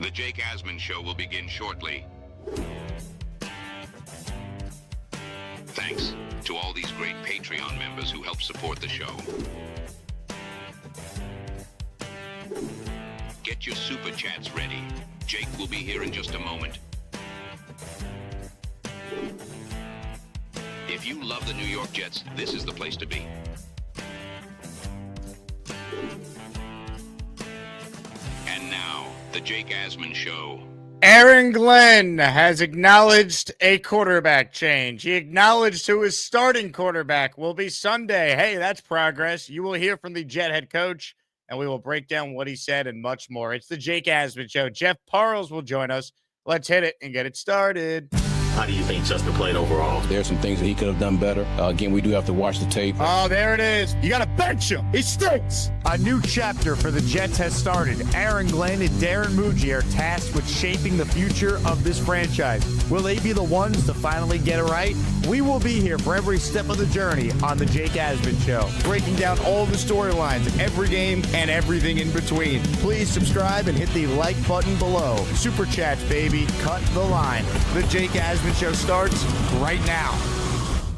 The Jake Asman Show will begin shortly. Thanks to all these great Patreon members who help support the show. Get your super chats ready. Jake will be here in just a moment. If you love the New York Jets, this is the place to be. And now, the Jake Asman Show. Aaron Glenn has acknowledged a quarterback change. He acknowledged who his starting quarterback will be Sunday. Hey, that's progress. You will hear from the Jet head coach, and we will break down what he said and much more. It's the Jake Asman Show. Jeff Parles will join us. Let's hit it and get it started. How do you think Justin played overall? There's some things that he could have done better. Again, we do have to watch the tape. Oh, there it is. You got to bench him. He stinks. A new chapter for the Jets has started. Aaron Glenn and Darren Muji are tasked with shaping the future of this franchise. Will they be the ones to finally get it right? We will be here for every step of the journey on the Jake Asman Show, breaking down all the storylines, every game, and everything in between. Please subscribe and hit the like button below. Super chats, baby. Cut the line. The Jake Asman Show starts right now.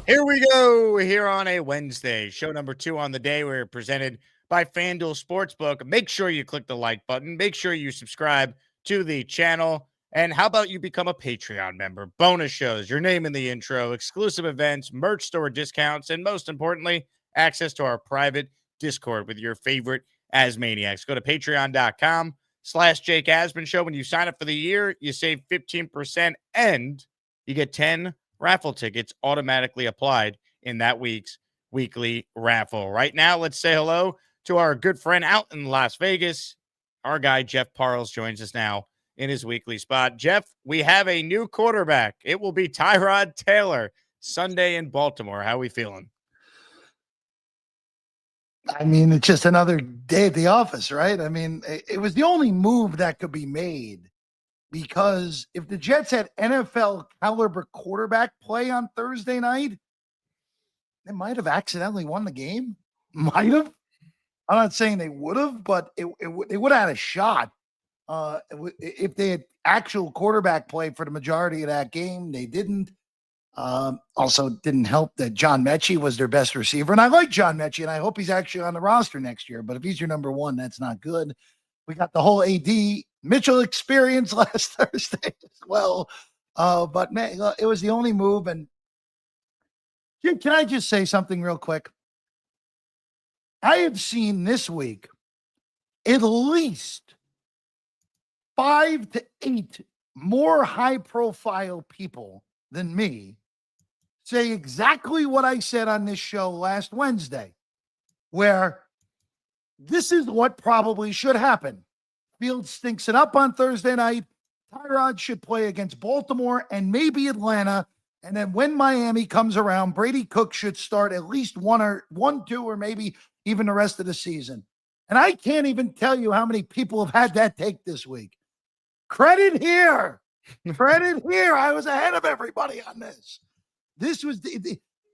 Here we go, here on a Wednesday. Show number 2 on the day. We're presented by FanDuel Sportsbook. Make sure you click the like button. Make sure you subscribe to the channel. And how about you become a Patreon member? Bonus shows, your name in the intro, exclusive events, merch store discounts, and most importantly, access to our private Discord with your favorite Asmaniacs. Go to patreon.com/Jake Asman Show. When you sign up for the year, you save 15% and you get 10 raffle tickets automatically applied in that week's weekly raffle. Right now, let's say hello to our good friend out in Las Vegas. Our guy, Jeff Parles, joins us now in his weekly spot. Jeff, we have a new quarterback. It will be Tyrod Taylor Sunday in Baltimore. How are we feeling? I mean, it's just another day at the office, right? I mean, it was the only move that could be made because if the Jets had NFL caliber quarterback play on Thursday night, they might have accidentally won the game. Might have. I'm not saying they would have, but they would have had a shot. If they had actual quarterback play for the majority of that game, they didn't. Also didn't help that John Mechie was their best receiver. And I like John Mechie, and I hope he's actually on the roster next year. But if he's your number one, that's not good. We got the whole AD Mitchell experience last Thursday as well. But man, it was the only move. And Jim, can I just say something real quick? I have seen this week at least 5 to 8 more high-profile people than me say exactly what I said on this show last Wednesday, where this is what probably should happen. Fields stinks it up on Thursday night. Tyrod should play against Baltimore and maybe Atlanta. And then when Miami comes around, Brady Cook should start at least one, two, or maybe even the rest of the season. And I can't even tell you how many people have had that take this week. Credit here. Credit here. I was ahead of everybody on this. This was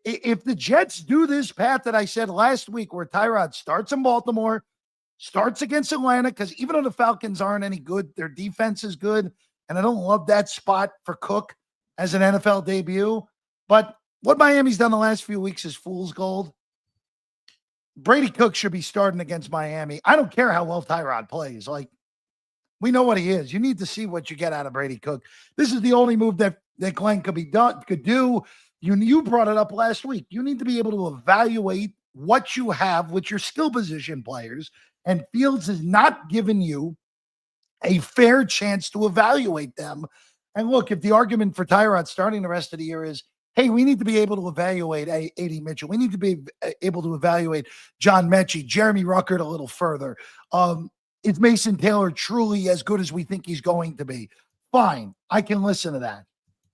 if the Jets do this path that I said last week, where Tyrod starts in Baltimore, starts against Atlanta, because even though the Falcons aren't any good, their defense is good. And I don't love that spot for Cook as an NFL debut. But what Miami's done the last few weeks is fool's gold. Brady Cook should be starting against Miami. I don't care how well Tyrod plays. Like, we know what he is. You need to see what you get out of Brady Cook. This is the only move that Glenn could do. You brought it up last week. You need to be able to evaluate what you have with your skill position players, and Fields has not given you a fair chance to evaluate them. And look, if the argument for Tyrod starting the rest of the year is, hey, we need to be able to evaluate A.D. Mitchell. We need to be able to evaluate John Mechie, Jeremy Ruckert a little further. Is Mason Taylor truly as good as we think he's going to be? Fine, I can listen to that.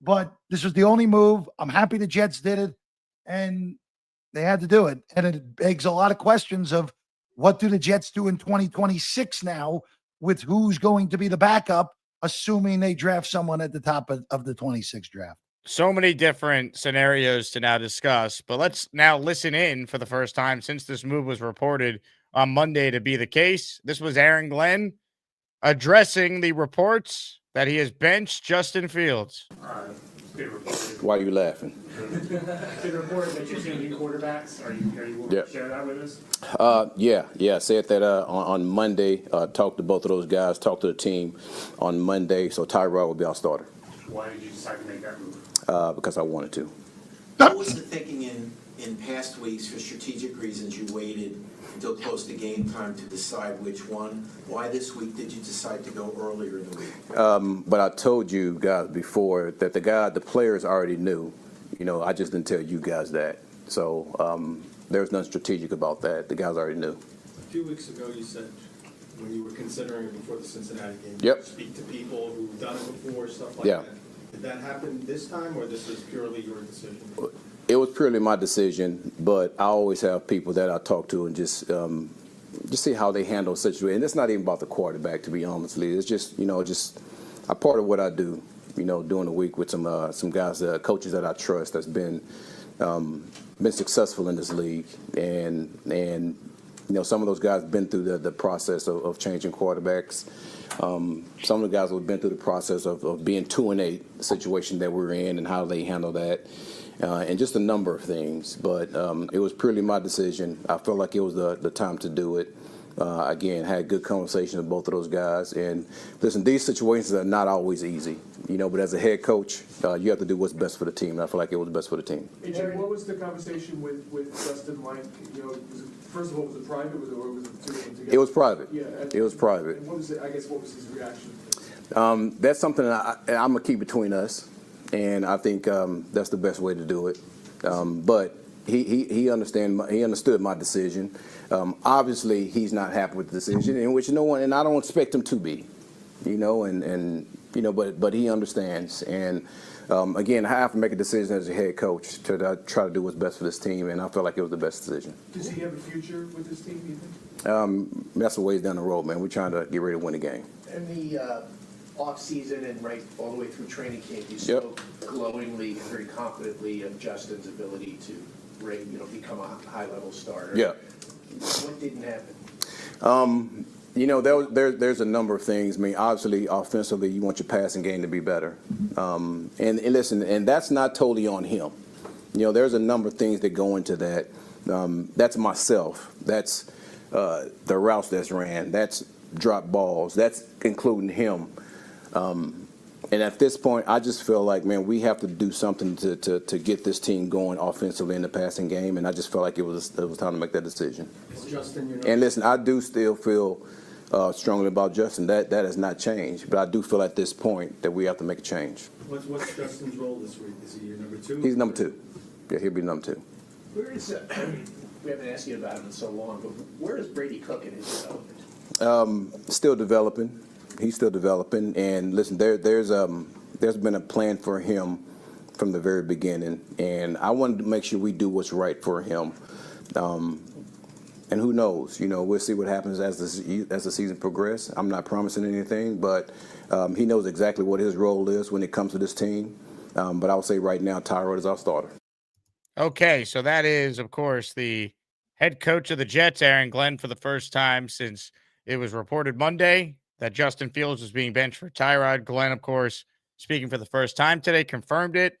But this was the only move. I'm happy the Jets did it, and they had to do it. And it begs a lot of questions of what do the Jets do in 2026 now with who's going to be the backup, assuming they draft someone at the top of the 26 draft. So many different scenarios to now discuss, but let's now listen in for the first time since this move was reported on Monday to be the case. This was Aaron Glenn addressing the reports that he has benched Justin Fields. Why are you laughing? Been reported that you're changing quarterbacks. Are you willing to share that with us? Yeah. Said that on Monday. Talked to both of those guys. Talked to the team on Monday. So Tyrod will be our starter. Why did you decide to make that move? Because I wanted to. What was the thinking in past weeks? For strategic reasons, you waited until close to game time to decide which one. Why this week did you decide to go earlier in the week? But I told you guys before that the players already knew. I just didn't tell you guys that. So there's nothing strategic about that. The guys already knew. A few weeks ago, you said when you were considering it before the Cincinnati game, Yep. speak to people who've done it before, stuff like Yeah. that. Did that happen this time, or this was purely your decision? It was purely my decision, but I always have people that I talk to and just see how they handle situations. And it's not even about the quarterback, to be honest with you. It's just a part of what I do. During the week with some guys, coaches that I trust that's been successful in this league, and some of those guys have been through the process of changing quarterbacks. Some of the guys have been through the process of being 2-8, the situation that we're in, and how they handle that. And just a number of things. But it was purely my decision. I felt like it was the time to do it. Again, had good conversations with both of those guys. And listen, these situations are not always easy, but as a head coach, you have to do what's best for the team. And I feel like it was best for the team. Hey, Jerry, what was the conversation with Justin like? First of all, was it private, or was it two of them together? It was private. Yeah. It was private. And what was his reaction? That's something that I'm going to keep between us. And I think that's the best way to do it. But he understood my decision. Obviously, he's not happy with the decision, in which no one, and I don't expect him to be, but he understands. And again, I have to make a decision as a head coach to try to do what's best for this team, and I felt like it was the best decision. Does he have a future with this team, do you think? That's a ways down the road, man. We're trying to get ready to win the game. And the off-season and right all the way through training camp, you spoke glowingly and very confidently of Justin's ability to become a high-level starter. Yeah. What didn't happen? There's a number of things. I mean, obviously, offensively, you want your passing game to be better. And listen, and that's not totally on him. There's a number of things that go into that. That's myself. That's the routes that's ran. That's drop balls. That's including him. And at this point, I just feel like, man, we have to do something to get this team going offensively in the passing game, and I just felt like it was time to make that decision. Justin, and listen, I do still feel strongly about Justin. That has not changed, but I do feel at this point that we have to make a change. What's Justin's role this week? Is he your number two? He's number two. Yeah, he'll be number two. Where is we haven't asked you about him in so long, but where is Brady Cook in his development? Still developing. He's still developing, and listen, there's been a plan for him from the very beginning, and I wanted to make sure we do what's right for him. And who knows? We'll see what happens as the season progresses. I'm not promising anything, but he knows exactly what his role is when it comes to this team. But I would say right now, Tyrod is our starter. Okay, so that is, of course, the head coach of the Jets, Aaron Glenn, for the first time since it was reported Monday that Justin Fields was being benched for Tyrod. Glenn, of course, speaking for the first time today, confirmed it.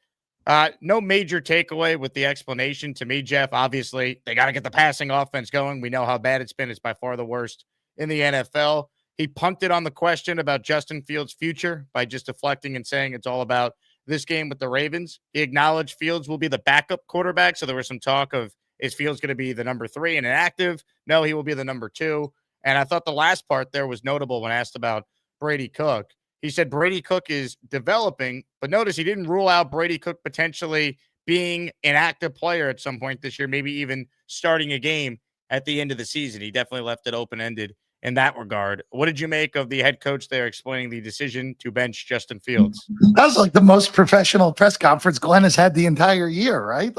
No major takeaway with the explanation to me, Jeff. Obviously, they got to get the passing offense going. We know how bad it's been. It's by far the worst in the NFL. He punted on the question about Justin Fields' future by just deflecting and saying it's all about this game with the Ravens. He acknowledged Fields will be the backup quarterback, so there was some talk of, is Fields going to be the number 3 and inactive? No, he will be the number 2. And I thought the last part there was notable when asked about Brady Cook. He said Brady Cook is developing, but notice he didn't rule out Brady Cook potentially being an active player at some point this year, maybe even starting a game at the end of the season. He definitely left it open-ended in that regard. What did you make of the head coach there explaining the decision to bench Justin Fields? That was like the most professional press conference Glenn has had the entire year, right?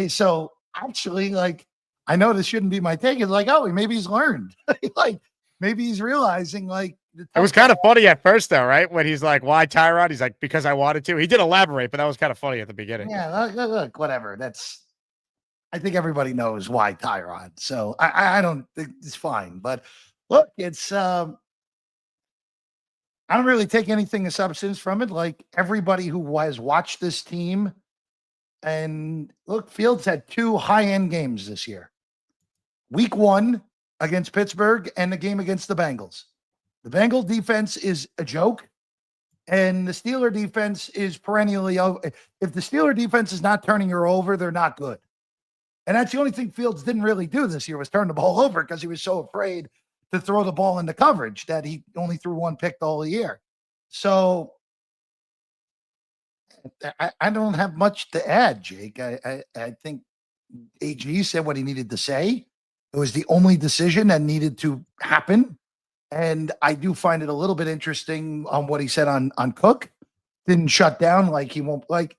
So actually, I know this shouldn't be my take. It's like, maybe he's learned. Maybe he's realizing, it was kind of funny at first, though, right? When he's like, why Tyrod? He's like, because I wanted to. He did elaborate, but that was kind of funny at the beginning. Yeah, look, whatever. I think everybody knows why Tyrod. So I don't think it's fine. But Look, it's I don't really take anything of substance from it. Like everybody who has watched this team, and look, Fields had 2 high-end games this year. Week 1 against Pittsburgh and the game against the Bengals. The Bengal defense is a joke, and the Steeler defense is perennially over. If the Steeler defense is not turning her over, they're not good. And that's the only thing Fields didn't really do this year was turn the ball over because he was so afraid to throw the ball into coverage that he only threw 1 pick the whole year. So I don't have much to add, Jake. I think AG said what he needed to say. It was the only decision that needed to happen. And I do find it a little bit interesting on what he said on Cook. Didn't shut down like he won't, like,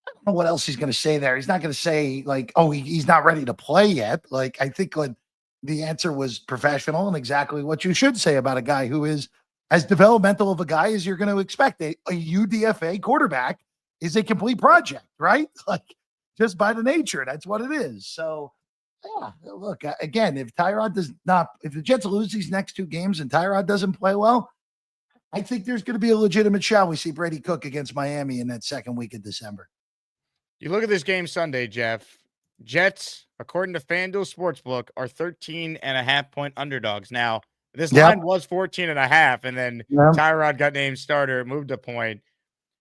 I don't know what else he's going to say there. He's not going to say like, oh, he's not ready to play yet. Like, I think like the answer was professional and exactly what you should say about a guy who is as developmental of a guy as you're going to expect. A UDFA quarterback is a complete project, right? Like just by the nature, that's what it is. So yeah, look, again, if the Jets lose these next 2 games and Tyrod doesn't play well, I think there's going to be a legitimate shot we see Brady Cook against Miami in that second week of December. You look at this game Sunday, Jeff. Jets, according to FanDuel Sportsbook, are 13.5-point underdogs. Now, this line was 14.5, and then Tyrod got named starter, moved a point.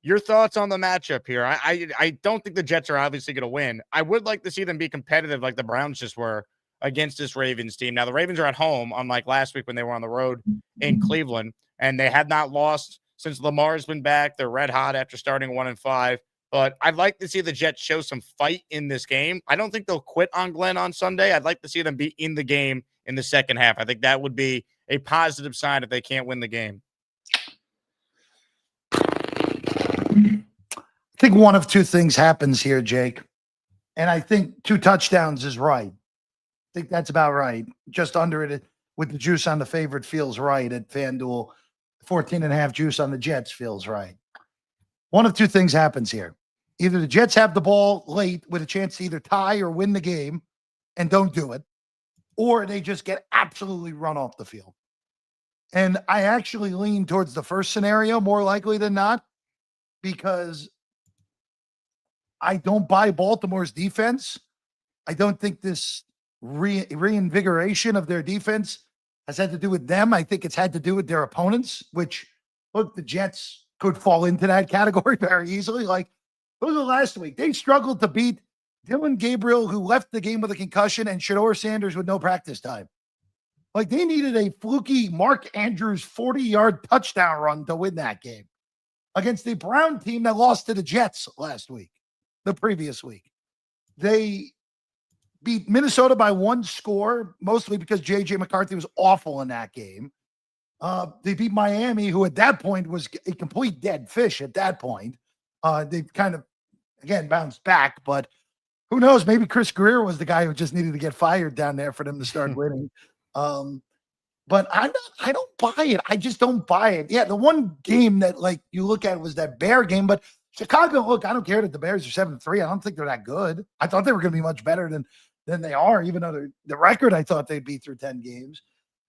Your thoughts on the matchup here? I don't think the Jets are obviously going to win. I would like to see them be competitive like the Browns just were against this Ravens team. Now, the Ravens are at home, unlike last week when they were on the road in Cleveland, and they had not lost since Lamar's been back. They're red hot after starting 1-5. But I'd like to see the Jets show some fight in this game. I don't think they'll quit on Glenn on Sunday. I'd like to see them be in the game in the second half. I think that would be a positive sign if they can't win the game. I think one of 2 things happens here, Jake. And I think 2 touchdowns is right. I think that's about right. Just under it with the juice on the favorite feels right at FanDuel. 14.5 juice on the Jets feels right. One of 2 things happens here. Either the Jets have the ball late with a chance to either tie or win the game and don't do it, or they just get absolutely run off the field. And I actually lean towards the first scenario more likely than not, because I don't buy Baltimore's defense. I don't think this reinvigoration of their defense has had to do with them. I think it's had to do with their opponents, which, look, the Jets could fall into that category very easily. Like, look at last week. They struggled to beat Dylan Gabriel, who left the game with a concussion, and Shedeur Sanders with no practice time. Like, they needed a fluky Mark Andrews 40-yard touchdown run to win that game against the Brown team that lost to the Jets the previous week. They beat Minnesota by 1 score, mostly because J.J. McCarthy was awful in that game. They beat Miami, who at that point was a complete dead fish at that point. They've kind of, again, bounced back, but who knows? Maybe Chris Greer was the guy who just needed to get fired down there for them to start winning. But I don't buy it. I just don't buy it. Yeah, the one game that like you look at was that Bear game, but Chicago, look, I don't care that the Bears are 7-3. I don't think they're that good. I thought they were going to be much better than they are, even though the record I thought they'd be through 10 games.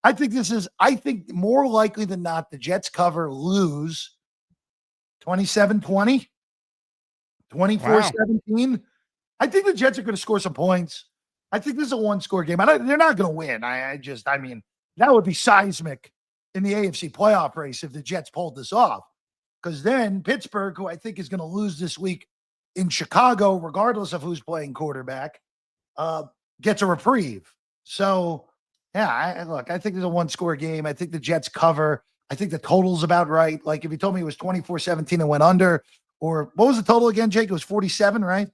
I think more likely than not, the Jets cover, lose 27-20, 24-17. I think the Jets are going to score some points. I think this is a 1-score game. They're not going to win. I mean, that would be seismic in the AFC playoff race if the Jets pulled this off. Because then Pittsburgh, who I think is going to lose this week in Chicago, regardless of who's playing quarterback, gets a reprieve. So, yeah, I think there's a 1-score game. I think the Jets cover. I think the total's about right. Like if you told me it was 24-17 and went under, or what was the total again, Jake? It was 47, right?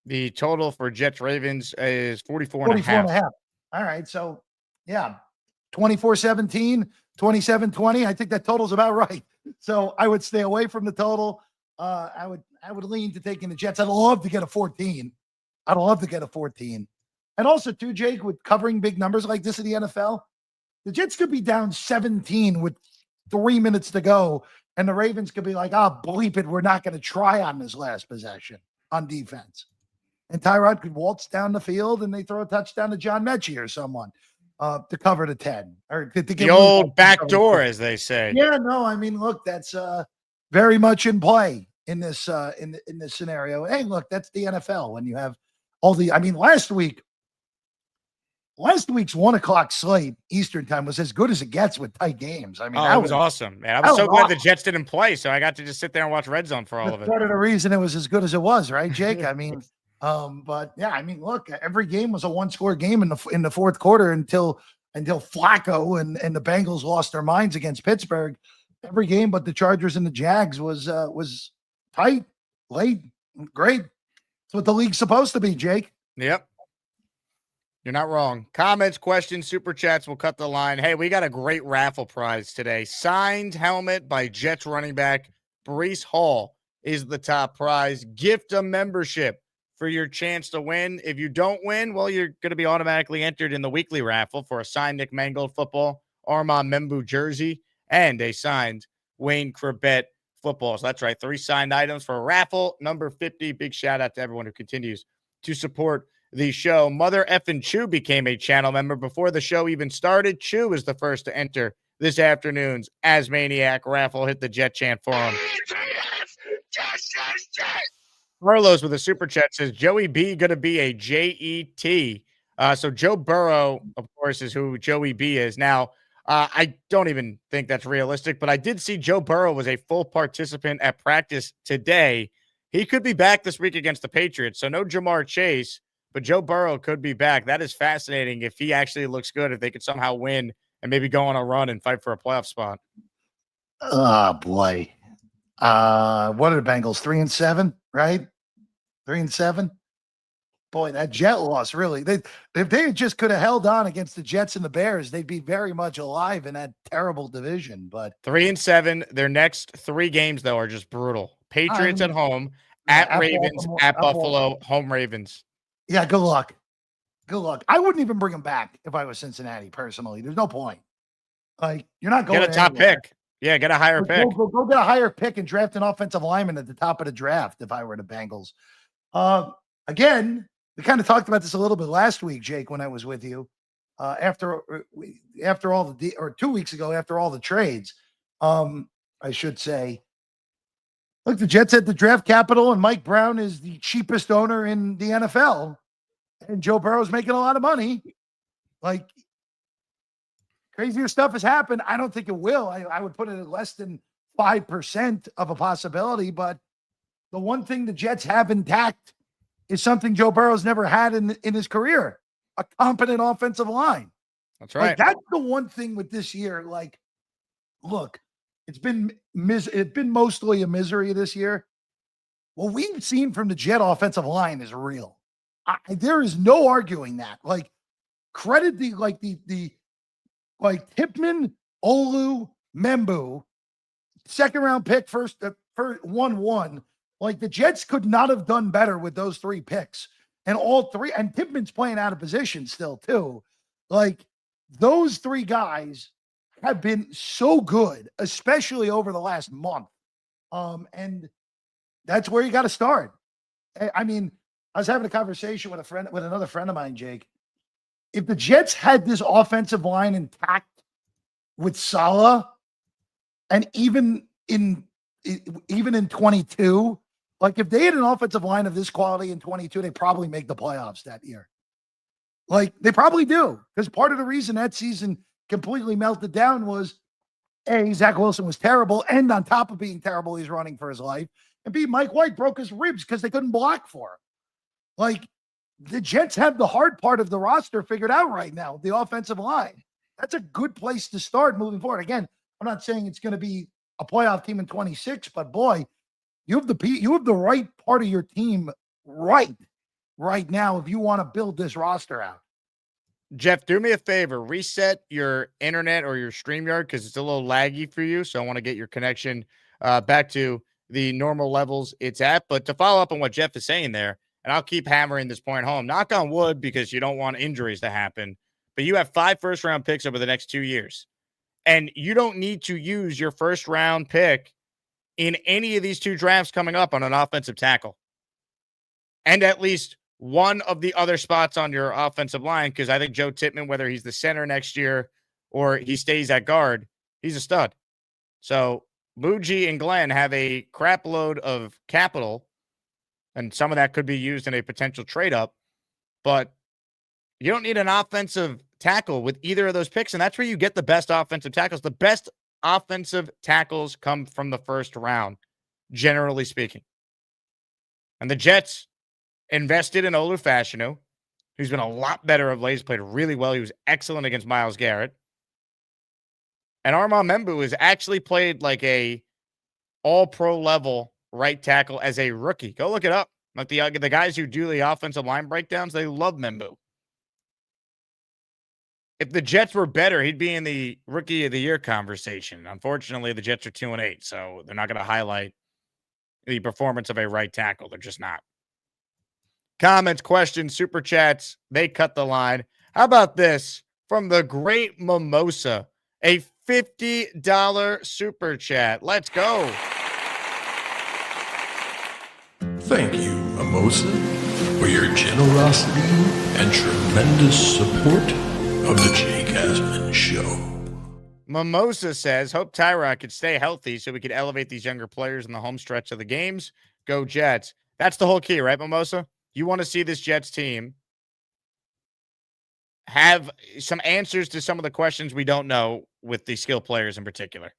The total for Jets Ravens is 44.5. All right. So, yeah, 24-17, 27-20. I think that total's about right. So I would stay away from the total. I would lean to taking the Jets. I'd love to get a 14. And also, too, Jake, with covering big numbers like this in the NFL, the Jets could be down 17 with 3 minutes to go, and the Ravens could be like, bleep it, we're not going to try on this last possession on defense. And Tyrod could waltz down the field, and they throw a touchdown to John Mechie or someone. to cover the 10 or to The get old back door, as they say. Yeah, no, I mean, look, that's very much in play in this in this scenario. Hey, look, that's the NFL when you have all the. I mean, last week's 1:00 slate Eastern time was as good as it gets with tight games. I mean, that was awesome, man. I was so glad the Jets didn't play, so I got to just sit there and watch Red Zone for all of it. Part of the reason it was as good as it was, right, Jake? I mean, but yeah, I mean, look, every game was a one-score game in the fourth quarter until Flacco and the Bengals lost their minds against Pittsburgh. Every game but the Chargers and the Jags was tight, late, great. That's what the league's supposed to be, Jake. Yep. You're not wrong. Comments, questions, super chats will cut the line. Hey, we got a great raffle prize today. Signed helmet by Jets running back Breece Hall is the top prize. Gift a membership for your chance to win. If you don't win, well, you're going to be automatically entered in the weekly raffle for a signed Nick Mangold football, Armand Membu jersey, and a signed Wayne Corbett football. So that's right, 3 signed items for a raffle number 50. Big shout out to everyone who continues to support the show. Mother effing Chew became a channel member before the show even started. Chew is the first to enter this afternoon's Asmaniac raffle. Hit the Jet chant for him. Carlos with a super chat says, Joey B going to be a J-E-T. So Joe Burrow, of course, is who Joey B is. Now, I don't even think that's realistic, but I did see Joe Burrow was a full participant at practice today. He could be back this week against the Patriots. So no Jamar Chase, but Joe Burrow could be back. That is fascinating if he actually looks good, if they could somehow win and maybe go on a run and fight for a playoff spot. Oh, boy. What are the Bengals? 3-7, right? 3-7. Boy, that Jet loss really. If they just could have held on against the Jets and the Bears, they'd be very much alive in that terrible division. But 3-7. Their next 3 games though are just brutal. Patriots at home, at Ravens, at Buffalo, home Ravens. Yeah, good luck. Good luck. I wouldn't even bring them back if I was Cincinnati personally. There's no point. Like, you're not going to get a top anywhere. pick. Yeah, get a higher pick. Go get a higher pick and draft an offensive lineman at the top of the draft if I were the Bengals. Again, we kind of talked about this a little bit last week, Jake, when I was with you. After all the or 2 weeks ago, after all the trades, I should say. Look, the Jets had the draft capital, and Mike Brown is the cheapest owner in the NFL, and Joe Burrow's making a lot of money. Like, crazier stuff has happened. I don't think it will. I would put it at less than 5% of a possibility, but the one thing the Jets have intact is something Joe Burrow's never had in his career, a competent offensive line. That's right. Like, that's the one thing with this year. Like, look, it's been mostly a misery this year. What we've seen from the Jet offensive line is real. There is no arguing that. Like, credit the Tipman, Olu, Membu, second round pick, first 1-1. Like, the Jets could not have done better with those 3 picks. And all 3, and Tipman's playing out of position still, too. Like, those 3 guys have been so good, especially over the last month. And that's where you got to start. I mean, I was having a conversation with another friend of mine, Jake. If the Jets had this offensive line intact with Saleh, and even in 22, like, if they had an offensive line of this quality in 22, they probably make the playoffs that year. Like, they probably do, because part of the reason that season completely melted down was, A, Zach Wilson was terrible, and on top of being terrible, he's running for his life, and B, Mike White broke his ribs because they couldn't block for him. Like, the Jets have the hard part of the roster figured out right now, the offensive line. That's a good place to start moving forward. Again, I'm not saying it's going to be a playoff team in 26, but boy, you have the right part of your team right now if you want to build this roster out. Jeff, do me a favor. Reset your internet or your StreamYard because it's a little laggy for you. So I want to get your connection back to the normal levels it's at. But to follow up on what Jeff is saying there, and I'll keep hammering this point home, knock on wood because you don't want injuries to happen, but you have 5 first-round picks over the next 2 years. And you don't need to use your first-round pick in any of these 2 drafts coming up on an offensive tackle. And at least one of the other spots on your offensive line, because I think Joe Tippmann, whether he's the center next year or he stays at guard, he's a stud. So Muji and Glenn have a crap load of capital, and some of that could be used in a potential trade up, but you don't need an offensive tackle with either of those picks, and that's where you get the best offensive tackles. The best offensive tackles come from the first round, generally speaking. And the Jets invested in Olu Fashanu, who's been a lot better of late. He's played really well. He was excellent against Myles Garrett. And Armand Membu has actually played like a all-pro level right tackle as a rookie. Go look it up. Like the guys who do the offensive line breakdowns, they love Membu. If the Jets were better, he'd be in the Rookie of the Year conversation. Unfortunately, the Jets are 2-8, so they're not going to highlight the performance of a right tackle. They're just not. Comments, questions, super chats, they cut the line. How about this from the great Mimosa? A $50 super chat. Let's go. Thank you, Mimosa, for your generosity and tremendous support of the Jake Asman Show. Mimosa says, hope Tyrod could stay healthy so we could elevate these younger players in the home stretch of the games. Go Jets. That's the whole key, right, Mimosa? You want to see this Jets team have some answers to some of the questions we don't know with the skill players in particular.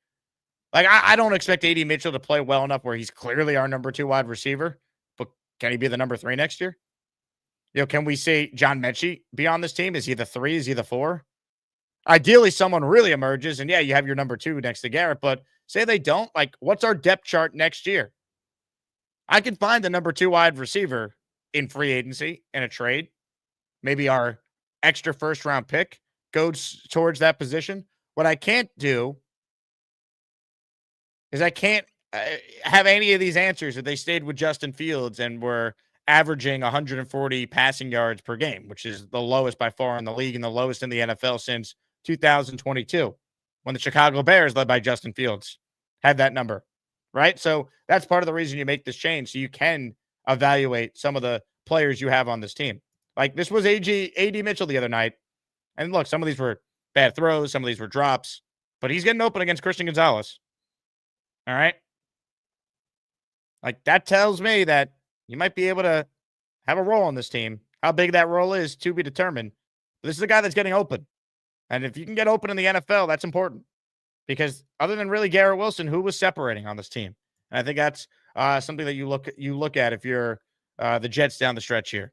Like, I don't expect A.D. Mitchell to play well enough where he's clearly our number 2 wide receiver, but can he be the number 3 next year? You know, can we say John Mechie be on this team? Is he the 3? Is he the 4? Ideally, someone really emerges, and yeah, you have your number 2 next to Garrett, but say they don't, like, what's our depth chart next year? I could find the number 2 wide receiver in free agency in a trade. Maybe our extra first-round pick goes towards that position. What I can't do is I can't have any of these answers if they stayed with Justin Fields and were averaging 140 passing yards per game, which is the lowest by far in the league and the lowest in the NFL since 2022, when the Chicago Bears, led by Justin Fields, had that number, right? So that's part of the reason you make this change, so you can evaluate some of the players you have on this team. Like, this was A.D. Mitchell the other night, and look, some of these were bad throws, some of these were drops, but he's getting open against Christian Gonzalez. All right? Like, that tells me that you might be able to have a role on this team. How big that role is to be determined. But this is a guy that's getting open. And if you can get open in the NFL, that's important. Because other than really Garrett Wilson, who was separating on this team? And I think that's something that you look at if you're the Jets down the stretch here.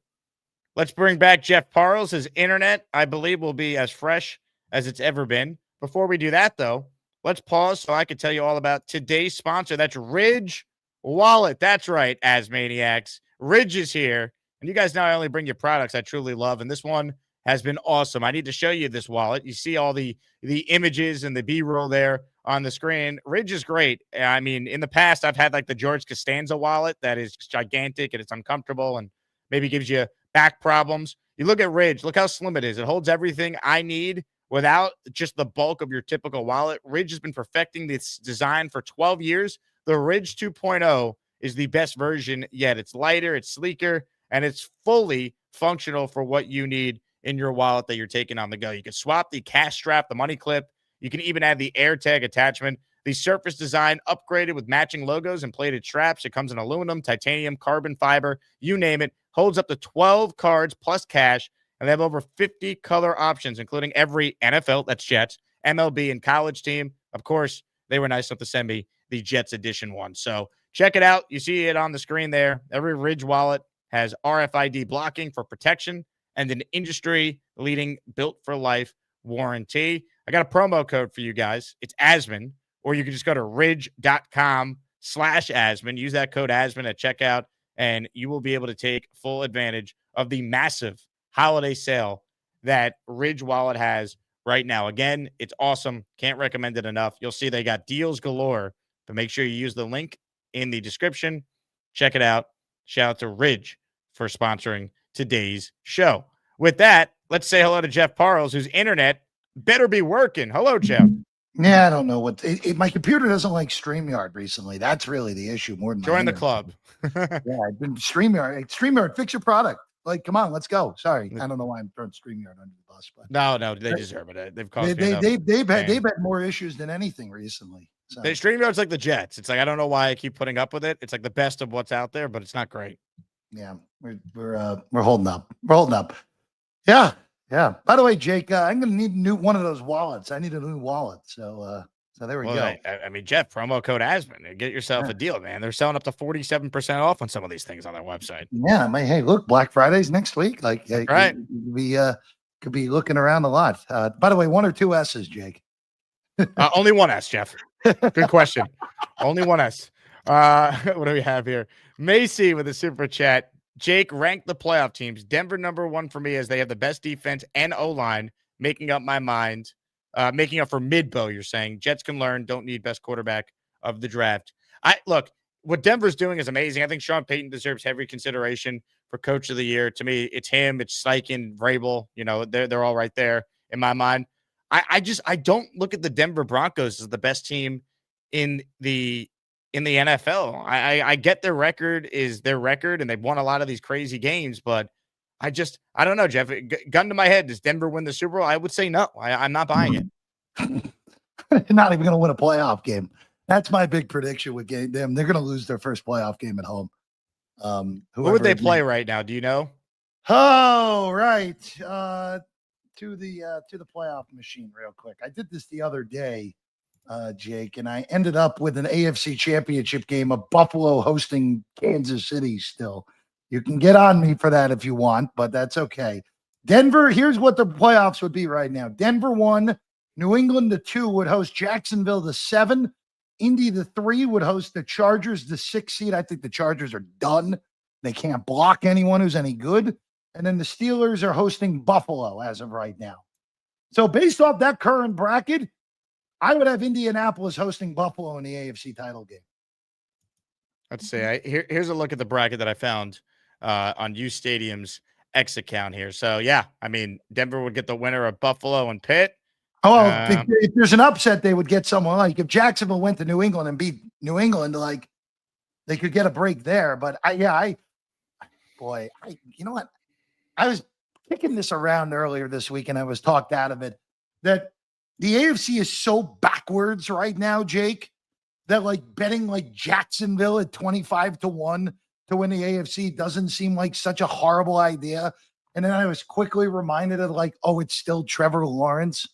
Let's bring back Jeff Parles. His internet, I believe, will be as fresh as it's ever been. Before we do that, though, let's pause so I can tell you all about today's sponsor. That's Ridge Wallet. That's right, Asmaniacs. Ridge is here. And you guys know I only bring you products I truly love. And this one has been awesome. I need to show you this wallet. You see all the images and the B-roll there on the screen. Ridge is great. I mean, in the past, I've had like the George Costanza wallet that is gigantic and it's uncomfortable and maybe gives you back problems. You look at Ridge, look how slim it is. It holds everything I need without just the bulk of your typical wallet. Ridge has been perfecting this design for 12 years. The Ridge 2.0 is the best version yet. It's lighter, it's sleeker, and it's fully functional for what you need in your wallet that you're taking on the go. You can swap the cash strap, the money clip. You can even add the AirTag attachment. The surface design upgraded with matching logos and plated straps. It comes in aluminum, titanium, carbon fiber, you name it. Holds up to 12 cards plus cash, and they have over 50 color options, including every NFL, that's Jets, MLB, and college team. Of course, they were nice enough to send me the Jets Edition one. So check it out. You see it on the screen there. Every Ridge wallet has RFID blocking for protection and an industry-leading built-for-life warranty. I got a promo code for you guys. It's Asman, or you can just go to ridge.com/Asman. Use that code Asman at checkout, and you will be able to take full advantage of the massive holiday sale that Ridge Wallet has right now. Again, it's awesome. Can't recommend it enough. You'll see they got deals galore, but make sure you use the link in the description. Check it out. Shout out to Ridge for sponsoring today's show. With that, let's say hello to Jeff Parles, whose internet better be working. Hello, Jeff. Yeah, I don't know what my computer doesn't like StreamYard recently. That's really the issue more than join the club. Yeah, I've been StreamYard. StreamYard, fix your product. Like, come on, let's go. Sorry, I don't know why I'm throwing StreamYard under the bus, but No, they deserve it. They've cost me enough. they've had more issues than anything recently. So. StreamYard's like the Jets. It's like I don't know why I keep putting up with it. It's like the best of what's out there, but it's not great. Yeah, we're holding up. We're holding up. Yeah. By the way, Jake, I'm gonna need one of those wallets. I need a new wallet. So there we go. I mean, Jeff, promo code Asman. Get yourself a deal, man. They're selling up to 47% off on some of these things on their website. Yeah, hey, look, Black Friday's next week. Like, right, we could be looking around a lot. By the way, 1 or 2 S's, Jake. Only 1 S, Jeff. Good question. Only 1 S. What do we have here? Macy with a super chat. Jake, rank the playoff teams. Denver #1 for me as they have the best defense and O-line, making up my mind. Making up for Midbow, you're saying. Jets can learn, don't need best quarterback of the draft. Look, what Denver's doing is amazing. I think Sean Payton deserves heavy consideration for coach of the year. To me, it's him, it's Steichen, Vrabel. You know, they're all right there in my mind. I don't look at the Denver Broncos as the best team in the NFL. I get their record is their record, and they've won a lot of these crazy games, but I don't know, Jeff. Gun to my head, does Denver win the Super Bowl? I would say no. I'm not buying it. They're not even going to win a playoff game. That's my big prediction with them. They're going to lose their first playoff game at home. Who would they play right now? Do you know? Oh, right. To the playoff machine real quick. I did this the other day, Jake, and I ended up with an AFC championship game of Buffalo hosting Kansas City still. You can get on me for that if you want, but that's okay. Denver, here's what the playoffs would be right now. Denver 1, New England the 2 would host Jacksonville the 7, Indy the 3 would host the Chargers the 6 seed. I think the Chargers are done. They can't block anyone who's any good. And then the Steelers are hosting Buffalo as of right now. So based off that current bracket, I would have Indianapolis hosting Buffalo in the AFC title game. Let's see. Here's a look at the bracket that I found on U Stadium's X account here. So, yeah, I mean, Denver would get the winner of Buffalo and Pitt. Oh, if there's an upset, they would get someone like if Jacksonville went to New England and beat New England, like they could get a break there. But you know what? I was kicking this around earlier this week and I was talked out of it that the AFC is so backwards right now, Jake, that like betting like Jacksonville at 25-1 to win the AFC doesn't seem like such a horrible idea. And then I was quickly reminded of like, oh, it's still Trevor Lawrence,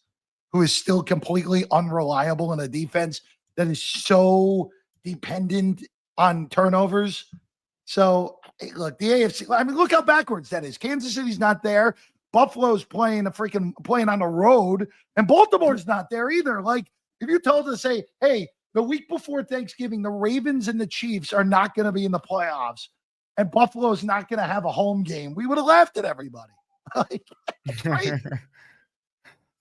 who is still completely unreliable in a defense that is so dependent on turnovers. So, look, the AFC, I mean, look how backwards that is. Kansas City's not there. Buffalo's playing on the road, and Baltimore's not there either. Like, if you told us, say, hey, the week before Thanksgiving, the Ravens and the Chiefs are not going to be in the playoffs, and Buffalo's not going to have a home game, we would have laughed at everybody. Right?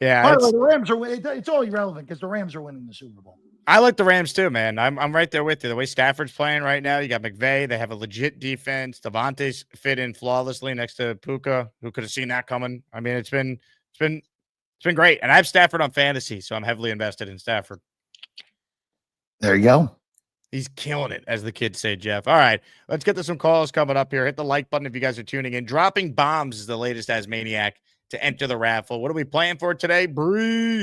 Yeah. By the way, the Rams are winning. It's all irrelevant because the Rams are winning the Super Bowl. I like the Rams too, man. I'm right there with you. The way Stafford's playing right now, you got McVay. They have a legit defense. Devontae's fit in flawlessly next to Puka. Who could have seen that coming? I mean, it's been great. And I have Stafford on fantasy, so I'm heavily invested in Stafford. There you go. He's killing it, as the kids say, Jeff. All right, let's get to some calls coming up here. Hit the like button if you guys are tuning in. Dropping bombs is the latest Asmaniac to enter the raffle. What are we playing for today?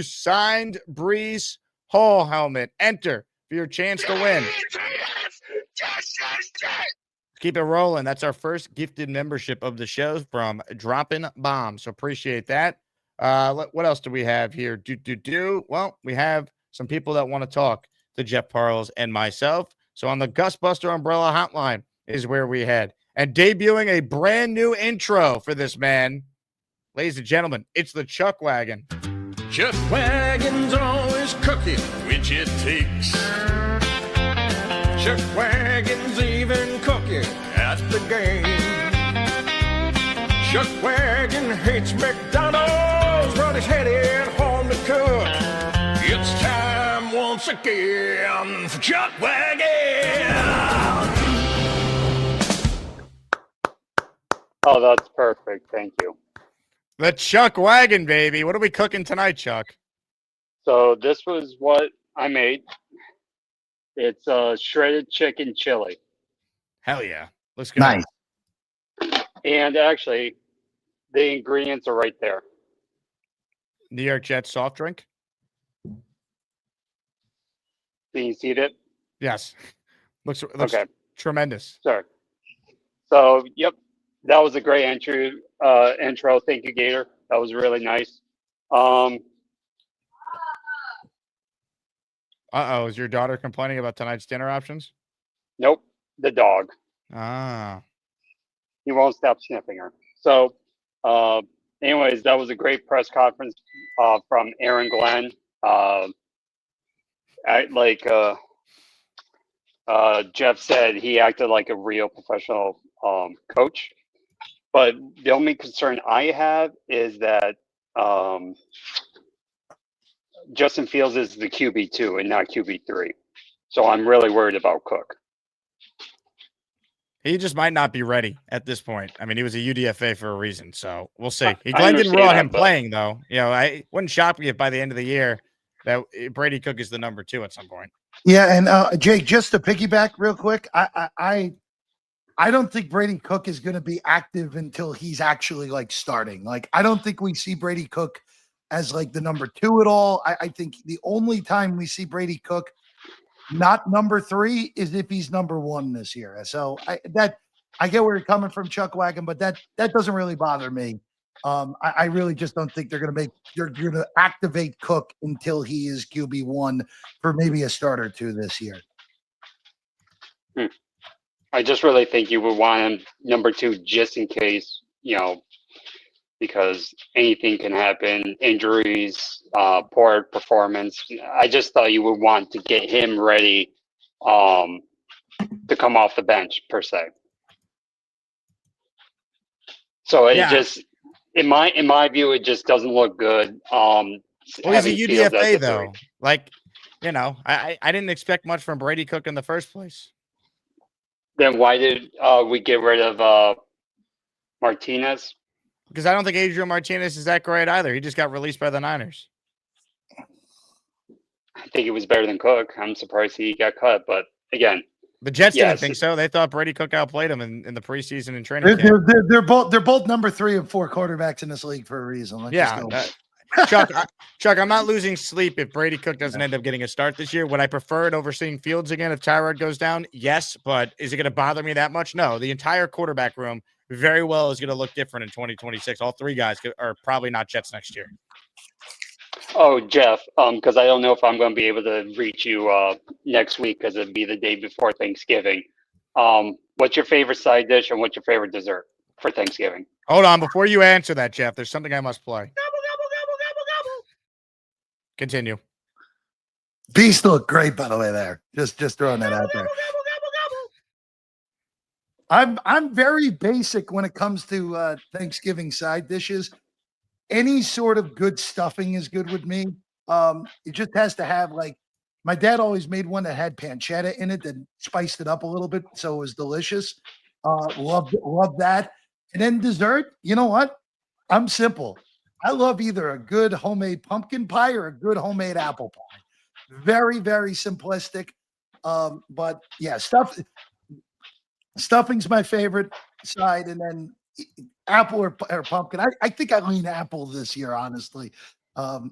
Signed Brees Hall helmet. Enter for your chance to win. Keep it rolling. That's our first gifted membership of the show from Dropping Bombs. So appreciate that. What else do we have here? Well, we have some people that want to talk to Jeff Parles and myself. So on the Gusbuster Umbrella Hotline is where we head. And debuting a brand new intro for this man, ladies and gentlemen, it's the Chuck Wagon. Chuck Wagon's always cooking, which it takes. Chuck Wagon's even cooking at the game. Chuck Wagon hates McDonald's, but he's headed home to cook. It's time once again for Chuck Wagon. Oh, that's perfect. Thank you. The Chuck Wagon, baby. What are we cooking tonight, Chuck? So this was what I made. It's shredded chicken chili. Hell yeah. Let's go. Nice. And actually, the ingredients are right there. New York Jets soft drink? Can you see it? Yes. Looks Okay. tremendous. Sorry. So, yep, that was a great intro. Thank you, Gator. That was really nice. Is your daughter complaining about tonight's dinner options? Nope, the dog. Ah. He won't stop sniffing her. So, anyways, that was a great press conference from Aaron Glenn. Jeff said, he acted like a real professional coach. But the only concern I have is that Justin Fields is the QB2 and not QB3. So I'm really worried about Cook. He just might not be ready at this point. I mean, he was a UDFA for a reason, so we'll see. Glenn didn't rule out him playing, though. You know, I wouldn't shock me if by the end of the year that Brady Cook is the number 2 at some point. Yeah, and Jake, just to piggyback real quick, I don't think Brady Cook is going to be active until he's actually like starting. Like, I don't think we see Brady Cook as like the number 2 at all. I think the only time we see Brady Cook not number 3 is if he's number 1 this year. So I get where you're coming from, Chuck Wagon, but that doesn't really bother me. I really just don't think they're going to activate Cook until he is QB1 for maybe a start or 2 this year. I just really think you would want him number 2 just in case, because anything can happen, injuries, poor performance. I just thought you would want to get him ready to come off the bench, per se. So it just, in my view, it just doesn't look good. Well, he's a UDFA, though. Like, I didn't expect much from Brady Cook in the first place. Then why did we get rid of Martinez? Because I don't think Adrian Martinez is that great either. He just got released by the Niners. I think it was better than Cook. I'm surprised he got cut. But again, the Jets didn't think so. They thought Brady Cook outplayed him in the preseason and training camp. They're both number 3 and 4 quarterbacks in this league for a reason. Chuck, I'm not losing sleep if Brady Cook doesn't end up getting a start this year. Would I prefer it over seeing Fields again if Tyrod goes down? Yes, but is it going to bother me that much? No. The entire quarterback room very well is going to look different in 2026. All 3 guys are probably not Jets next year. Oh, Jeff, because I don't know if I'm going to be able to reach you next week because it'd be the day before Thanksgiving. What's your favorite side dish and what's your favorite dessert for Thanksgiving? Hold on. Before you answer that, Jeff, there's something I must play. Continue. Beast looked great, by the way, there. Just throwing that out there. I'm very basic when it comes to Thanksgiving side dishes. Any sort of good stuffing is good with me. It just has to have, like, my dad always made one that had pancetta in it that spiced it up a little bit, so it was delicious. Love that. And then dessert, you know what? I'm simple. I love either a good homemade pumpkin pie or a good homemade apple pie. Very, very simplistic. But yeah, stuffing's my favorite side, and then apple or pumpkin. I think I lean apple this year, honestly,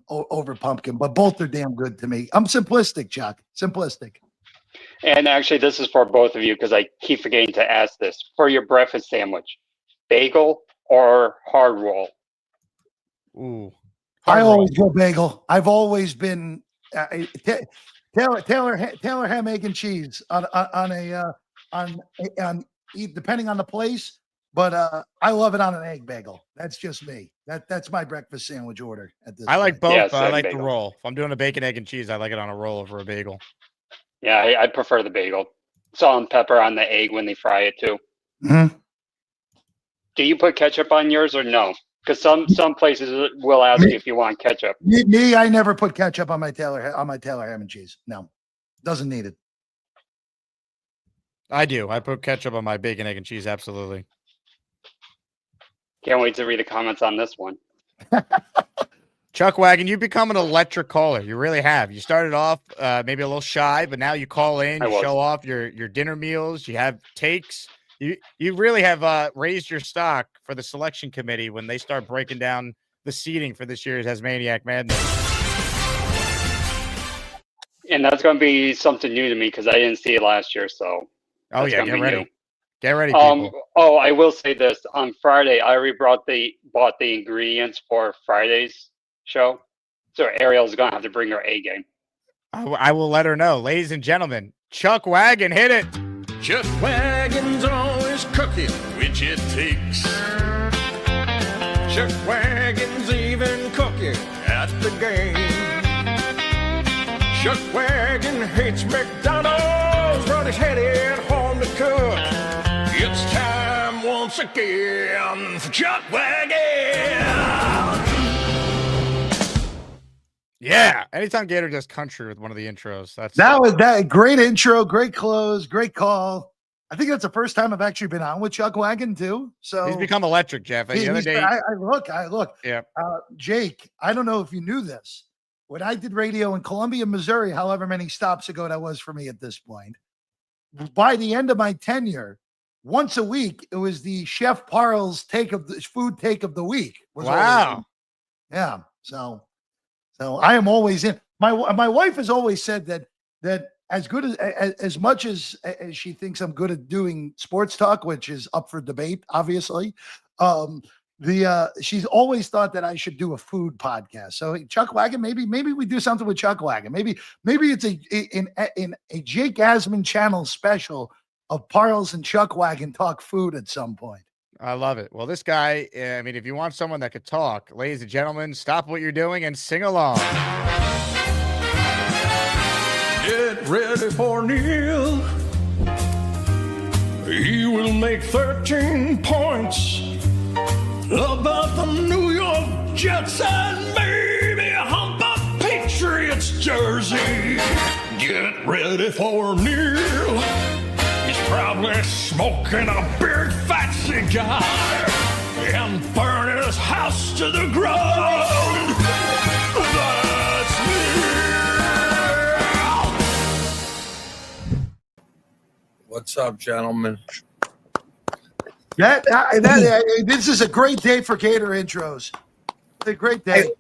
over pumpkin, but both are damn good to me. I'm simplistic, Chuck. Simplistic. And actually, this is for both of you because I keep forgetting to ask this. For your breakfast sandwich, bagel or hard roll? Ooh, I always go bagel. I've always been Taylor ham, egg, and cheese on depending on the place, but I love it on an egg bagel. That's just me. That's my breakfast sandwich order at this. I like point. both, but I like the roll. If I'm doing a bacon, egg, and cheese, I like it on a roll over a bagel. Yeah, I prefer the bagel. Salt and pepper on the egg when they fry it too. Mm-hmm. Do you put ketchup on yours or no? Because some places will ask you if you want ketchup. Me, I never put ketchup on my Taylor ham and cheese. No, doesn't need it. I do. I put ketchup on my bacon, egg, and cheese. Absolutely. Can't wait to read the comments on this one. Chuck Wagon, you've become an electric caller. You really have. You started off maybe a little shy, but now you call in, you show off your dinner meals. You have takes. You really have raised your stock for the selection committee when they start breaking down the seating for this year's Asmaniac Madness. And that's going to be something new to me because I didn't see it last year. So, oh yeah, get ready. New. Get ready, people. Oh, I will say this: on Friday, I already bought the ingredients for Friday's show, so Ariel's gonna have to bring her A game. I will let her know, ladies and gentlemen. Chuck Wagon, hit it. Chuck Wagon's always cooking, which it takes. Chuck Wagon's even cooking at the game. Chuck Wagon hates McDonald's, but he's headed home to cook. It's time once again for Chuck Wagon. Yeah. Anytime Gator does country with one of the intros, that was that great intro, great close, great call. I think that's the first time I've actually been on with Chuck Wagon too. So he's become electric, Jeff. The other day, I look. Yeah. Jake, I don't know if you knew this. When I did radio in Columbia, Missouri, however many stops ago that was for me at this point, by the end of my tenure, once a week, it was the Chef Parles food take of the week. Wow. Yeah. So I am always in. My wife has always said that as good as much as she thinks I'm good at doing sports talk, which is up for debate, obviously. She's always thought that I should do a food podcast. So Chuck Wagon, maybe we do something with Chuck Wagon. Maybe it's in a Jake Asman channel special of Parles and Chuck Wagon talk food at some point. I love it. Well, this guy, I mean, if you want someone that could talk, ladies and gentlemen, stop what you're doing and sing along. Get ready for Neil. He will make 13 points about the New York Jets and maybe hump a Patriots jersey. Get ready for Neil. He's probably smoking a big fat cigar and burning his house to the ground. That's Neil. What's up, gentlemen? This is a great day for Gator intros. It's a great day.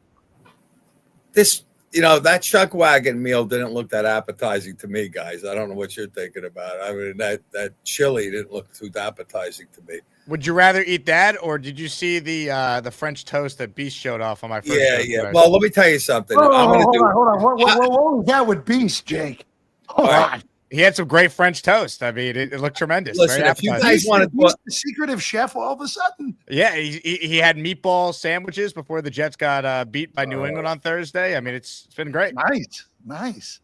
That Chuck Wagon meal didn't look that appetizing to me, guys. I don't know what you're thinking about. I mean, that chili didn't look too appetizing to me. Would you rather eat that, or did you see the French toast that Beast showed off on my first? Yeah. Well, let me tell you something. Hold on. What was that with Beast, Jake? Hold on. He had some great French toast. I mean, it looked tremendous. Listen, if you guys want to, the secretive chef, all of a sudden. Yeah, he had meatball sandwiches before the Jets got beat by New England on Thursday. I mean, it's been great. Nice.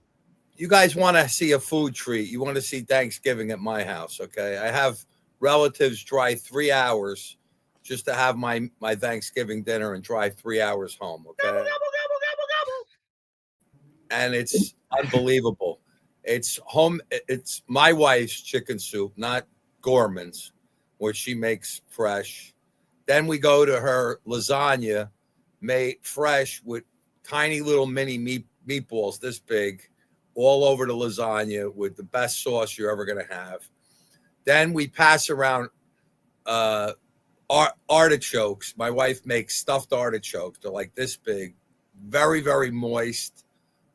You guys want to see a food treat? You want to see Thanksgiving at my house? Okay, I have relatives drive 3 hours just to have my Thanksgiving dinner and drive 3 hours home. Okay, and it's unbelievable. It's my wife's chicken soup, not Gorman's, where she makes fresh. Then we go to her lasagna made fresh with tiny little mini meatballs this big all over the lasagna with the best sauce you're ever going to have. Then we pass around artichokes. My wife makes stuffed artichokes. They're like this big, very, very moist,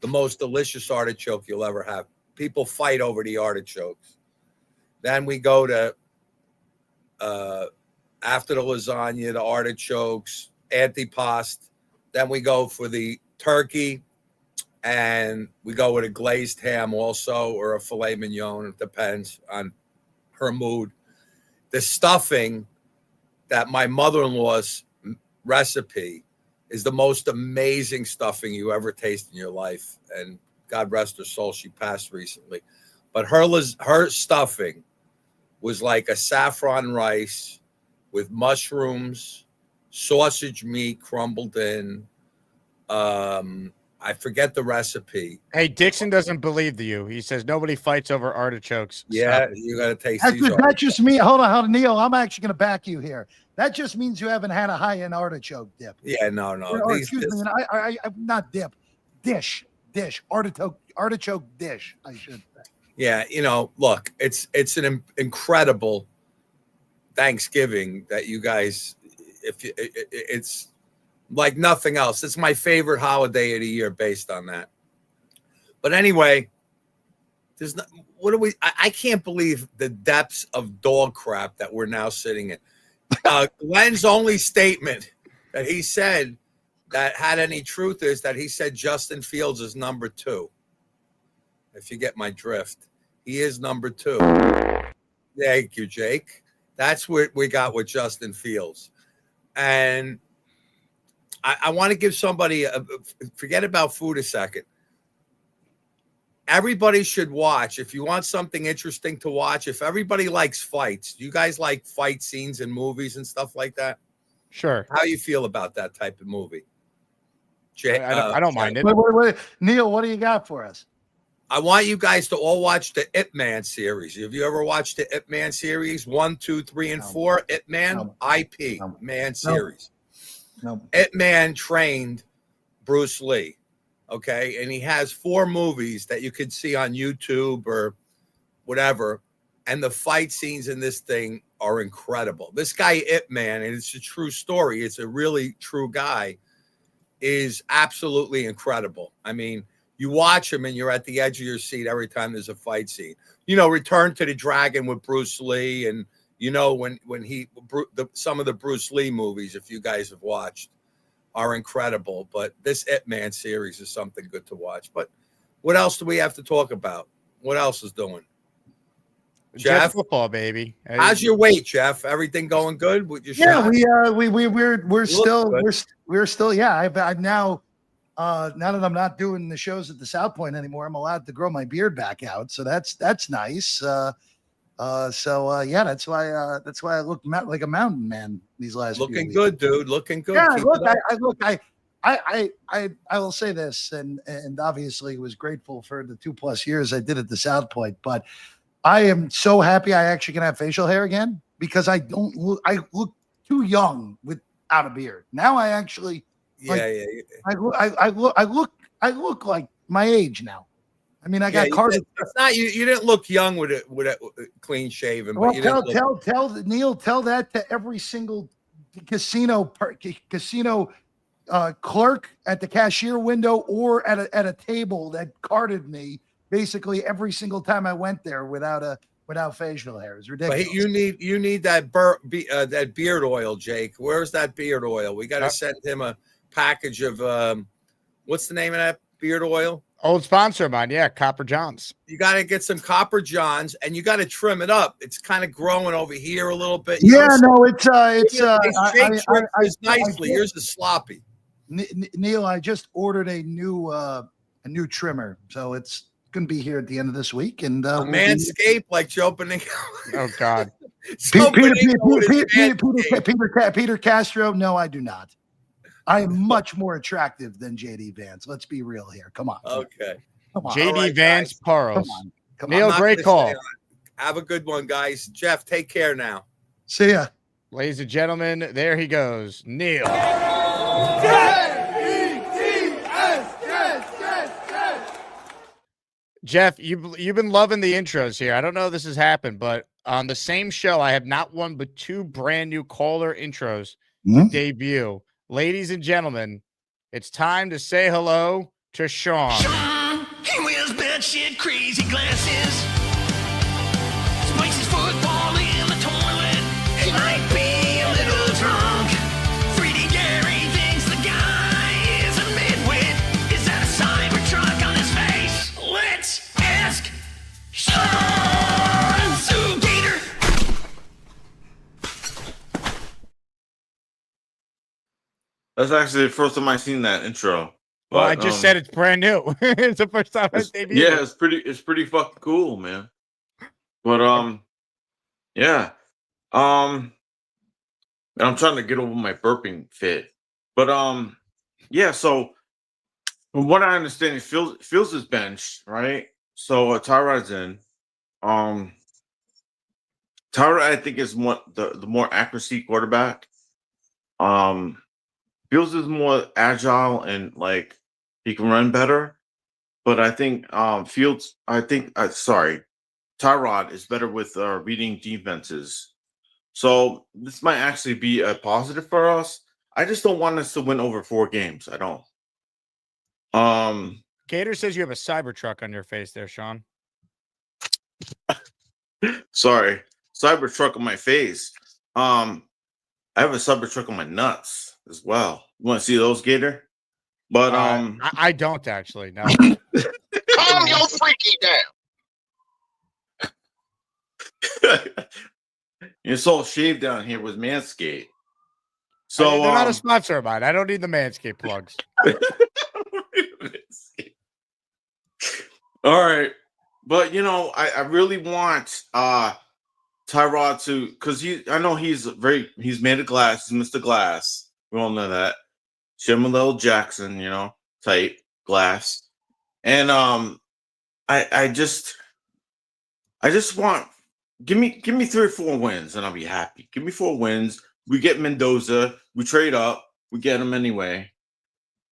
the most delicious artichoke you'll ever have. People fight over the artichokes. Then we go to, after the lasagna, the artichokes, antipasto. Then we go for the turkey, and we go with a glazed ham also, or a filet mignon. It depends on her mood. The stuffing that my mother-in-law's recipe is the most amazing stuffing you ever taste in your life. And God rest her soul, she passed recently. But her stuffing was like a saffron rice with mushrooms, sausage meat crumbled in. I forget the recipe. Hey, Dixon doesn't believe you. He says nobody fights over artichokes. Yeah, you got to taste these. That just me. Hold on, Neil. I'm actually going to back you here. That just means you haven't had a high-end artichoke dip. Yeah, no. Excuse me, I not dip, dish, artichoke dish, I should say. Yeah, look, it's an incredible Thanksgiving that you guys, it's like nothing else. It's my favorite holiday of the year based on that. But anyway, there's not, what do we, I can't believe the depths of dog crap that we're now sitting in. Glenn's only statement that he said that had any truth is that he said Justin Fields is number 2. If you get my drift, he is number 2. Thank you, Jake. That's what we got with Justin Fields. And I want to give somebody, forget about food a second. Everybody should watch. If you want something interesting to watch, if everybody likes fights, do you guys like fight scenes in movies and stuff like that? Sure. How you feel about that type of movie? I don't mind it. Wait. Neil, what do you got for us? I want you guys to all watch the Ip Man series. Have you ever watched the Ip Man series? 1, 2, 3, and 4. Ip Man, IP, Man series. No. Ip Man trained Bruce Lee. Okay. And he has 4 movies that you could see on YouTube or whatever. And the fight scenes in this thing are incredible. This guy, Ip Man, and it's a true story. It's a really true guy, is absolutely incredible. I mean, you watch him and you're at the edge of your seat every time there's a fight scene. You know, Return to the Dragon with Bruce Lee, and you know when some of the Bruce Lee movies, if you guys have watched, are incredible. But this Ip Man series is something good to watch. But what else do we have to talk about? What else is doing? Jeff, football, baby. How's your weight, Jeff? Everything going good with your Yeah, shot? we're still yeah. I've now now that I'm not doing the shows at the South Point anymore, I'm allowed to grow my beard back out. So that's nice. Yeah, that's why I look like a mountain man these last few looking weeks. good, dude. Looking good. Yeah, Keep it up. I will say this, and obviously was grateful for the 2+ years I did at the South Point, but I am so happy I actually can have facial hair again, because I look too young without a beard. Now I actually I look like my age now. I mean, I got carded. It's not you. You didn't look young with a clean shaven. Well, but tell Neil, tell that to every single casino clerk at the cashier window or at a table that carded me basically every single time I went there without facial hair. It's ridiculous. But you need that that beard oil, Jake. Where's that beard oil? We got to send him a package of what's the name of that beard oil? Old sponsor of mine, yeah, Copper Johns. You got to get some Copper Johns, and you got to trim it up. It's kind of growing over here a little bit. It's nicely. Yours is sloppy. Neil, I just ordered a new trimmer, so it's going to be here at the end of this week. And Manscaped, like Joe Beningo. Oh God, Peter Castro. No, I do not. I am much more attractive than JD Vance. Let's be real here. Come on. Okay. Come on. JD right, Vance Parles. Come on. Neil, great call. Have a good one, guys. Jeff, take care now. See ya. Ladies and gentlemen, there he goes. Neil. Jeff, you've been loving the intros here. I don't know if this has happened, but on the same show, I have not one but 2 brand new caller intros to debut. Ladies and gentlemen, it's time to say hello to Sean. Sean, he wears batshit crazy glasses. Spikes his football in the toilet. He might be a little drunk. 3D Gary thinks the guy is a midwit. Is that a Cybertruck on his face? Let's ask Sean Sugator. That's actually the first time I've seen that intro. But, Well, I just said it's brand new. It's the first time I debuted. Yeah, it's pretty fucking cool, man. But yeah. And I'm trying to get over my burping fit. But yeah, so from what I understand, it feels is benched, right? So Tyrod's in. Tyrod, I think, is the more accuracy quarterback. Fields is more agile and like he can run better, but I think Tyrod is better with reading defenses. So this might actually be a positive for us. I just don't want us to win over 4 games. I don't. Gator says you have a Cybertruck on your face there, Sean. Sorry, Cybertruck on my face. I have a Cybertruck on my nuts as well. You want to see those, Gator? But I don't actually. No. Calm your freaky down. It's all shaved down here with Manscaped. So they're not a sponsor of mine. I don't need the Manscaped plugs. All right. But I really want Tyrod to, because I know he's made of glass, he's Mr. Glass. We all know that. Shimon Jackson, type glass. And I just want give me 3 or 4 wins and I'll be happy. Give me 4 wins. We get Mendoza, we trade up, we get him anyway.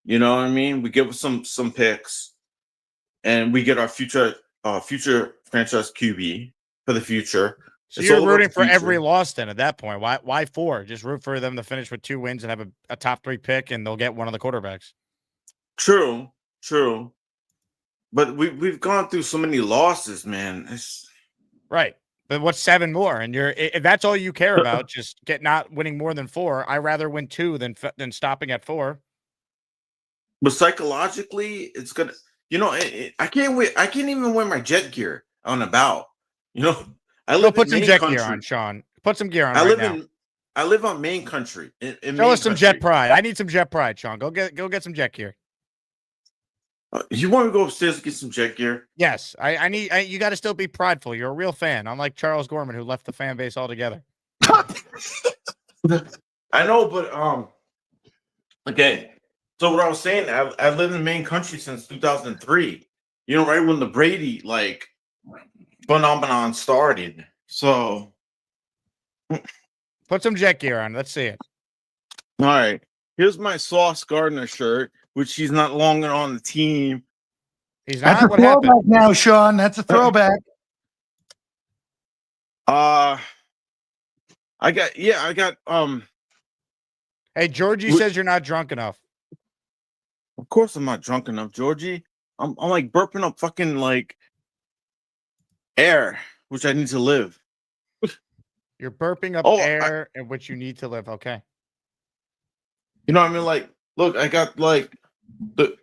You know what I mean? We give some picks, and we get our future franchise QB for the future. So you're rooting for every loss then at that point. Why 4? Just root for them to finish with 2 wins and have a top 3 pick, and they'll get one of the quarterbacks. True. But we've gone through so many losses, man. Right. But what's 7 more? And if that's all you care about, just not winning more than 4. I'd rather win 2 than stopping at 4. But psychologically, it's gonna. I can't wait. I can't even wear my jet gear on about. I live put in some Main jet country. gear on, Sean. Put some gear on. I live on Main country. Show us some jet pride. I need some jet pride, Sean. Go get some jet gear. You want me to go upstairs and get some jet gear? Yes, I need. You got to still be prideful. You're a real fan, unlike Charles Gorman, who left the fan base altogether. I know, but okay. So what I was saying, I've lived in Main country since 2003. Right when the Brady phenomenon started. So put some jet gear on. Let's see it. All right. Here's my Sauce Gardner shirt, which he's not longer on the team. He's not. That's a throwback now, Sean. That's a throwback. I got Hey, Georgie says you're not drunk enough. Of course I'm not drunk enough, Georgie. I'm like burping up fucking like air, which I need to live. You're burping up air in which you need to live. Okay. You know what I mean? Like, look, I got like the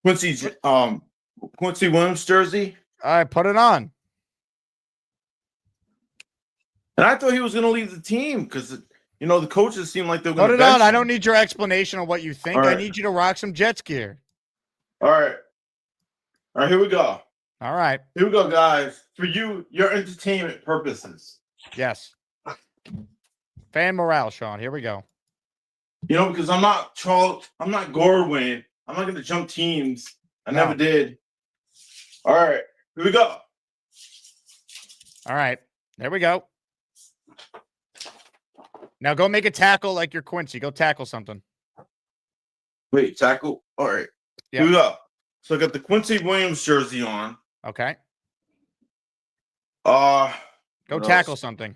Quincy Williams jersey. All right, put it on. And I thought he was gonna leave the team because the coaches seem like they're gonna put it on. I don't need your explanation on what you think. Right. I need you to rock some Jets gear. All right, here we go. All right. Here we go, guys. For your entertainment purposes. Yes. Fan morale, Sean. Here we go. Because I'm not Gorwin. I'm not going to jump teams. I never did. All right. Here we go. All right. There we go. Now go make a tackle like you're Quincy. Go tackle something. Wait, tackle? All right. Yep. Here we go. So I got the Quincy Williams jersey on. Okay. Go tackle something.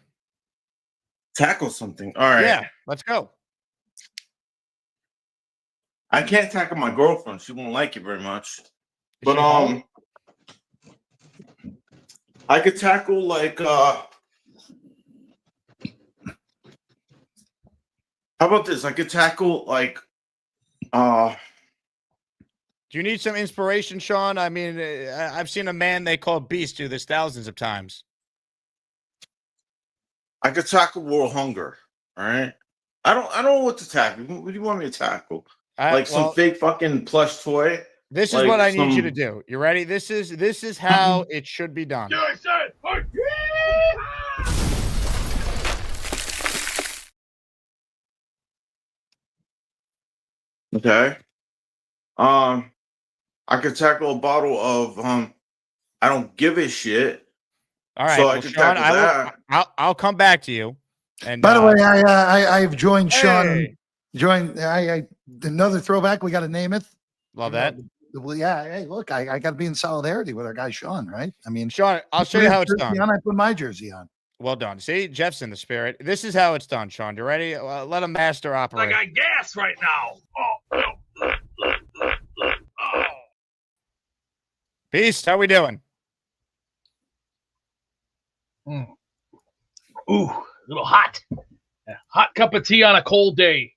Tackle something. All right. Yeah, let's go. I can't tackle my girlfriend. She won't like it very much. But I could tackle like how about this? I could tackle like do you need some inspiration, Sean? I mean, I've seen a man they call Beast do this thousands of times. I could tackle world hunger. All right. I don't know what to tackle. What do you want me to tackle? Some fake fucking plush toy. This is what I need you to do. You ready? This is how it should be done. Okay. I could tackle a bottle of I don't give a shit. All right, so well, Sean, I'll come back to you. And by the way, I've joined Sean. Joined another throwback. We got to name it. Love that. Well, yeah. Hey, look, I got to be in solidarity with our guy Sean, right? I mean, Sean, I'll show you how it's done. I put my jersey on. Well done. See, Jeff's in the spirit. This is how it's done, Sean. You ready? Let a master operate. I got gas right now. Beast, how we doing? Ooh, a little hot. A hot cup of tea on a cold day.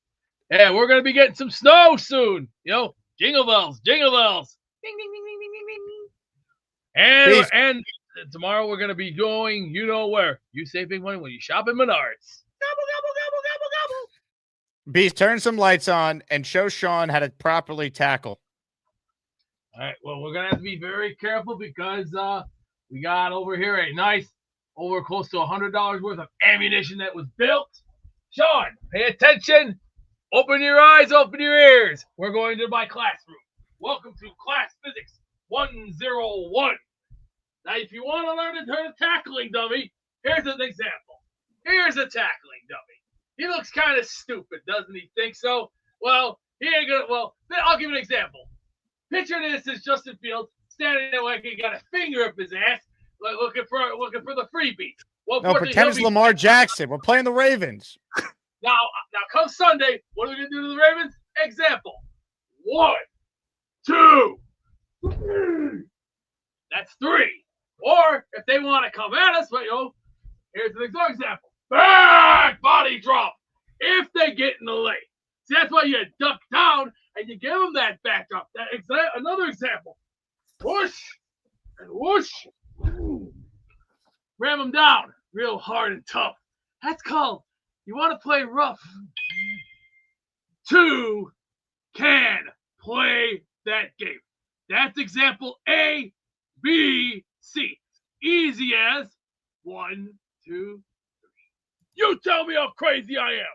Yeah, we're gonna be getting some snow soon. Jingle bells, jingle bells. Ding, ding, ding, ding, ding, ding, ding. And tomorrow we're gonna be going, you know where. You save big money when you shop at Menards. Gobble, gobble, gobble, gobble, gobble. Beast, turn some lights on and show Sean how to properly tackle. All right, well, we're gonna have to be very careful because we got over here a nice, over close to $100 worth of ammunition that was built. Sean, pay attention. Open your eyes, open your ears. We're going to my classroom. Welcome to Class Physics 101. Now, if you want to learn to turn a tackling dummy, here's an example. Here's a tackling dummy. He looks kind of stupid, doesn't he think so? Well, he ain't gonna. Well, I'll give you an example. Picture this as Justin Fields standing there like he got a finger up his ass, like looking for the freebie. Well, no, pretend it's Lamar Jackson. We're playing the Ravens. Now, come Sunday, what are we gonna do to the Ravens? Example: 1, 2, 3. That's 3. Or if they want to come at us, here's an example: back body drop. If they get in the lane, see, that's why you duck down and you give them that back drop. Another example: whoosh and whoosh. Ram them down real hard and tough. That's called. You want to play rough? 2 can play that game. That's example A, B, C. Easy as 1, 2, 3. You tell me how crazy I am.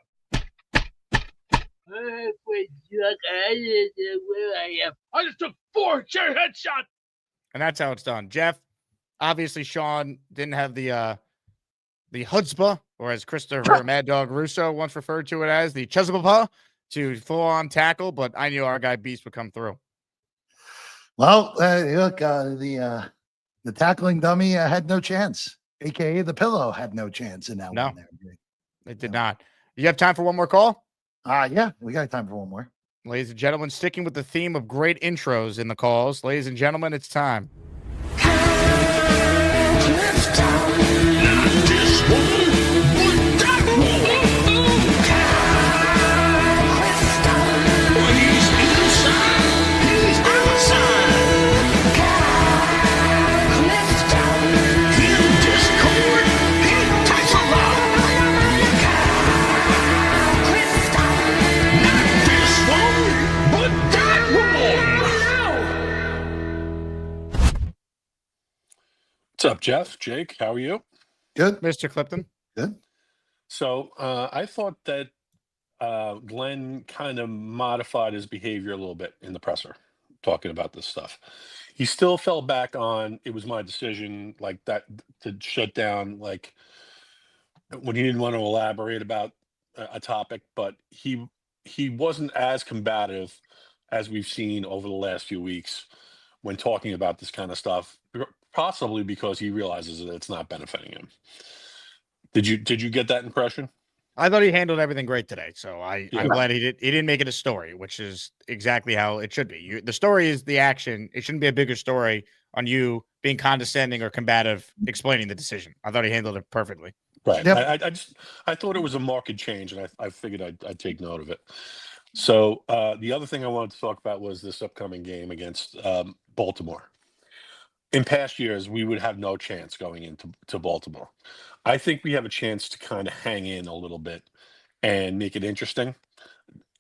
I just took 4 chair headshots. And that's how it's done. Jeff, obviously Sean didn't have the chutzpah, or as Christopher Mad Dog Russo once referred to it as, the chutzpah to full-on tackle, but I knew our guy Beast would come through. Well, look, the tackling dummy had no chance, a.k.a. the pillow had no chance in that one. It did not. You have time for one more call? Yeah, we got time for one more. Ladies and gentlemen, sticking with the theme of great intros in the calls, ladies and gentlemen, it's time. What's up, Jeff? Jake, how are you? Good. Mr. Clifton. Good. So I thought that Glenn kind of modified his behavior a little bit in the presser, talking about this stuff. He still fell back on, it was my decision, like that, to shut down, like when he didn't want to elaborate about a topic, but he wasn't as combative as we've seen over the last few weeks when talking about this kind of stuff, possibly because he realizes that it's not benefiting him. Did you get that impression? I thought he handled everything great today, so I'm glad he didn't make it a story, which is exactly how it should be. The story is the action. It shouldn't be a bigger story on you being condescending or combative explaining the decision. I thought he handled it perfectly. Right. Yep. I thought it was a marked change, and I figured I'd take note of it. So the other thing I wanted to talk about was this upcoming game against Baltimore. In past years, we would have no chance going into Baltimore. I think we have a chance to kind of hang in a little bit and make it interesting.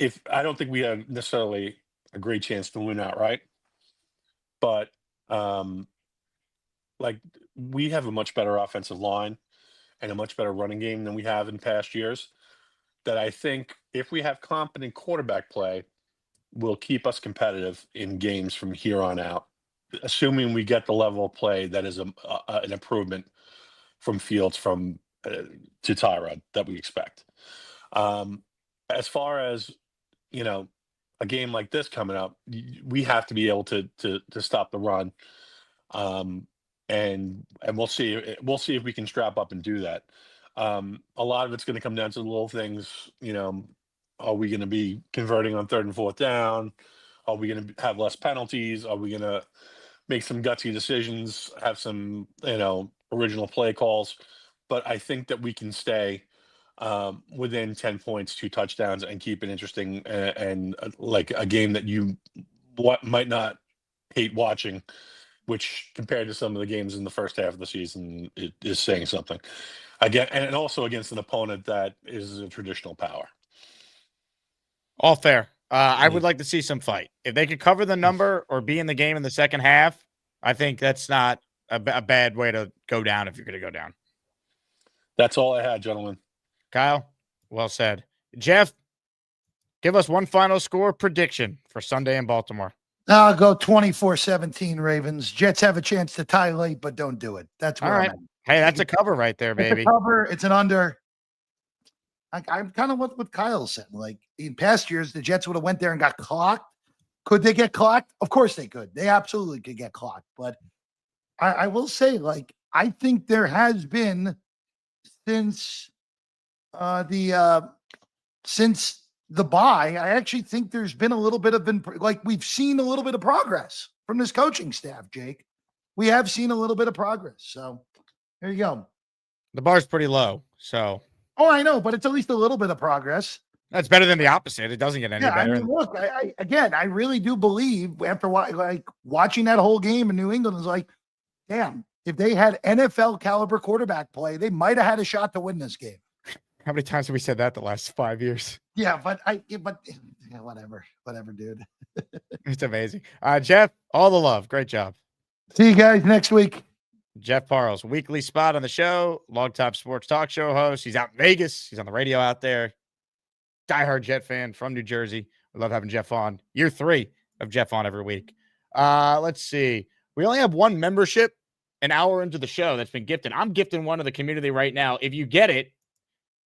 I don't think we have necessarily a great chance to win outright, but like we have a much better offensive line and a much better running game than we have in past years. That I think if we have competent quarterback play, will keep us competitive in games from here on out, assuming we get the level of play that is an improvement from Fields to Tyrod that we expect. As far as, a game like this coming up, we have to be able to stop the run. and we'll see. We'll see if we can strap up and do that. A lot of it's going to come down to the little things. Are we going to be converting on 3rd and 4th down? Are we going to have less penalties? Are we going to make some gutsy decisions? Have some original play calls? But I think that we can stay within 10 points, 2 touchdowns, and keep it interesting and like a game that you might not hate watching, which compared to some of the games in the first half of the season, it is saying something. Again, and also against an opponent that is a traditional power. All fair. I would like to see some fight. If they could cover the number or be in the game in the second half, I think that's not a bad way to go down if you're going to go down. That's all I had, gentlemen. Kyle, well said. Jeff, give us one final score prediction for Sunday in Baltimore. I'll go 24-17 Ravens. Jets have a chance to tie late, but don't do it. That's where all right. Hey, that's a cover right there, baby. It's a cover. It's an under. I'm kind of what Kyle said. Like in past years, the Jets would have went there and got clocked. Could they get clocked? Of course they could. They absolutely could get clocked. But I will say, like, I think there has been since the bye, I actually think there's been a little bit of we've seen a little bit of progress from this coaching staff, Jake. We have seen a little bit of progress. So there you go. The bar's pretty low. So I know, but it's at least a little bit of progress. That's better than the opposite. It doesn't get any better. I mean, look, I really do believe after watching that whole game in New England is like, damn, if they had NFL caliber quarterback play, they might have had a shot to win this game. How many times have we said that the last 5 years? Yeah, but whatever, dude. It's amazing. Jeff, all the love. Great job. See you guys next week. Jeff Parles, weekly spot on the show, longtime sports talk show host. He's out in Vegas. He's on the radio out there. Diehard Jet fan from New Jersey. We love having Jeff on. Year 3 of Jeff on every week. Let's see. We only have one membership an hour into the show that's been gifted. I'm gifting one to the community right now. If you get it,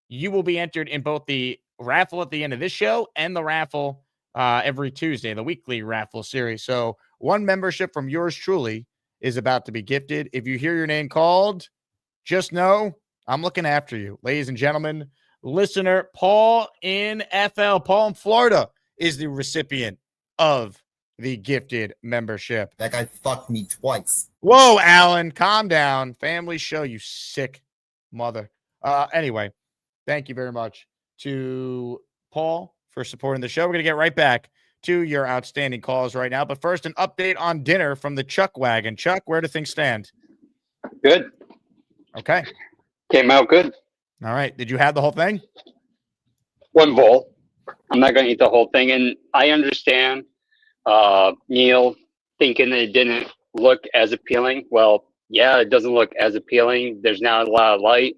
you will be entered in both the raffle at the end of this show and the raffle every Tuesday, the weekly raffle series. So one membership from yours truly is about to be gifted. If you hear your name called, just know I'm looking after you. Ladies and gentlemen, listener Paul in Florida is the recipient of the gifted membership. That guy fucked me twice. Whoa, Alan, calm down. Family show, you sick mother. Anyway, thank you very much to Paul for supporting the show. We're going to get right back to your outstanding calls right now. But first, an update on dinner from the Chuck Wagon. Chuck, where do things stand? Good. Okay. Came out good. All right. Did you have the whole thing? One bowl. I'm not going to eat the whole thing. And I understand Neil thinking that it didn't look as appealing. Well, yeah, it doesn't look as appealing. There's not a lot of light.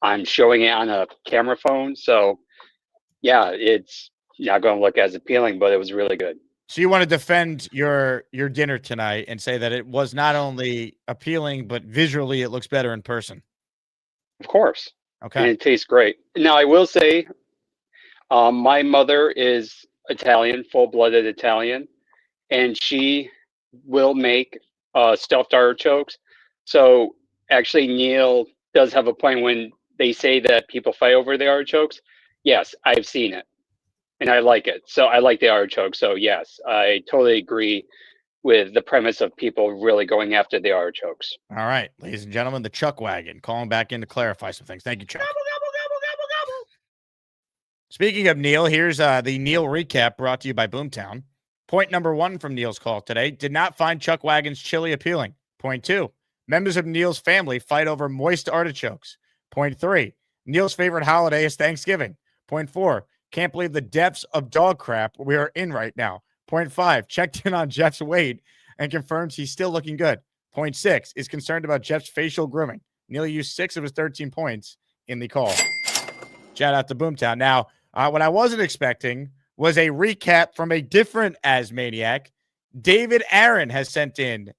I'm showing it on a camera phone. So, yeah, it's not going to look as appealing, but it was really good. So you want to defend your dinner tonight and say that it was not only appealing, but visually it looks better in person. Of course. Okay. And it tastes great. Now, I will say my mother is Italian, full-blooded Italian, and she will make stuffed artichokes. So actually, Neil does have a point when they say that people fight over the artichokes. Yes, I've seen it, and I like it. So I like the artichoke. So yes, I totally agree with the premise of people really going after the artichokes. All right, ladies and gentlemen, the Chuck Wagon calling back in to clarify some things. Thank you, Chuck. Speaking of Neil, here's the Neil recap brought to you by Boomtown. Point number 1 from Neil's call today: did not find Chuck Wagon's chili appealing. Point 2: members of Neil's family fight over moist artichokes. Point 3: Neil's favorite holiday is Thanksgiving. Point 4: can't believe the depths of dog crap we are in right now. Point 5: checked in on Jeff's weight and confirms he's still looking good. Point 6: is concerned about Jeff's facial grooming. Neil used 6 of his 13 points in the call. Shout out to Boomtown. Now, what I wasn't expecting was a recap from a different Asmaniac. David Aaron has sent in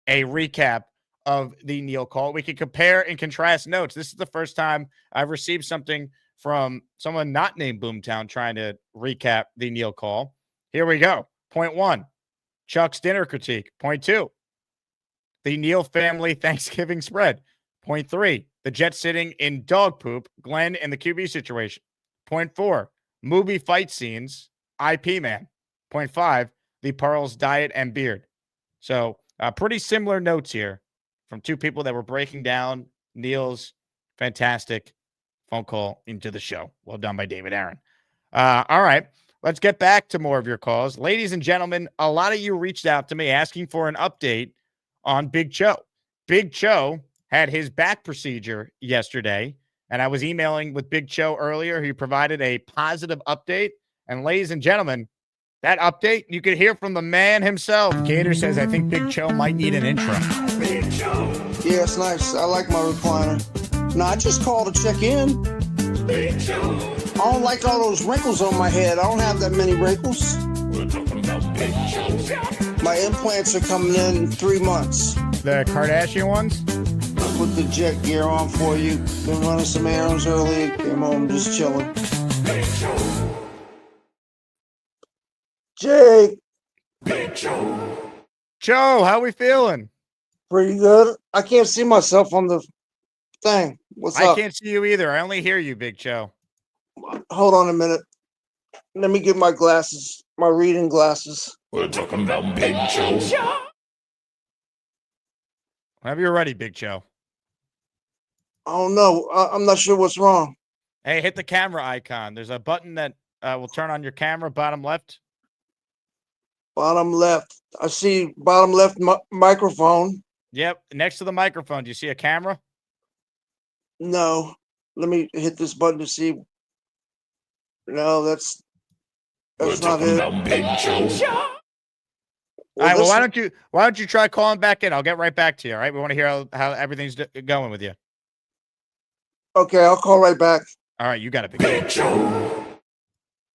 a recap of the Neil call. We can compare and contrast notes. This is the first time I've received something from someone not named Boomtown trying to recap the Neil call. Here we go. Point 1, Chuck's dinner critique. Point 2, the Neal family Thanksgiving spread. Point 3, the Jets sitting in dog poop, Glenn and the QB situation. Point 4, movie fight scenes, IP man. Point 5, the Parles diet and beard. So pretty similar notes here from two people that were breaking down Neal's fantastic phone call into the show. Well done by David Aaron. All right, let's get back to more of your calls. Ladies and gentlemen, a lot of you reached out to me asking for an update on Big Cho. Big Cho had his back procedure yesterday, and I was emailing with Big Cho earlier. He provided a positive update. And ladies and gentlemen, that update, you could hear from the man himself. Gator says, I think Big Cho might need an intro. Big Cho. Yeah, it's nice. I like my recliner. No, I just called to check in. Big Cho. I don't like all those wrinkles on my head. I don't have that many wrinkles. We're talking about Big Cho. My implants are coming in 3 months. The Kardashian ones? I put the jet gear on for you. Been running some errands early. Came home just chilling. Big Cho. Jake. Big Cho. Joe, how we feeling? Pretty good. I can't see myself on the thing. What's up? I can't see you either. I only hear you, Big Cho. Hold on a minute. Let me get my glasses, my reading glasses. We're talking about Big Cho. Whenever you're ready, Big Cho. Oh, no. I'm not sure what's wrong. Hey, hit the camera icon. There's a button that will turn on your camera, bottom left. Bottom left. I see bottom left microphone. Yep. Next to the microphone, do you see a camera? No. Let me hit this button to see. No, that's not it. All right. Well, why don't you try calling back in? I'll get right back to you. All right. We want to hear how everything's going with you. Okay, I'll call right back. All right. You got it, Big Cho.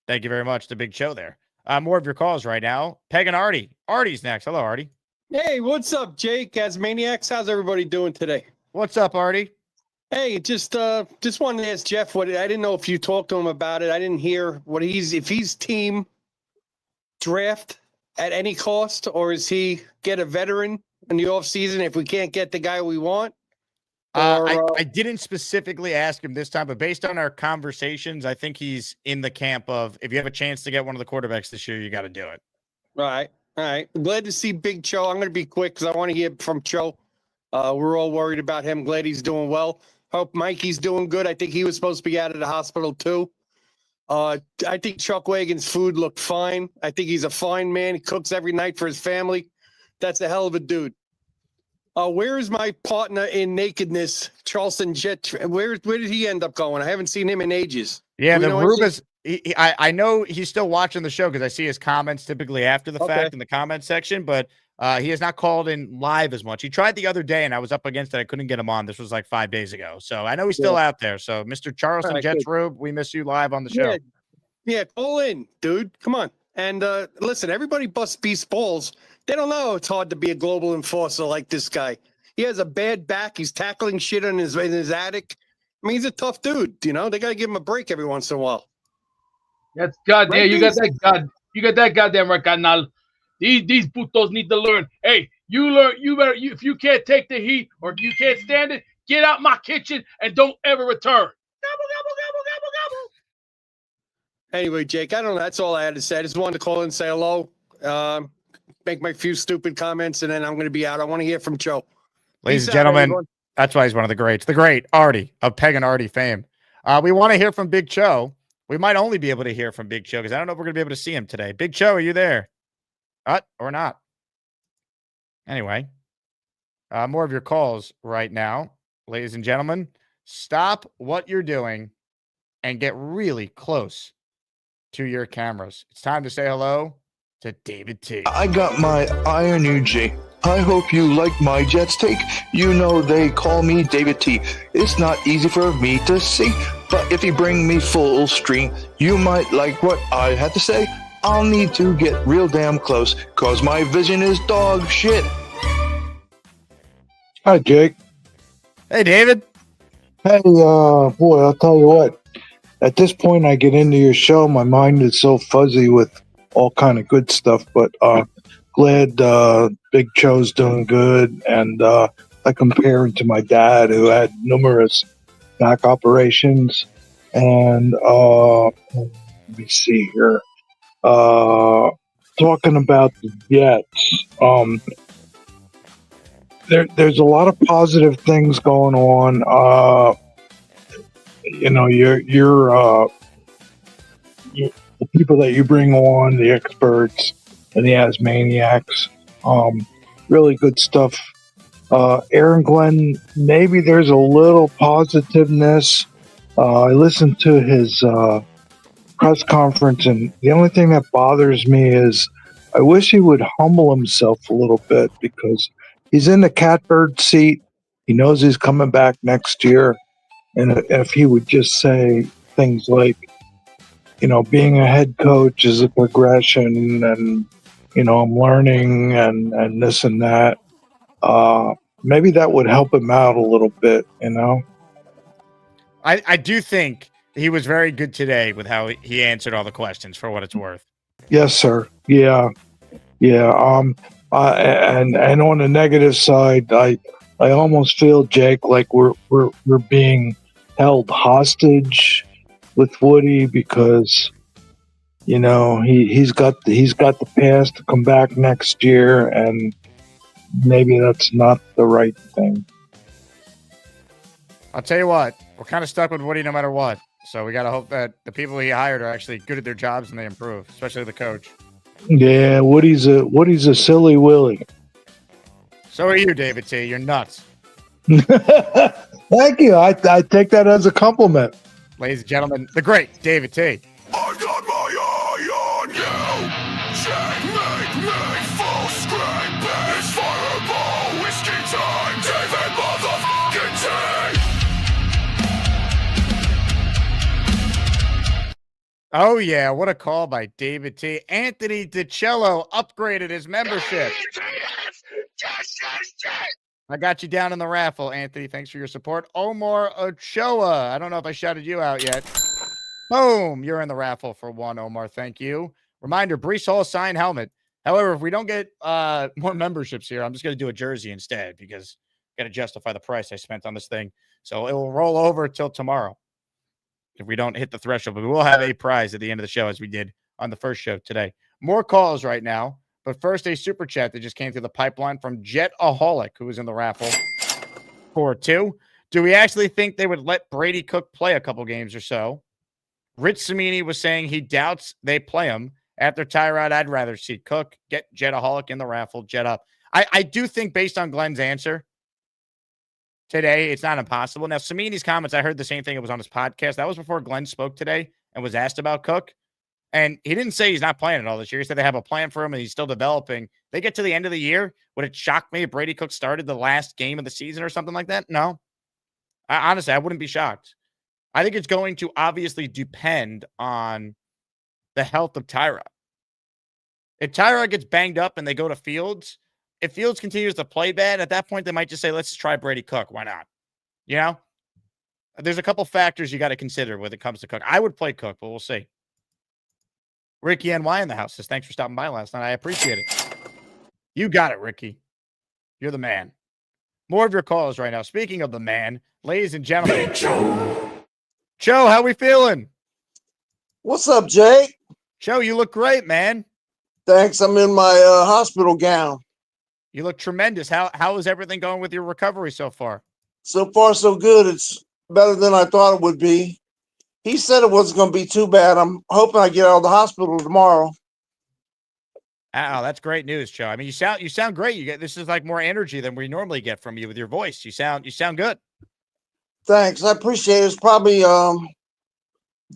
Thank you very much to Big Cho there. More of your calls right now. Peg and Artie. Artie's next. Hello, Artie. Hey, what's up, Jake? As Maniacs, how's everybody doing today? What's up, Artie? Hey, just wanted to ask Jeff what I didn't know if you talked to him about it. I didn't hear if he's team draft at any cost, or is he get a veteran in the offseason if we can't get the guy we want? I didn't specifically ask him this time, but based on our conversations, I think he's in the camp of if you have a chance to get one of the quarterbacks this year, you got to do it. All right. Glad to see Big Cho. I'm going to be quick because I want to hear from Cho. We're all worried about him. Glad he's doing well. Hope Mikey's doing good. I think he was supposed to be out of the hospital too. I think Chuck Wagon's food looked fine. I think he's a fine man. He cooks every night for his family. That's a hell of a dude. Where is my partner in nakedness, Charleston Jet? Where did he end up going? I haven't seen him in ages. Yeah, the Rubas. I know he's still watching the show because I see his comments typically after the fact in the comment section, but he has not called in live as much. He tried the other day, and I was up against it. I couldn't get him on. This was like 5 days ago. So I know he's still out there. So Mr. Charleston Jets Rube, we miss you live on the show. Yeah, call in, dude. Come on. And listen, everybody busts beast balls. They don't know it's hard to be a global enforcer like this guy. He has a bad back. He's tackling shit in his attic. I mean, he's a tough dude. You know, they got to give him a break every once in a while. That's goddamn. Right, you got that god. You got that goddamn right, carnal. These putos need to learn. Hey, you learn. You better. If you can't take the heat or you can't stand it, get out my kitchen and don't ever return. Gobble, gobble, gobble, gobble, gobble. Anyway, Jake, I don't know. That's all I had to say. I just wanted to call in and say hello. Make my few stupid comments, and then I'm going to be out. I want to hear from Joe. Ladies and gentlemen, that's why he's one of the greats. The great Artie of Peg and Artie fame. We want to hear from Big Cho. We might only be able to hear from Big Cho because I don't know if we're going to be able to see him today. Big Cho, are you there? Or not? Anyway, more of your calls right now. Ladies and gentlemen, stop what you're doing and get really close to your cameras. It's time to say hello to David T. I got my Iron UG. I hope you like my Jets take. You know they call me David T. It's not easy for me to see, but if you bring me full stream, you might like what I had to say. I'll need to get real damn close, cause my vision is dog shit. Hi, Jake. Hey, David. Hey, boy, I'll tell you what. At this point, I get into your show. My mind is so fuzzy with all kind of good stuff, but glad Big Cho's doing good, and I compare him to my dad, who had numerous back operations. And let me see here. Talking about the Jets, there's a lot of positive things going on. The people that you bring on, the experts and the Asmaniacs, really good stuff. Aaron Glenn, maybe there's a little positiveness. I listened to his press conference, and the only thing that bothers me is I wish he would humble himself a little bit, because he's in the catbird seat. He knows he's coming back next year. And if he would just say things like, being a head coach is a progression, and, I'm learning and this and that. Maybe that would help him out a little bit, I do think he was very good today with how he answered all the questions, for what it's worth. Yes, sir. Yeah. And on the negative side, I almost feel, Jake, like we're being held hostage with Woody, because he's got the pass to come back next year, and maybe that's not the right thing. I'll tell you what, we're kind of stuck with Woody no matter what. So we got to hope that the people he hired are actually good at their jobs and they improve, especially the coach. Yeah, Woody's a silly Willie. So are you, David T. You're nuts. Thank you. I take that as a compliment. Ladies and gentlemen, the great David T. I got my eye on you. Checkmate me full screen. It's fireball whiskey time. David motherfucking T. Oh, yeah. What a call by David T. Anthony DiCello upgraded his membership. I got you down in the raffle, Anthony. Thanks for your support. Omar Ochoa. I don't know if I shouted you out yet. Boom. You're in the raffle for one, Omar. Thank you. Reminder, Brees Hall signed helmet. However, if we don't get more memberships here, I'm just going to do a jersey instead, because I got to justify the price I spent on this thing. So it will roll over till tomorrow if we don't hit the threshold. But we will have a prize at the end of the show, as we did on the first show today. More calls right now. But first, a super chat that just came through the pipeline from Jetaholic, who was in the raffle for 2. Do we actually think they would let Brady Cook play a couple games or so? Rich Samini was saying he doubts they play him. After Tyrod, I'd rather see Cook. Get Jetaholic in the raffle. Jet up. I do think, based on Glenn's answer today, it's not impossible. Now, Samini's comments, I heard the same thing. It was on his podcast. That was before Glenn spoke today and was asked about Cook. And he didn't say he's not playing at all this year. He said they have a plan for him and he's still developing. They get to the end of the year. Would it shock me if Brady Cook started the last game of the season or something like that? No. Honestly, I wouldn't be shocked. I think it's going to obviously depend on the health of Tyrod. If Tyrod gets banged up and they go to Fields, if Fields continues to play bad, at that point, they might just say, let's just try Brady Cook. Why not? There's a couple factors you got to consider when it comes to Cook. I would play Cook, but we'll see. Ricky NY in the house says, thanks for stopping by last night. I appreciate it. You got it, Ricky. You're the man. More of your calls right now. Speaking of the man, ladies and gentlemen. Joe, how we feeling? What's up, Jake? Joe, you look great, man. Thanks. I'm in my hospital gown. You look tremendous. How is everything going with your recovery so far? So far, so good. It's better than I thought it would be. He said it wasn't going to be too bad. I'm hoping I get out of the hospital tomorrow. Oh, that's great news, Joe. I mean, you sound great. This is like more energy than we normally get from you with your voice. You sound good. Thanks. I appreciate it. It's probably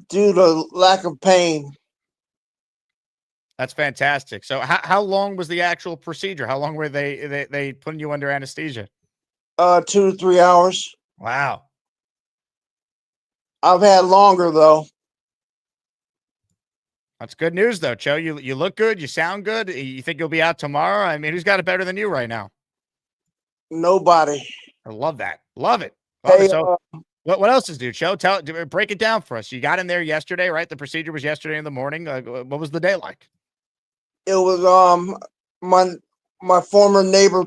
due to lack of pain. That's fantastic. So how long was the actual procedure? How long were they putting you under anesthesia? 2 to 3 hours. Wow. I've had longer, though. That's good news, though, Joe. You look good. You sound good. You think you'll be out tomorrow? I mean, who's got it better than you right now? Nobody. I love that. Love it. Hey, So what else is new, Joe? Break it down for us. You got in there yesterday, right? The procedure was yesterday in the morning. What was the day like? It was my former neighbor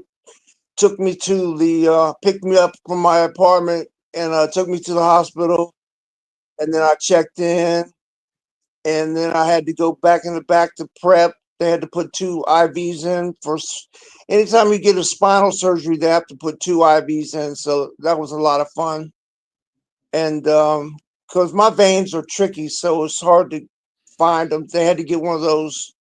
took me to the picked me up from my apartment and took me to the hospital, and then I checked in, and then I had to go back in the back to prep. They had to put 2 IVs in for. Anytime you get a spinal surgery, they have to put 2 IVs in. So that was a lot of fun, and because my veins are tricky, so it's hard to find them. They had to get one of those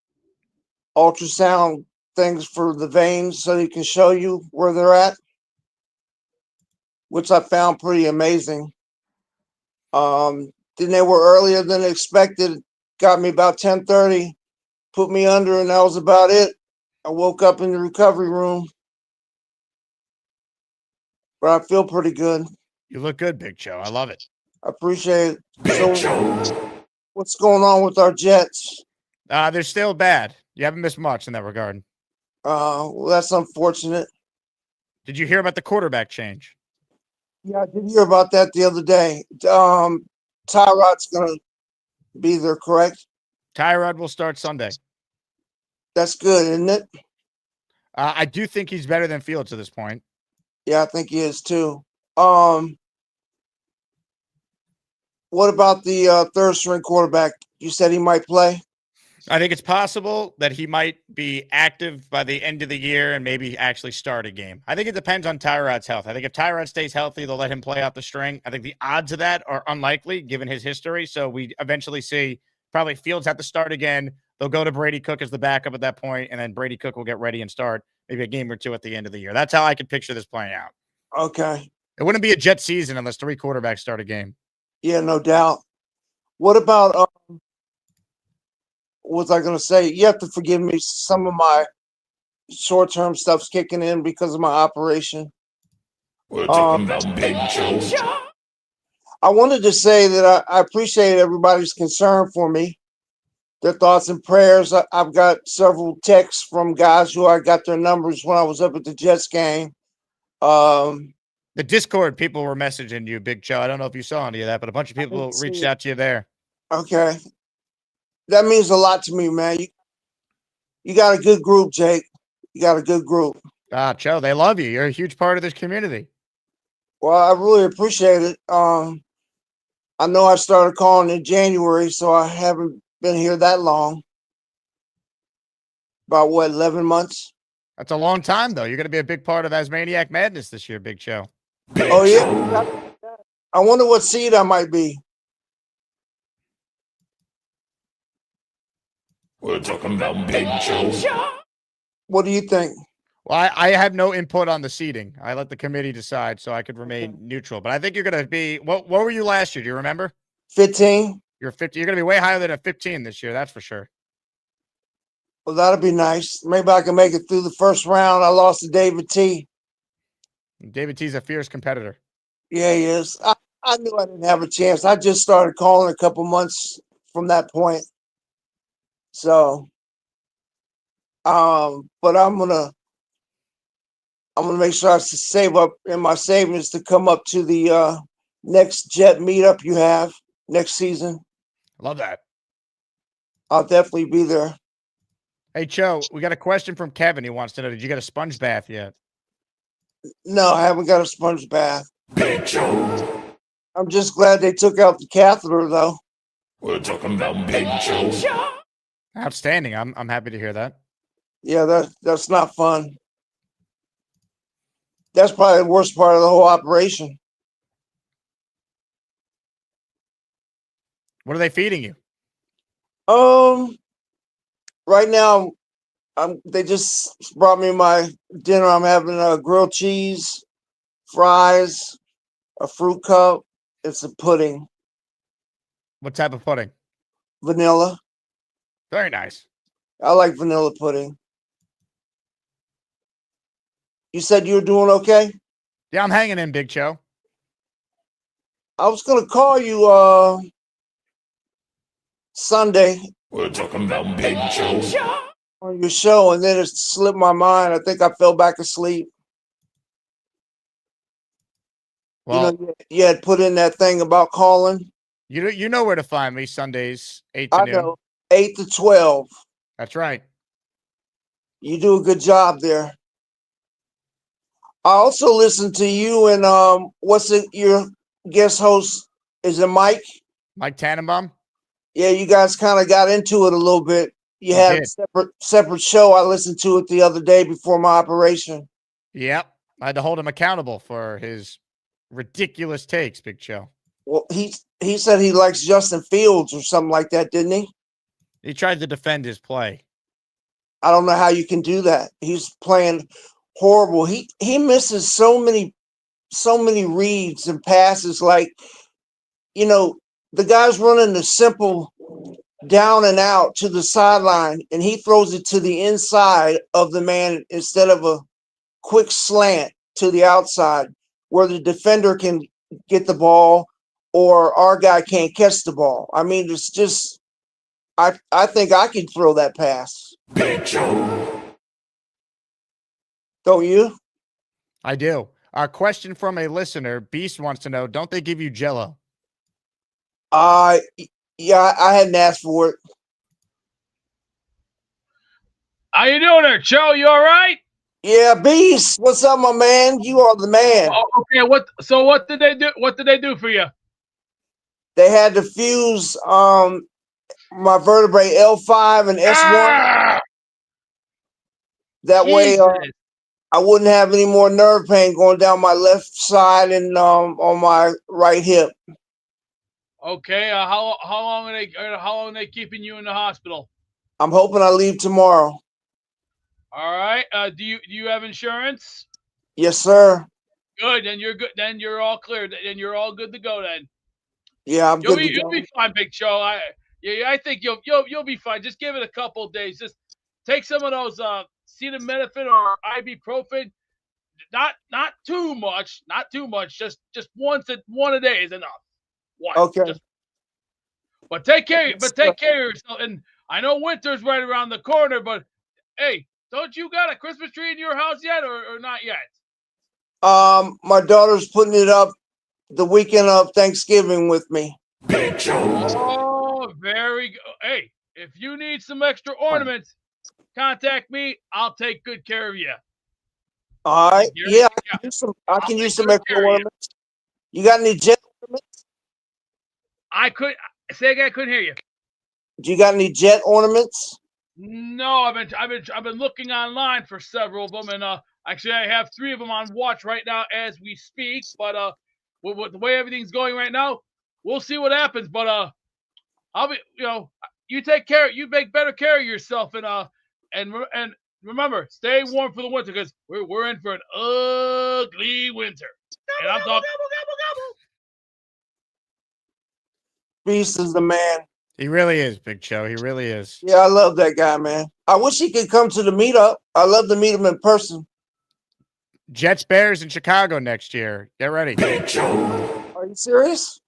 ultrasound things for the veins so they can show you where they're at, which I found pretty amazing. Then they were earlier than expected. Got me about 10:30, put me under, and that was about it. I woke up in the recovery room, but I feel pretty good. You look good, Big Joe. I love it. I appreciate it. So, what's going on with our Jets? They're still bad. You haven't missed much in that regard. Well, that's unfortunate. Did you hear about the quarterback change? Yeah, I did hear about that the other day. Tyrod's gonna be there, correct? Tyrod will start Sunday. That's good, isn't it? I do think he's better than Fields at this point. Yeah, I think he is too. What about the third string quarterback? You said he might play? I think it's possible that he might be active by the end of the year and maybe actually start a game. I think it depends on Tyrod's health. I think if Tyrod stays healthy, they'll let him play out the string. I think the odds of that are unlikely given his history. So we eventually see probably Fields have to start again. They'll go to Brady Cook as the backup at that point, and then Brady Cook will get ready and start maybe a game or two at the end of the year. That's how I could picture this playing out. Okay. It wouldn't be a Jet season unless 3 quarterbacks start a game. Yeah, no doubt. What about what was I going to say? You have to forgive me. Some of my short-term stuff's kicking in because of my operation. We're talking about Big Joe. I wanted to say that I appreciate everybody's concern for me, their thoughts and prayers. I've got several texts from guys who I got their numbers when I was up at the Jets game. The Discord people were messaging you, Big Joe. I don't know if you saw any of that, but a bunch of people reached out to you there. Okay. That means a lot to me, man. You got a good group, Jake. You got a good group. Joe, they love you. You're a huge part of this community. Well, I really appreciate it. I know I started calling in January, so I haven't been here that long. About what, 11 months? That's a long time, though. You're going to be a big part of Asmaniac Madness this year, Big Joe. Oh, yeah. I wonder what seed I might be. We're talking about Big Joe. What do you think? Well, I have no input on the seeding. I let the committee decide, so I could remain neutral. But I think you're going to be what were you last year? Do you remember? 15. You're 50. You're going to be way higher than a 15 this year. That's for sure. Well, that'll be nice. Maybe I can make it through the first round. I lost to David T. David T's a fierce competitor. Yeah, he is. I knew I didn't have a chance. I just started calling a couple months from that point. So, but I'm gonna make sure I save up in my savings to come up to the next Jet meetup you have next season. Love that. I'll definitely be there. Hey, Joe, we got a question from Kevin. He wants to know, did you get a sponge bath yet? No, I haven't got a sponge bath. Big Joe. I'm just glad they took out the catheter, though. We're talking about Big Joe. Outstanding. I'm happy to hear that. Yeah, that's not fun. That's probably the worst part of the whole operation. What are they feeding you? Right now, they just brought me my dinner. I'm having a grilled cheese, fries, a fruit cup. It's a pudding. What type of pudding? Vanilla. Very nice. I like vanilla pudding. You said you were doing okay? Yeah, I'm hanging in, Big Joe. I was going to call you Sunday. We're talking about Big Joe. On your show, and then it slipped my mind. I think I fell back asleep. Well, you had put in that thing about calling. You know where to find me Sundays, 8 to I noon. know, 8 to 12. That's right. You do a good job there. I also listen to you and your guest host? Is it Mike? Mike Tannenbaum? Yeah, you guys kind of got into it a little bit. You We had did. a separate show. I listened to it the other day before my operation. Yep. I had to hold him accountable for his ridiculous takes, Big Show. Well, he said he likes Justin Fields or something like that, didn't he? He tried to defend his play. I don't know how you can do that. He's playing horrible. He misses so many reads and passes. Like, the guy's running the simple down and out to the sideline, and he throws it to the inside of the man instead of a quick slant to the outside where the defender can get the ball or our guy can't catch the ball. I mean, it's just, I think I can throw that pass. Big Show. Don't you? I do. Our question from a listener, Beast wants to know, don't they give you Jell-O? Yeah, I hadn't asked for it. How you doing there, Joe? You all right? Yeah, Beast. What's up, my man? You are the man. Oh, okay. What did they do? What did they do for you? They had to fuse my vertebrae L5 and S1. That way I wouldn't have any more nerve pain going down my left side and on my right hip. Okay. How long are they keeping you in the hospital? I'm hoping I leave tomorrow. All right. Do you have insurance? Yes, sir. Good. Then you're good. Then you're all clear. Then you're all good to go. Then. Yeah, I'm good. You'll be fine, Big Show. I think you'll be fine. Just give it a couple of days. Just take some of those acetaminophen or ibuprofen. Not too much. Not too much. Just one a day is enough. One. Okay. But take care of yourself. And I know winter's right around the corner, but hey, don't you got a Christmas tree in your house yet or not yet? My daughter's putting it up the weekend of Thanksgiving with me. Big Show. Oh, very good. Hey, if you need some extra ornaments, contact me. I'll take good care of you. All right. Yeah, I can use some extra ornaments. You got any jet ornaments? I couldn't hear you. Do you got any jet ornaments? No, I've been looking online for several of them, and actually I have 3 of them on watch right now as we speak. But with the way everything's going right now, we'll see what happens. But I'll be, you take care, you make better care of yourself, and remember, stay warm for the winter because we're in for an ugly winter. And I'm talking. Beast is the man. He really is, Big Show. He really is. Yeah, I love that guy, man. I wish he could come to the meetup. I love to meet him in person. Jets Bears in Chicago next year. Get ready. Are you serious?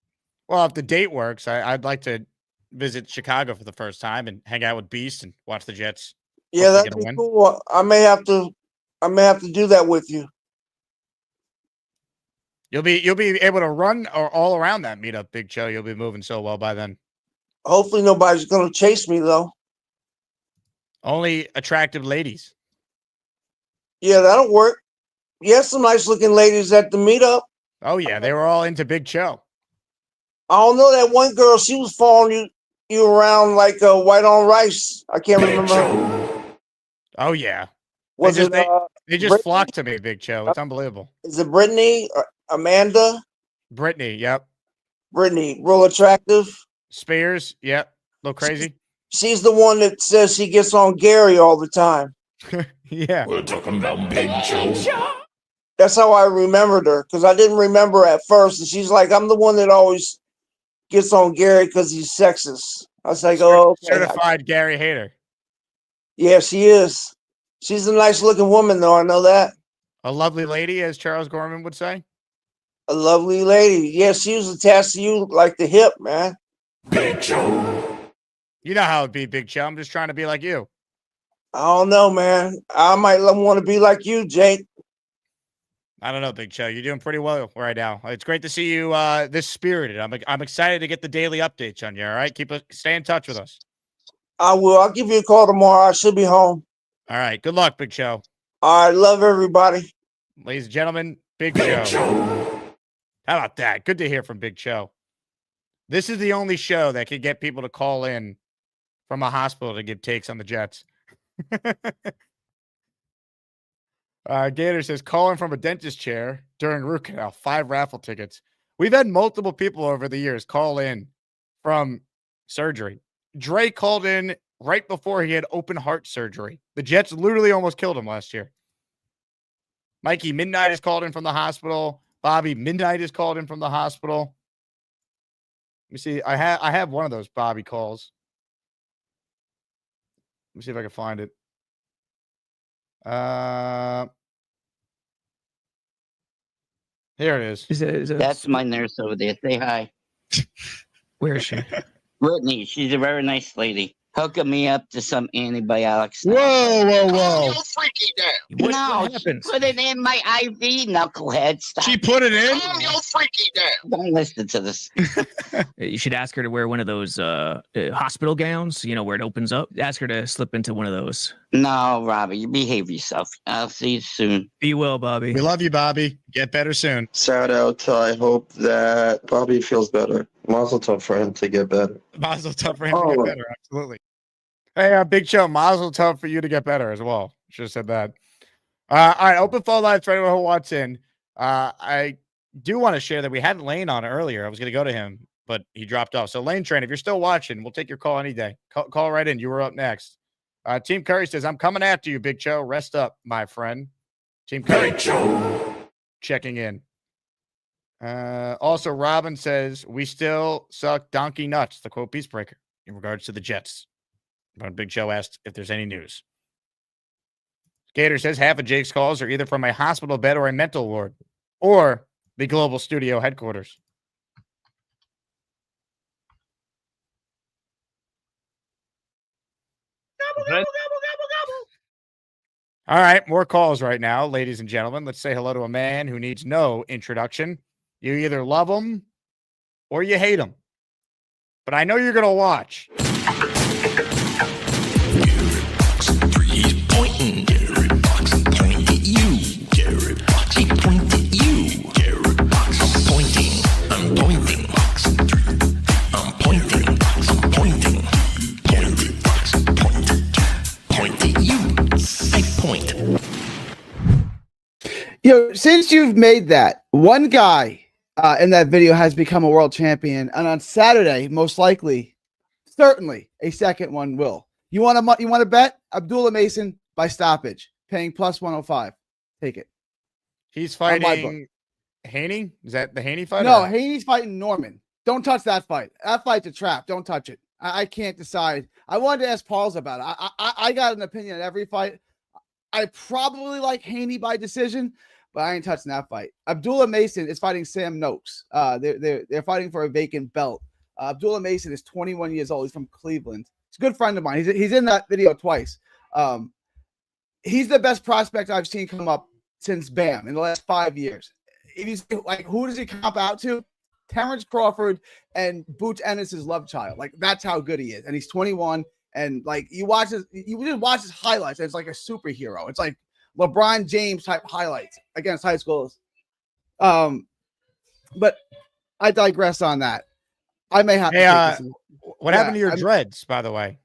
Well, if the date works, I'd like to visit Chicago for the first time and hang out with Beast and watch the Jets. Yeah, that'd be cool. I may have to do that with you. You'll be able to run all around that meetup, Big Show. You'll be moving so well by then. Hopefully nobody's going to chase me, though. Only attractive ladies. Yeah, that'll work. You have some nice-looking ladies at the meetup. Oh, yeah. They were all into Big Show. I don't know that one girl. She was following you around like white on rice. I can't remember her. Oh, yeah. Was they it just Brittany? flocked to me, Big Show. It's unbelievable. Is it Brittany or Amanda? Brittany, yep. Brittany, real attractive. Spears, yep. A little crazy. She's the one that says she gets on Gary all the time. Yeah. We're talking about Big Show. That's how I remembered her, because I didn't remember at first. And she's like, I'm the one that always gets on Gary because he's sexist. I was like, oh, okay. Certified Gary hater. Yeah, she is. She's a nice looking woman, though. I know that. A lovely lady, as Charles Gorman would say. A lovely lady. Yeah, she was attached to you like the hip, man. Big Show. You know how it'd be, Big Show. I'm just trying to be like you. I don't know, man. I might want to be like you, Jake. I don't know, Big Show. You're doing pretty well right now. It's great to see you this spirited. I'm excited to get the daily updates on you, all right? Stay in touch with us. I will. I'll give you a call tomorrow. I should be home. All right. Good luck, Big Show. All right, love everybody. Ladies and gentlemen, Big Show. How about that? Good to hear from Big Show. This is the only show that could get people to call in from a hospital to give takes on the Jets. Gator says, calling from a dentist chair during root canal, 5 raffle tickets. We've had multiple people over the years call in from surgery. Dre called in right before he had open heart surgery. The Jets literally almost killed him last year. Mikey Midnight is called in from the hospital. Bobby Midnight is called in from the hospital. Let me see. I have one of those Bobby calls. Let me see if I can find it. Here it is. That's my nurse over there. Say hi. Where is she? Brittany. She's a very nice lady. Hooking me up to some antibiotics. Whoa, whoa, whoa. Freaky down. What No, happens? she put it in my IV, knucklehead. Stop. She put it in? Calm your freaky down. Don't listen to this. You should ask her to wear one of those hospital gowns, where it opens up. Ask her to slip into one of those. No, Robbie, you behave yourself. I'll see you soon. Be well, Bobby. We love you, Bobby. Get better soon. Shout out. I hope that Bobby feels better. Mazel tov for him to get better. Mazel tov for him to get better. Absolutely. Hey, Big Show, mazel tov for you to get better as well. Should have said that. All right, open phone lines for anyone who wants in. I do want to share that we had Lane on earlier. I was going to go to him, but he dropped off. So, Lane Train, if you're still watching, we'll take your call any day. Call right in. You were up next. Team Curry says, I'm coming after you, Big Show. Rest up, my friend. Team Curry checking in. Also, Robin says, we still suck donkey nuts, the quote Peacebreaker, in regards to the Jets. Big Show asked if there's any news. Gator says half of Jake's calls are either from a hospital bed or a mental ward or the global studio headquarters. All right, more calls right now, ladies and gentlemen. Let's say hello to a man who needs no introduction. You either love him or you hate him. But I know you're going to watch. Pointing, Gary Box, point at you, Gary Box, point at you, Gary Box, I'm pointing, I'm pointing, I'm pointing, I'm pointing, Gary Box, point at you, I point. Since you've made that, one guy in that video has become a world champion, and on Saturday, most likely, certainly, a second one will. You want to bet? Abdullah Mason by stoppage, paying plus 105. Take it. He's fighting Haney? Is that the Haney fight? No, Haney's fighting Norman. Don't touch that fight. That fight's a trap. Don't touch it. I can't decide. I wanted to ask Parles about it. I got an opinion on every fight. I probably like Haney by decision, but I ain't touching that fight. Abdullah Mason is fighting Sam Noakes. They're fighting for a vacant belt. Abdullah Mason is 21 years old. He's from Cleveland. He's a good friend of mine. He's in that video twice. He's the best prospect I've seen come up since Bam in the last 5 years. If he's like, who does he comp out to? Terrence Crawford and Boots Ennis' love child. Like, that's how good he is. And he's 21. And like, you just watch his highlights. And it's like a superhero. It's like LeBron James type highlights against high schoolers. But I digress on that. I may have to take this. What happened to your dreads, by the way?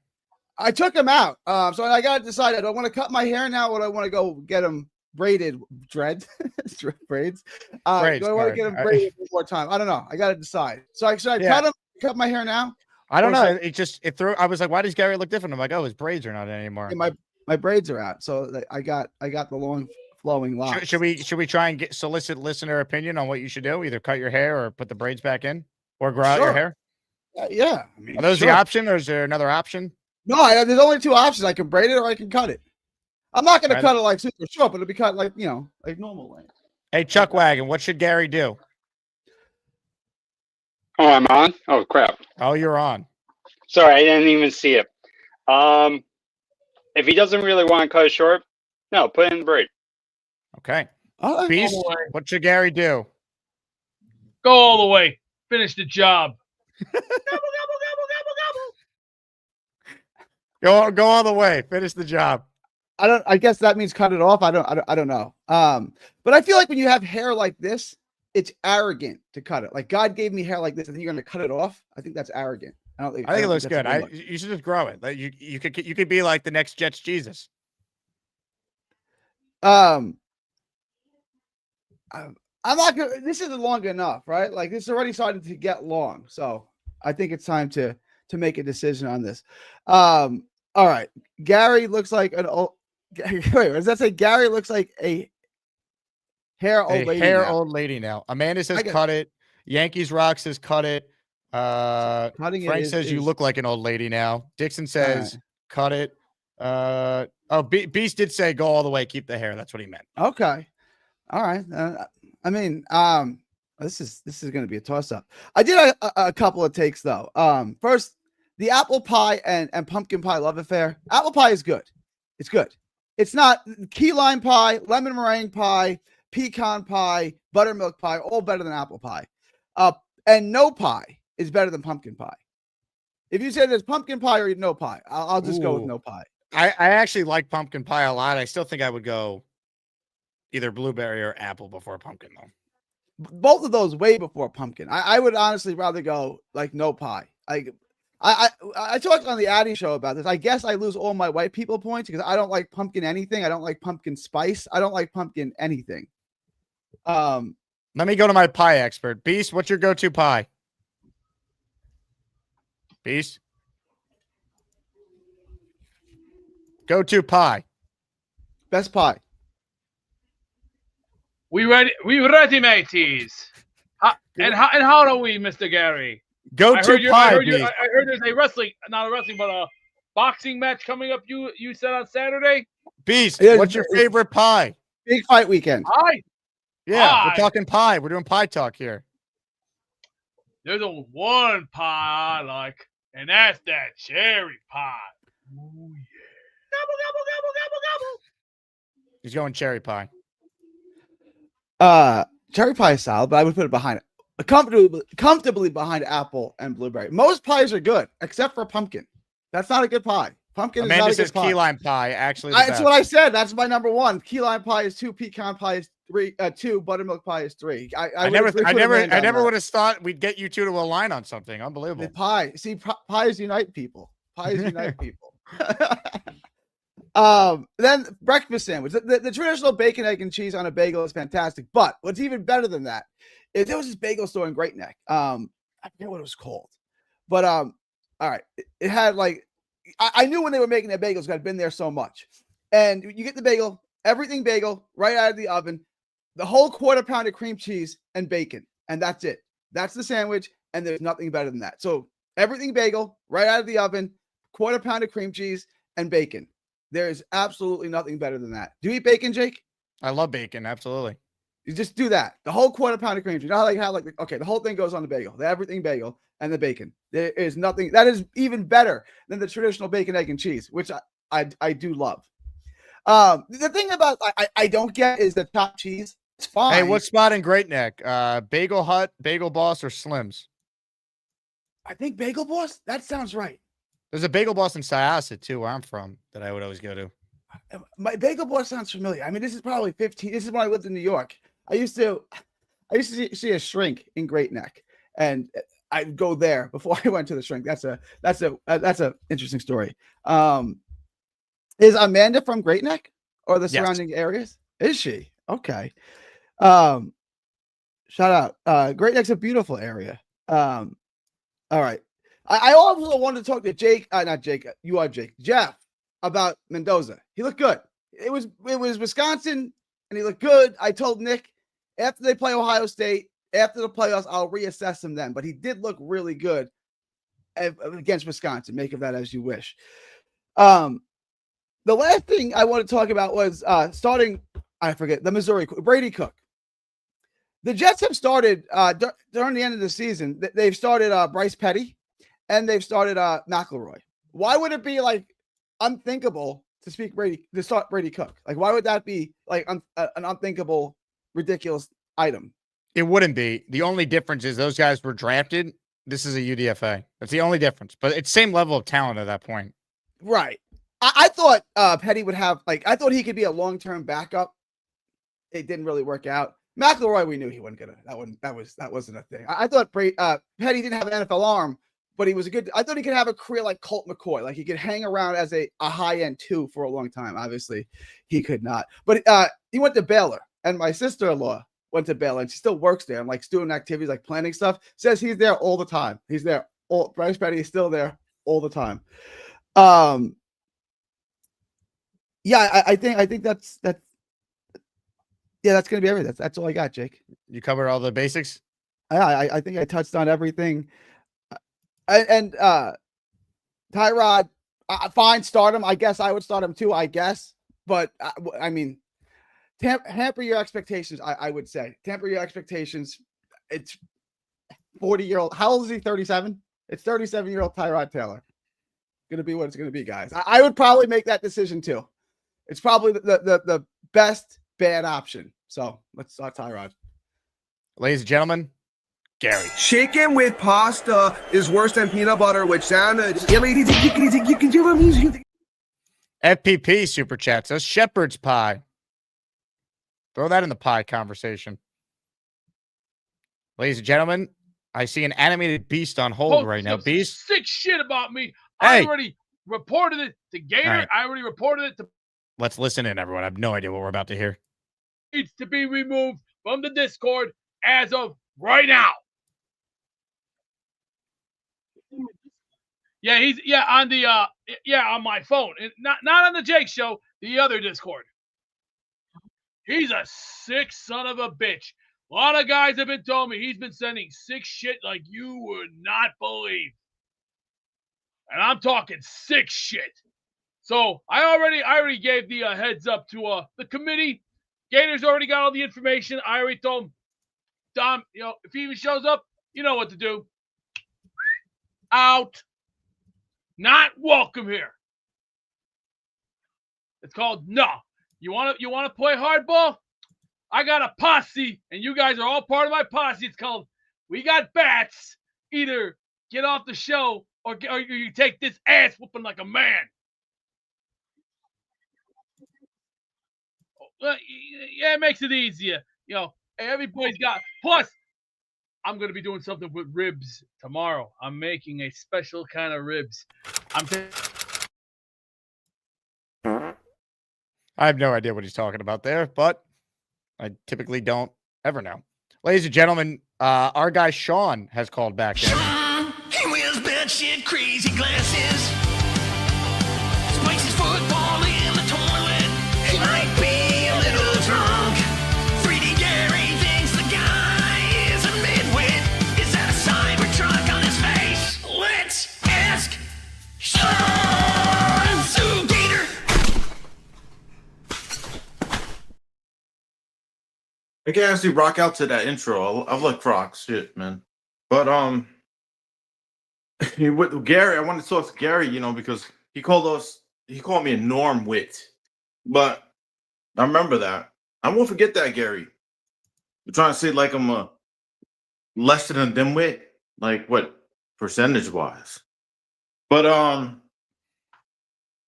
I took them out. So I got to decide. Do I want to cut my hair now, or do I want to go get them braided? Braids. Do I want to get them braided one more time? I don't know. I got to decide. So should I cut my hair now? I don't know. It threw. I was like, why does Gary look different? I'm like, oh, his braids are not anymore. Yeah, my braids are out. So I got the long flowing locks. Should we try and solicit listener opinion on what you should do? Either cut your hair or put the braids back in, or grow out your hair. Yeah. I mean, are those the option, or is there another option? No, there's only two options. I can braid it or I can cut it. I'm not going to cut it like super short, but it'll be cut like normal length. Hey, Chuck Wagon, what should Gary do? Oh, I'm on? Oh, crap. Oh, you're on. Sorry, I didn't even see it. If he doesn't really want to cut it short, no, put it in the braid. Okay. Beast, what should Gary do? Go all the way. Finish the job. Go all the way. Finish the job. I guess that means cut it off. I don't know. But I feel like when you have hair like this, it's arrogant to cut it. Like God gave me hair like this, and then you're going to cut it off. I think that's arrogant. I think it looks that's a good. look. You should just grow it. Like you could be like the next Jets Jesus. I'm not gonna. This isn't long enough, right? Like this is already starting to get long, so I think it's time to make a decision on this. All right, Gary looks like an old. Wait, does that say Gary looks like a hair old lady? Old lady now. Amanda says cut it. Yankees Rock says cut it. Frank says you look like an old lady now. Dixon says cut it. Beast did say go all the way, keep the hair. That's what he meant. Okay. All right. I mean, this is going to be a toss up. I did a couple of takes though. First, the apple pie and pumpkin pie love affair. Apple pie is good. It's good. It's not key lime pie, lemon meringue pie, pecan pie, buttermilk pie, all better than apple pie. And no pie is better than pumpkin pie. If you say there's pumpkin pie or no pie, I'll just go with no pie. I actually like pumpkin pie a lot. I still think I would go either blueberry or apple before pumpkin, though. Both of those way before pumpkin. I would honestly rather go like no pie. I talked on the Addy show about this. I guess I lose all my white people points because I don't like pumpkin anything. I don't like pumpkin spice. I don't like pumpkin anything. Let me go to my pie expert. Beast, what's your go-to pie? Beast? Go-to pie. Best pie. We ready, mateys. And how are we, Mr. Gary? Go-to pie. I heard there's not a wrestling, but a boxing match coming up. You said on Saturday. Beast, what's your favorite pie? Big fight weekend. Pie. Yeah, Pie. we're talking pie. We're doing pie talk here. There's only one pie I like, and that's that cherry pie. Ooh, yeah. Gobble, gobble, gobble, gobble, gobble. He's going cherry pie. Cherry pie is solid, but I would put it behind it. Comfortably behind apple and blueberry. Most pies are good, except for pumpkin. That's not a good pie. Pumpkin Amanda is not a says good pie. key lime pie. Actually, That's what I said. That's my number one. Key lime pie is 2. Pecan pie is 3. 2. Buttermilk pie is 3. I never would have thought we'd get you two to align on something. Unbelievable. The pie. See, pies unite people. Pies unite people. Then breakfast sandwich. The traditional bacon, egg, and cheese on a bagel is fantastic. But what's even better than that is there was this bagel store in Great Neck. I forget what it was called, but all right, it had like I knew when they were making their bagels because I'd been there so much. And you get the bagel, everything bagel, right out of the oven, the whole quarter pound of cream cheese and bacon, and that's it. That's the sandwich, and there's nothing better than that. So everything bagel, right out of the oven, quarter pound of cream cheese and bacon. There is absolutely nothing better than that. Do you eat bacon, Jake? I love bacon. Absolutely. You just do that. The whole quarter pound of cream cheese. You know how the whole thing goes on the bagel, the everything bagel and the bacon. There is nothing that is even better than the traditional bacon, egg, and cheese, which I do love. The thing about I don't get is the chopped cheese. It's fine. Hey, what spot in Great Neck? Bagel Hut, Bagel Boss, or Slim's? I think Bagel Boss. That sounds right. There's a Bagel Boss in Syosset too, where I'm from, that I would always go to. My Bagel Boss sounds familiar. I mean, this is probably 15. This is when I lived in New York. I used to see a shrink in Great Neck, and I'd go there before I went to the shrink. That's a interesting story. Is Amanda from Great Neck or the surrounding areas? Is she? Okay. Shout out. Great Neck's a beautiful area. All right. I also wanted to talk to Jake. Not Jake. You are Jake. Jeff about Mendoza. He looked good. It was Wisconsin, and he looked good. I told Nick after they play Ohio State, after the playoffs, I'll reassess him then. But he did look really good against Wisconsin. Make of that as you wish. The last thing I want to talk about was starting. I forget the Missouri Brady Cook. The Jets have started during the end of the season. They've started Bryce Petty, and they've started McElroy. Why would it be like unthinkable to start Brady Cook? Like, why would that be like an unthinkable, ridiculous item? It wouldn't be. The only difference is those guys were drafted. This is a UDFA. That's the only difference. But it's same level of talent at that point. Right. I thought Petty would have I thought he could be a long-term backup. It didn't really work out. McElroy, we knew he wasn't gonna. That wasn't a thing. I thought Petty didn't have an NFL arm, but he was a good. I thought he could have a career like Colt McCoy, like he could hang around as a high-end 2 for a long time. Obviously, he could not. But he went to Baylor, and my sister-in-law went to Baylor, and she still works there. And like student activities, like planning stuff. Says he's there all the time. He's there. Bryce Petty is still there all the time. Yeah, I think that's yeah, that's gonna be everything. That's all I got, Jake. You covered all the basics. I think I touched on everything. And Tyrod, fine, start him. I guess I would start him too. I guess, but I mean, hamper your expectations. I would say temper your expectations. It's 40-year-old. How old is he? 37. It's 37-year-old Tyrod Taylor. Gonna be what it's gonna be, guys. I would probably make that decision too. It's probably the best bad option. So let's start Tyrod. Ladies and gentlemen, Gary. Chicken with pasta is worse than peanut butter with sandwich. FPP super chat says shepherd's pie. Throw that in the pie conversation. Ladies and gentlemen, I see an animated beast on hold right now. Beast. Sick shit about me. Hey. I already reported it to Gator. Right. I already reported it to. Let's listen in, everyone. I have no idea what we're about to hear. Needs to be removed from the Discord as of right now. Yeah, he's on the on my phone. Not on the Jake show, the other Discord. He's a sick son of a bitch. A lot of guys have been telling me he's been sending sick shit like you would not believe. And I'm talking sick shit. So I already gave the heads up to the committee. Gator's already got all the information. I already told him, Dom, if he even shows up, you know what to do. Out. Not welcome here. It's called no. You want to play hardball? I got a posse, and you guys are all part of my posse. It's called We Got Bats. Either get off the show or you take this ass whooping like a man. Yeah, it makes it easier. Everybody's got. Plus, I'm going to be doing something with ribs tomorrow. I'm making a special kind of ribs. I have no idea what he's talking about there, but I typically don't ever know. Ladies and gentlemen, our guy Sean has called back in. He wears batshit crazy glasses. Spikes his football in the toilet. He might be a little drunk. 3D Gary thinks the guy is a midwit. Is that a Cybertruck on his face? Let's ask Sean Sugator. I can actually rock out to that intro. I love Crocs, shit, man. But with Gary, I wanted to talk to Gary, because he called me a norm wit. But I remember that. I won't forget that, Gary. You're trying to say like I'm a less than a dimwit, like what percentage wise? But I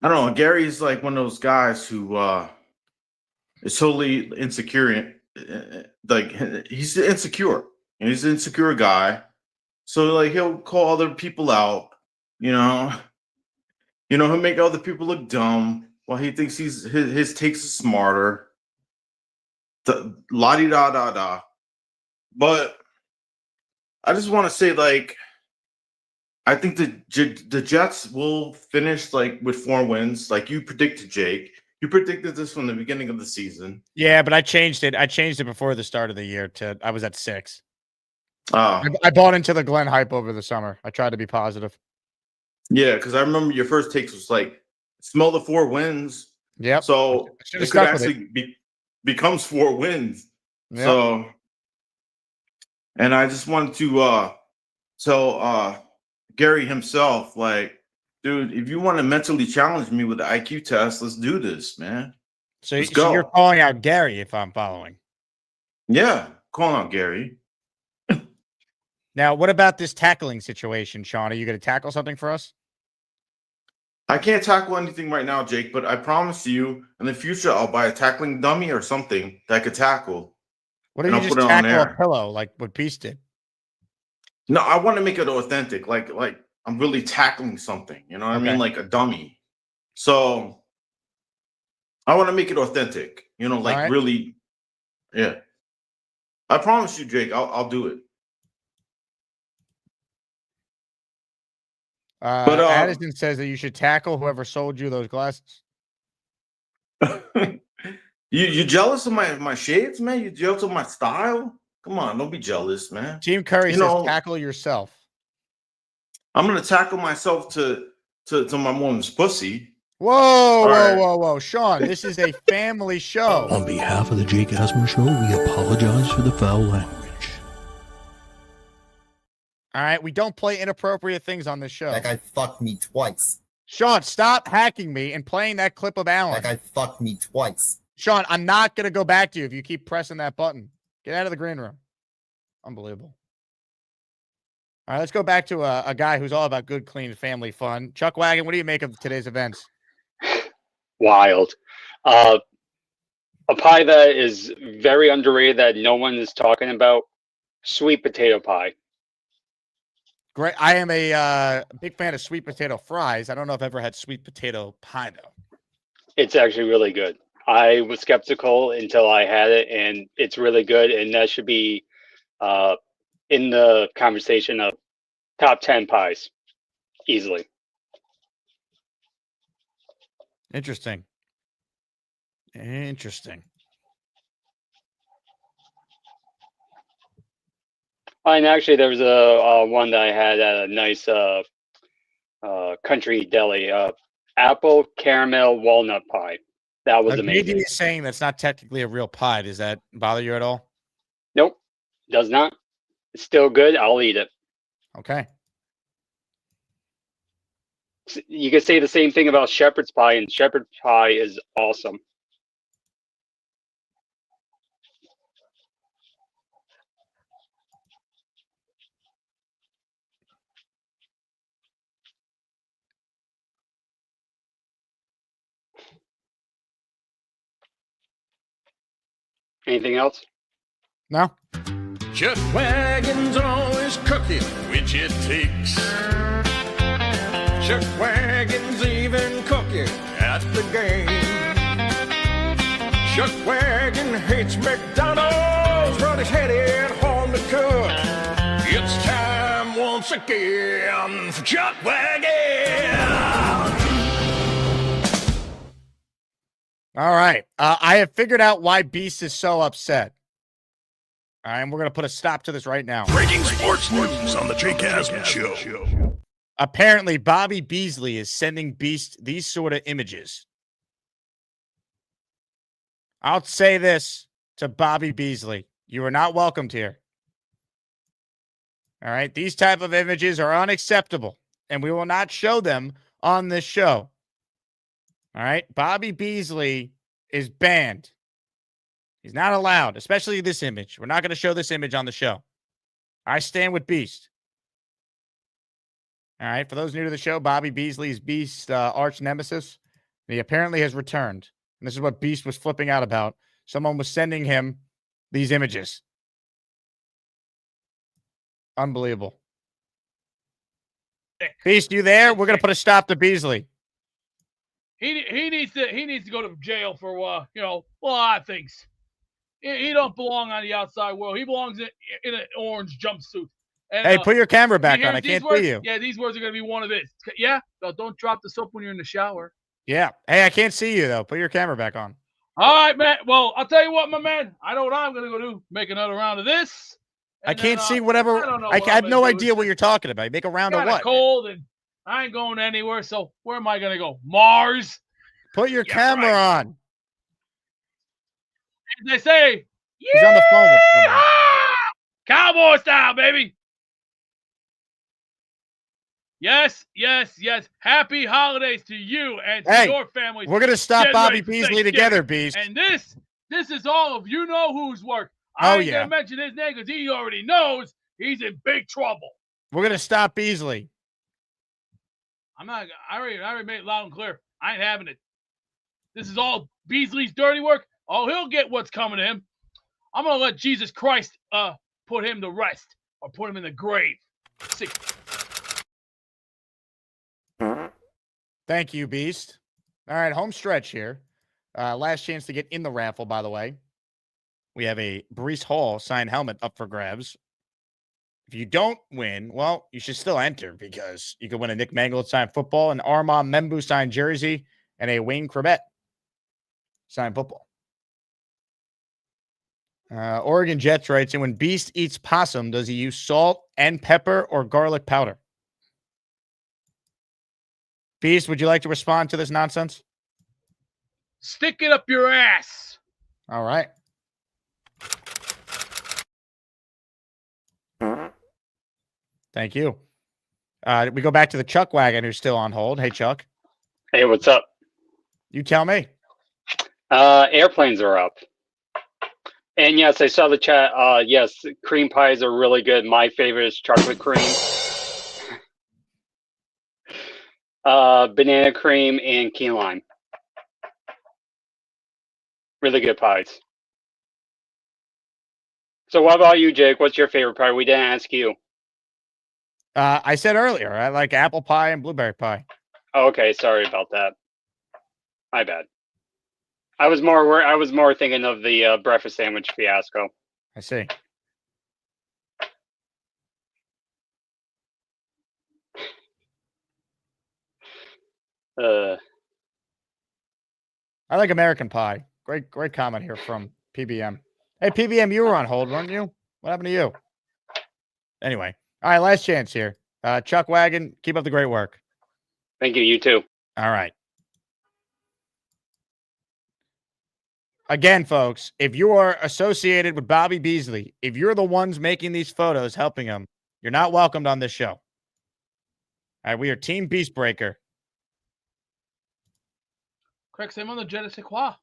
don't know. Gary's like one of those guys who is totally insecure. Like he's insecure, and he's an insecure guy. So like he'll call other people out, he'll make other people look dumb while he thinks his takes are smarter. La-di-da-da-da. But I just want to say, like, I think the Jets will finish like with 4 wins, like you predicted, Jake. You predicted this from the beginning of the season. Yeah, but I changed it. I changed it before the start of the year I was at 6. Oh. I bought into the Glenn hype over the summer. I tried to be positive. Yeah, because I remember your first takes was like, smell the 4 wins. Yeah. So it could actually becomes 4 wins. Yep. So, and I just wanted to tell Gary himself, like, dude, if you want to mentally challenge me with the IQ test, let's do this, man. So you're calling out Gary, if I'm following. Yeah, calling out Gary. Now, what about this tackling situation, Sean? Are you going to tackle something for us? I can't tackle anything right now, Jake, but I promise you in the future I'll buy a tackling dummy or something that I could tackle. What if and you I'll just put it on tackle a air. pillow like what Beast did? No, I want to make it authentic. Like I'm really tackling something. You know what I Okay. mean? Like a dummy. So I want to make it authentic. You know, like right. really. Yeah. I promise you, Jake, I'll do it. But Addison says that you should tackle whoever sold you those glasses. you jealous of my shades, man? You jealous of my style? Come on, don't be jealous, man. Team Curry You says know, tackle yourself. I'm gonna tackle myself to my mom's pussy. Whoa, whoa, right. whoa, whoa. Sean, this is a family show. On behalf of the Jake Asman Show, we apologize for the foul language. All right, we don't play inappropriate things on this show. That guy fucked me twice. Sean, stop hacking me and playing that clip of Allen. That guy fucked me twice. Sean, I'm not going to go back to you if you keep pressing that button. Get out of the green room. Unbelievable. All right, let's go back to a guy who's all about good, clean family fun. Chuck Wagon, what do you make of today's events? Wild. A pie that is very underrated that no one is talking about, sweet potato pie. Great. I am a big fan of sweet potato fries. I don't know if I've ever had sweet potato pie, though. It's actually really good. I was skeptical until I had it, and it's really good. And that should be in the conversation of top 10 pies easily. Interesting. Interesting. And actually, there was a one that I had at a nice country deli, apple caramel walnut pie. That was amazing. BD is saying that's not technically a real pie. Does that bother you at all? Nope, does not. It's still good. I'll eat it. Okay. You can say the same thing about shepherd's pie, and shepherd's pie is awesome. Anything else? No. Chuck Wagon's always cooking, which it takes. Chuck Wagon's even cooking at the game. Chuck Wagon hates McDonald's, but he's headed home to cook. It's time once again for Chuck Wagon. All right. I have figured out why Beast is so upset. All right, and we're going to put a stop to this right now. Breaking sports news on the Jake Asman Show. Apparently, Bobby Beasley is sending Beast these sort of images. I'll say this to Bobby Beasley. You are not welcomed here. All right, these type of images are unacceptable, and we will not show them on this show. All right, Bobby Beasley is banned. He's not allowed, especially this image. We're not going to show this image on the show. I stand with Beast. All right, for those new to the show, Bobby Beasley is Beast's arch nemesis. He apparently has returned. And this is what Beast was flipping out about. Someone was sending him these images. Unbelievable. Beast, you there? We're going to put a stop to Beasley. He needs to go to jail for a lot of things. He don't belong on the outside world. He belongs in an orange jumpsuit. And, hey, put your camera back on. I can't words, see you. Yeah, these words are going to be one of this. Yeah, no, don't drop the soap when you're in the shower. Yeah. Hey, I can't see you, though. Put your camera back on. All right, man. Well, I'll tell you what, my man. I know what I'm going to go do. Make another round of this. I can't see whatever. I have no idea what you're talking about. You make a round of what? Cold, and I ain't going anywhere. So where am I going to go? Mars? Put your camera on. As they say, he's on the phone with someone. Cowboy style, baby. Yes. Happy holidays to you and to your family. We're going to stop Bobby Beasley together, Beast. And this is all of you know who's work. I ain't going to mention his name because he already knows he's in big trouble. We're going to stop Beasley. I'm not. I already made it loud and clear. I ain't having it. This is all Beasley's dirty work. Oh, he'll get what's coming to him. I'm gonna let Jesus Christ put him to rest or put him in the grave. See. Thank you, Beast. All right, home stretch here. Last chance to get in the raffle, by the way. We have a Breece Hall signed helmet up for grabs. If you don't win, well, you should still enter because you could win a Nick Mangold signed football, an Armand Membu signed jersey, and a Wayne Corbett signed football. Oregon Jets writes, and when Beast eats possum, does he use salt and pepper or garlic powder? Beast, would you like to respond to this nonsense? Stick it up your ass. All right. Thank you. We go back to the Chuck Wagon, who's still on hold. Hey, Chuck. Hey, what's up? You tell me. Airplanes are up. And yes, I saw the chat. Yes, cream pies are really good. My favorite is chocolate cream. Banana cream and key lime. Really good pies. So what about you, Jake? What's your favorite pie? We didn't ask you. I said earlier, I like apple pie and blueberry pie. Oh, okay, sorry about that. My bad. I was more thinking of the breakfast sandwich fiasco. I see. I like American pie. Great comment here from PBM. Hey, PBM, you were on hold, weren't you? What happened to you? Anyway, all right, last chance here. Chuck Wagon, keep up the great work. Thank you. You too. All right. Again, folks, if you are associated with Bobby Beasley, if you're the ones making these photos, helping him, you're not welcomed on this show. All right, we are Team Beastbreaker. Correct, same on the Je ne sais quoi.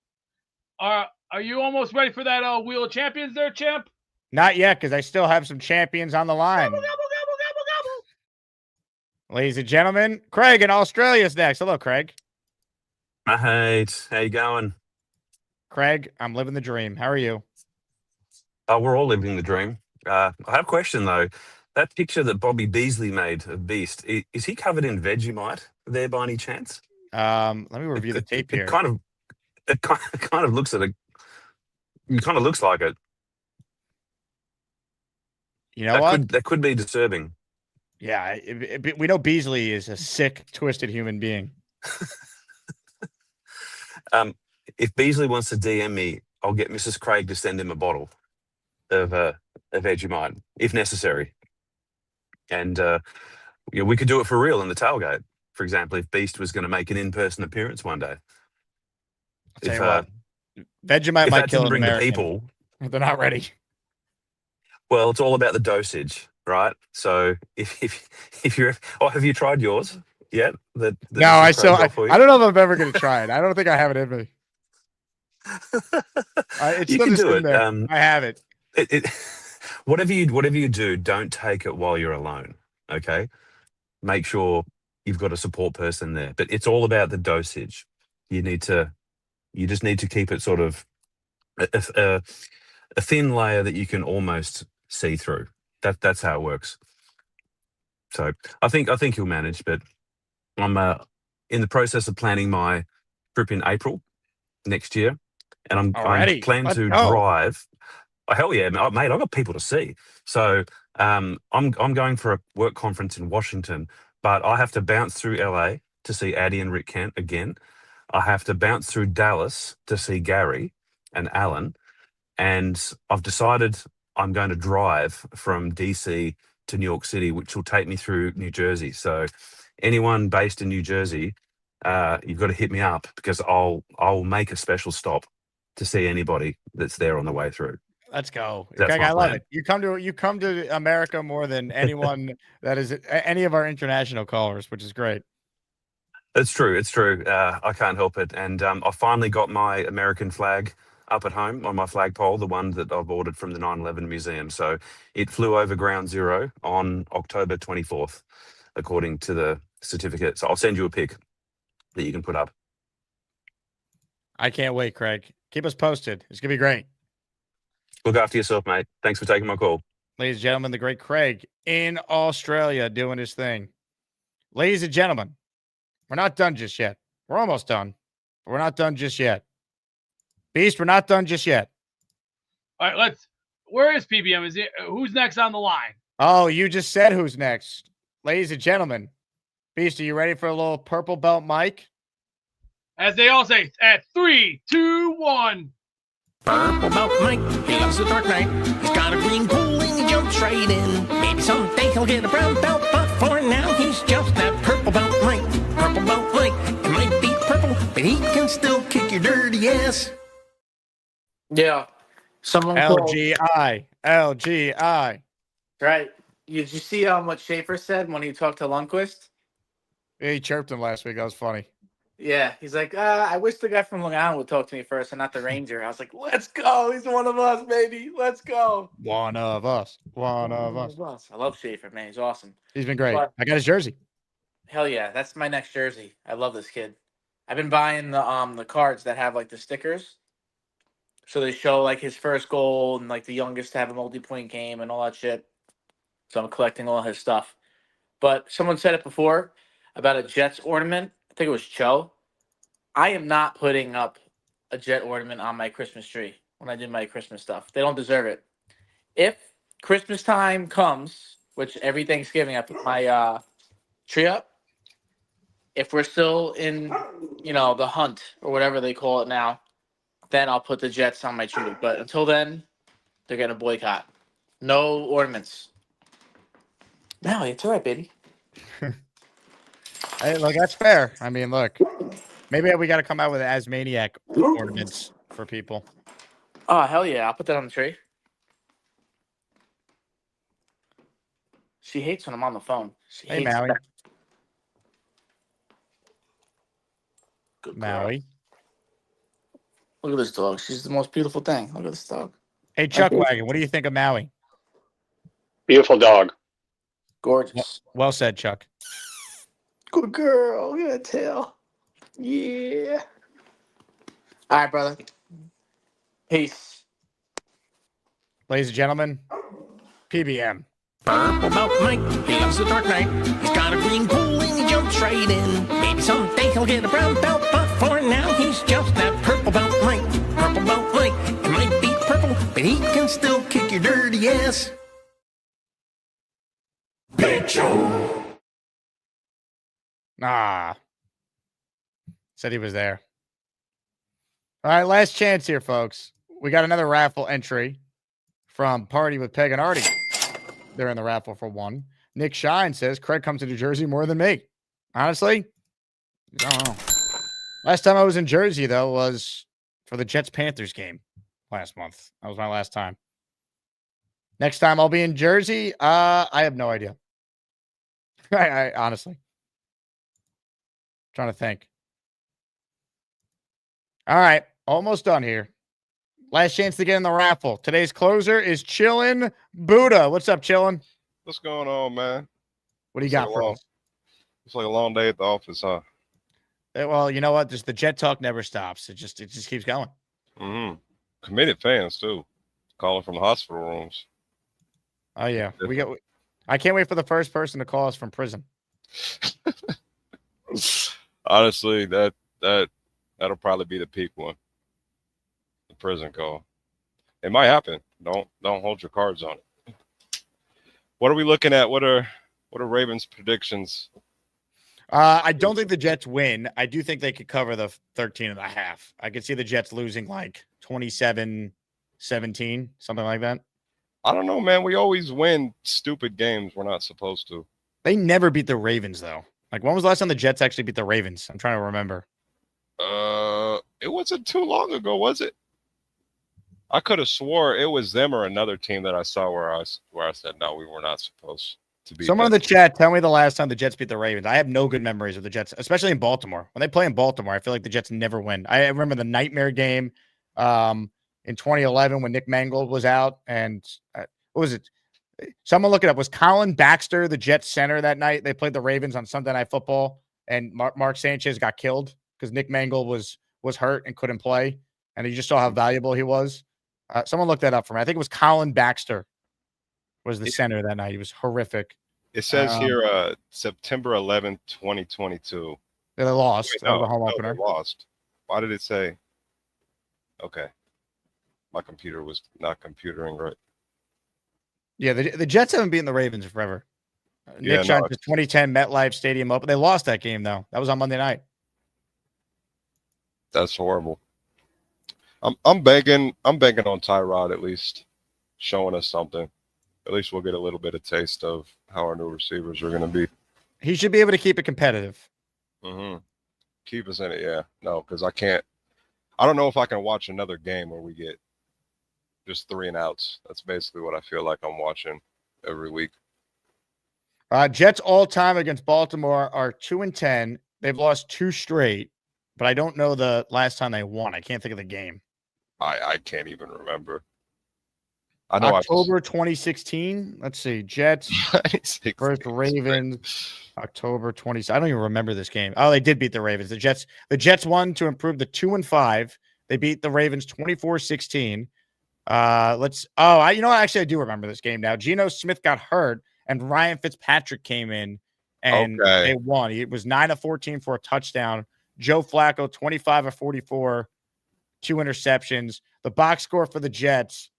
Are you almost ready for that Wheel of Champions there, champ? Not yet, because I still have some champions on the line. Ladies and gentlemen, Craig in Australia is next. Hello, Craig. Hey, how you going? Craig, I'm living the dream. How are you? We're all living the dream. I have a question, though. That picture that Bobby Beasley made of Beast, is he covered in Vegemite there by any chance? Let me review the tape here. It kind of looks at it. It kind of looks like it. You know what? That could be disturbing. Yeah, we know Beasley is a sick, twisted human being. If Beasley wants to DM me, I'll get Mrs. Craig to send him a bottle of Vegemite, if necessary. And we could do it for real in the tailgate, for example, if Beast was going to make an in-person appearance one day. I'll tell you what, Vegemite might kill bring American. the people. They're not ready. Well, it's all about the dosage, right? So if you're, have you tried yours yet? No, I don't know if I'm ever going to try it. I don't think I have it in me. It's you still can just do in it. there. I have it. Whatever you do, don't take it while you're alone. Okay, make sure you've got a support person there. But it's all about the dosage. You just need to keep it sort of a thin layer that you can almost see through. That's how it works. So I think you'll manage. But I'm in the process of planning my trip in April next year, and I'm planning to drive. Oh, hell yeah, mate! I've got people to see. So I'm going for a work conference in Washington, but I have to bounce through LA to see Addy and Rick Kent again. I have to bounce through Dallas to see Gary and Alan, and I've decided I'm going to drive from DC to New York City, which will take me through New Jersey. So anyone based in New Jersey, you've got to hit me up because I'll make a special stop to see anybody that's there on the way through. Let's go. That's Greg, my I love plan. it. You come to America more than anyone that is any of our international callers, which is great. It's true. It's true. I can't help it. And I finally got my American flag up at home on my flagpole, the one that I've ordered from the 9/11 museum. So it flew over ground zero on October 24th, according to the certificate. So I'll send you a pic that you can put up. I can't wait, Craig. Keep us posted. It's going to be great. Look after yourself, mate. Thanks for taking my call. Ladies and gentlemen, the great Craig in Australia doing his thing. Ladies and gentlemen, we're not done just yet. We're almost done, but we're not done just yet. Beast, we're not done just yet. All right, where is PBM? Is it who's next on the line? Oh, you just said who's next. Ladies and gentlemen, Beast, are you ready for a little purple belt mic? As they all say, at 3, 2, 1. Purple belt Mike, he loves the dark knight. He's got a green pool and he jumps right in. Maybe someday he'll get a brown belt, but for now he's just that purple belt Mike. Purple belt Mike, it might be purple, but he can still kick your dirty ass. Yeah. Someone LGI. Right. Did you see what Schaefer said when he talked to Lundqvist? Yeah, he chirped him last week. That was funny. Yeah, he's like, I wish the guy from Long Island would talk to me first and not the Ranger. I was like, let's go. He's one of us, baby. Let's go. One of us. One of us. I love Schaefer, man. He's awesome. He's been great. But, I got his jersey. hell yeah, that's my next jersey. I love this kid. I've been buying the cards that have like the stickers. So they show like his first goal and like the youngest to have a multi-point game and all that shit. So I'm collecting all his stuff. But someone said it before about a Jets ornament. I think it was Cho. I am not putting up a Jet ornament on my Christmas tree when I do my Christmas stuff. They don't deserve it. If Christmas time comes, which every Thanksgiving I put my tree up, if we're still in, the hunt or whatever they call it now, then I'll put the Jets on my tree. But until then, they're going to boycott. No ornaments. No, it's all right, baby. Hey, look, that's fair. I mean, look, maybe we got to come out with Asmaniac ornaments for people. Oh, hell yeah. I'll put that on the tree. She hates when I'm on the phone. She Hey, hates Maui. that. Good girl. Maui. Look at this dog. She's the most beautiful thing. Look at this dog. Hey, Chuck Wagon, what do you think of Maui? Beautiful dog. Gorgeous. Well said, Chuck. Good girl. Look at that tail. Yeah. All right, brother. Peace. Ladies and gentlemen, PBM. Purple belt Mike, he loves the dark knight. He's got a green pool and he jumps right in. Maybe someday he'll get a brown belt, but for now he's just that purple belt Mike. Purple belt Mike, it might be purple, but he can still kick your dirty ass. Big Joe. Said he was there. All right, last chance here, folks. We got another raffle entry from Party with Peg and Artie. They're in the raffle for one. Nick Shine says, Craig comes to New Jersey more than me. Honestly, I don't know. Last time I was in Jersey, though, was for the Jets-Panthers game last month. That was my last time. Next time I'll be in Jersey, I have no idea. I honestly. Trying to think. All right, almost done here. Last chance to get in the raffle. Today's closer is Chillin' Buddha. What's up, Chillin'? What's going on, man? What do you got for us? It's like a long day at the office, huh? Well, you know what? Just the Jet talk never stops. It just keeps going. Mm-hmm. Committed fans too, calling from the hospital rooms. Oh yeah, I can't wait for the first person to call us from prison. Honestly, that'll probably be the peak one. The prison call. It might happen. Don't hold your cards on it. What are we looking at? What are Ravens' predictions? I don't think the Jets win. I do think they could cover the 13.5. I could see the Jets losing like 27-17, something like that. I don't know, man. We always win stupid games we're not supposed to. They never beat the Ravens, though. Like, when was the last time the Jets actually beat the Ravens? I'm trying to remember. It wasn't too long ago, was it? I could have swore it was them or another team that I saw where I said, no, we were not supposed to beat Someone in them. the chat, tell me the last time the Jets beat the Ravens. I have no good memories of the Jets, especially in Baltimore. When they play in Baltimore, I feel like the Jets never win. I remember the nightmare game in 2011 when Nick Mangold was out, and what was it? Someone look it up. Was Colin Baxter the Jets center that night? They played the Ravens on Sunday Night Football, and Mark Sanchez got killed because Nick Mangold was hurt and couldn't play, and you just saw how valuable he was. Someone look that up for me. I think it was Colin Baxter was the center that night. He was horrific. It says here September 11th, 2022. They lost. Wait, no, the home no, opener. they lost. Why did it say? Okay. My computer was not computering right. Yeah, the Jets haven't beaten the Ravens in forever. Yeah, Nick shot his 2010 MetLife Stadium open. They lost that game, though. That was on Monday night. That's horrible. I'm banking on Tyrod at least showing us something. At least we'll get a little bit of taste of how our new receivers are going to be. He should be able to keep it competitive. Mm-hmm. Keep us in it, yeah. No, because I can't. I don't know if I can watch another game where we get just 3 and outs. That's basically what I feel like I'm watching every week. Jets all time against Baltimore are 2-10. They've lost 2 straight, but I don't know the last time they won. I can't think of the game. I can't even remember. I know October 2016. Let's see. Jets versus Ravens. October 20. I don't even remember this game. Oh, they did beat the Ravens. The Jets won to improve the 2-5. They beat the Ravens 24-16. You know what? Actually, I do remember this game now. Geno Smith got hurt, and Ryan Fitzpatrick came in, and they won. It was 9 of 14 for a touchdown. Joe Flacco 25 of 44, 2 interceptions. The box score for the Jets: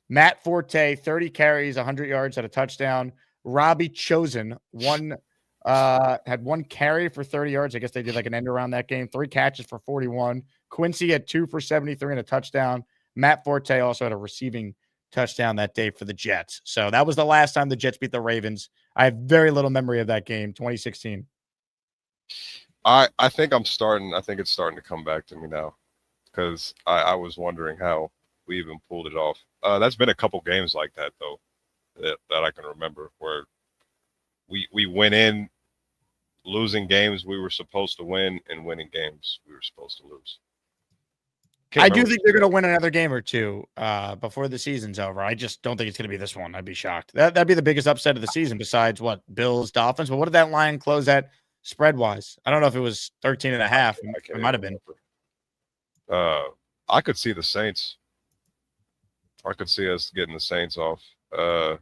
Matt Forte 30 carries, 100 yards, at a touchdown. Robbie Chosen had 1 carry for 30 yards. I guess they did like an end around that game. 3 catches for 41. Quincy had 2 for 73 and a touchdown. Matt Forte also had a receiving touchdown that day for the Jets. So that was the last time the Jets beat the Ravens. I have very little memory of that game, 2016. I think it's starting to come back to me now, because I was wondering how we even pulled it off. That's been a couple games like that, though, that I can remember, where we went in losing games we were supposed to win and winning games we were supposed to lose. I do think they're going to win another game or two before the season's over. I just don't think it's going to be this one. I'd be shocked. That'd be the biggest upset of the season besides what? Bills, Dolphins. But what did that line close at spread-wise? I don't know if it was 13.5. It might have been. I could see the Saints. I could see us getting the Saints off. I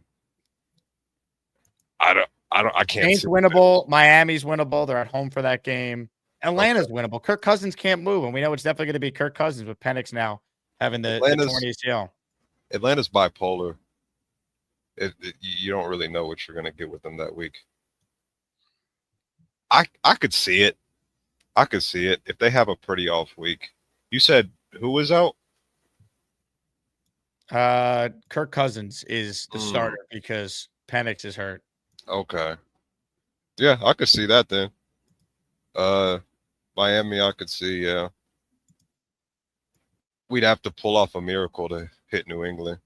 can't. Saints winnable. Miami's winnable. They're at home for that game. Atlanta's winnable. Kirk Cousins can't move, and we know it's definitely going to be Kirk Cousins with Penix now having the torn ACL. Atlanta's bipolar. You don't really know what you're going to get with them that week. I could see it. I could see it if they have a pretty off week. You said who was out? Kirk Cousins is the starter because Penix is hurt. Okay. Yeah, I could see that then. Miami, I could see, yeah. We'd have to pull off a miracle to hit New England.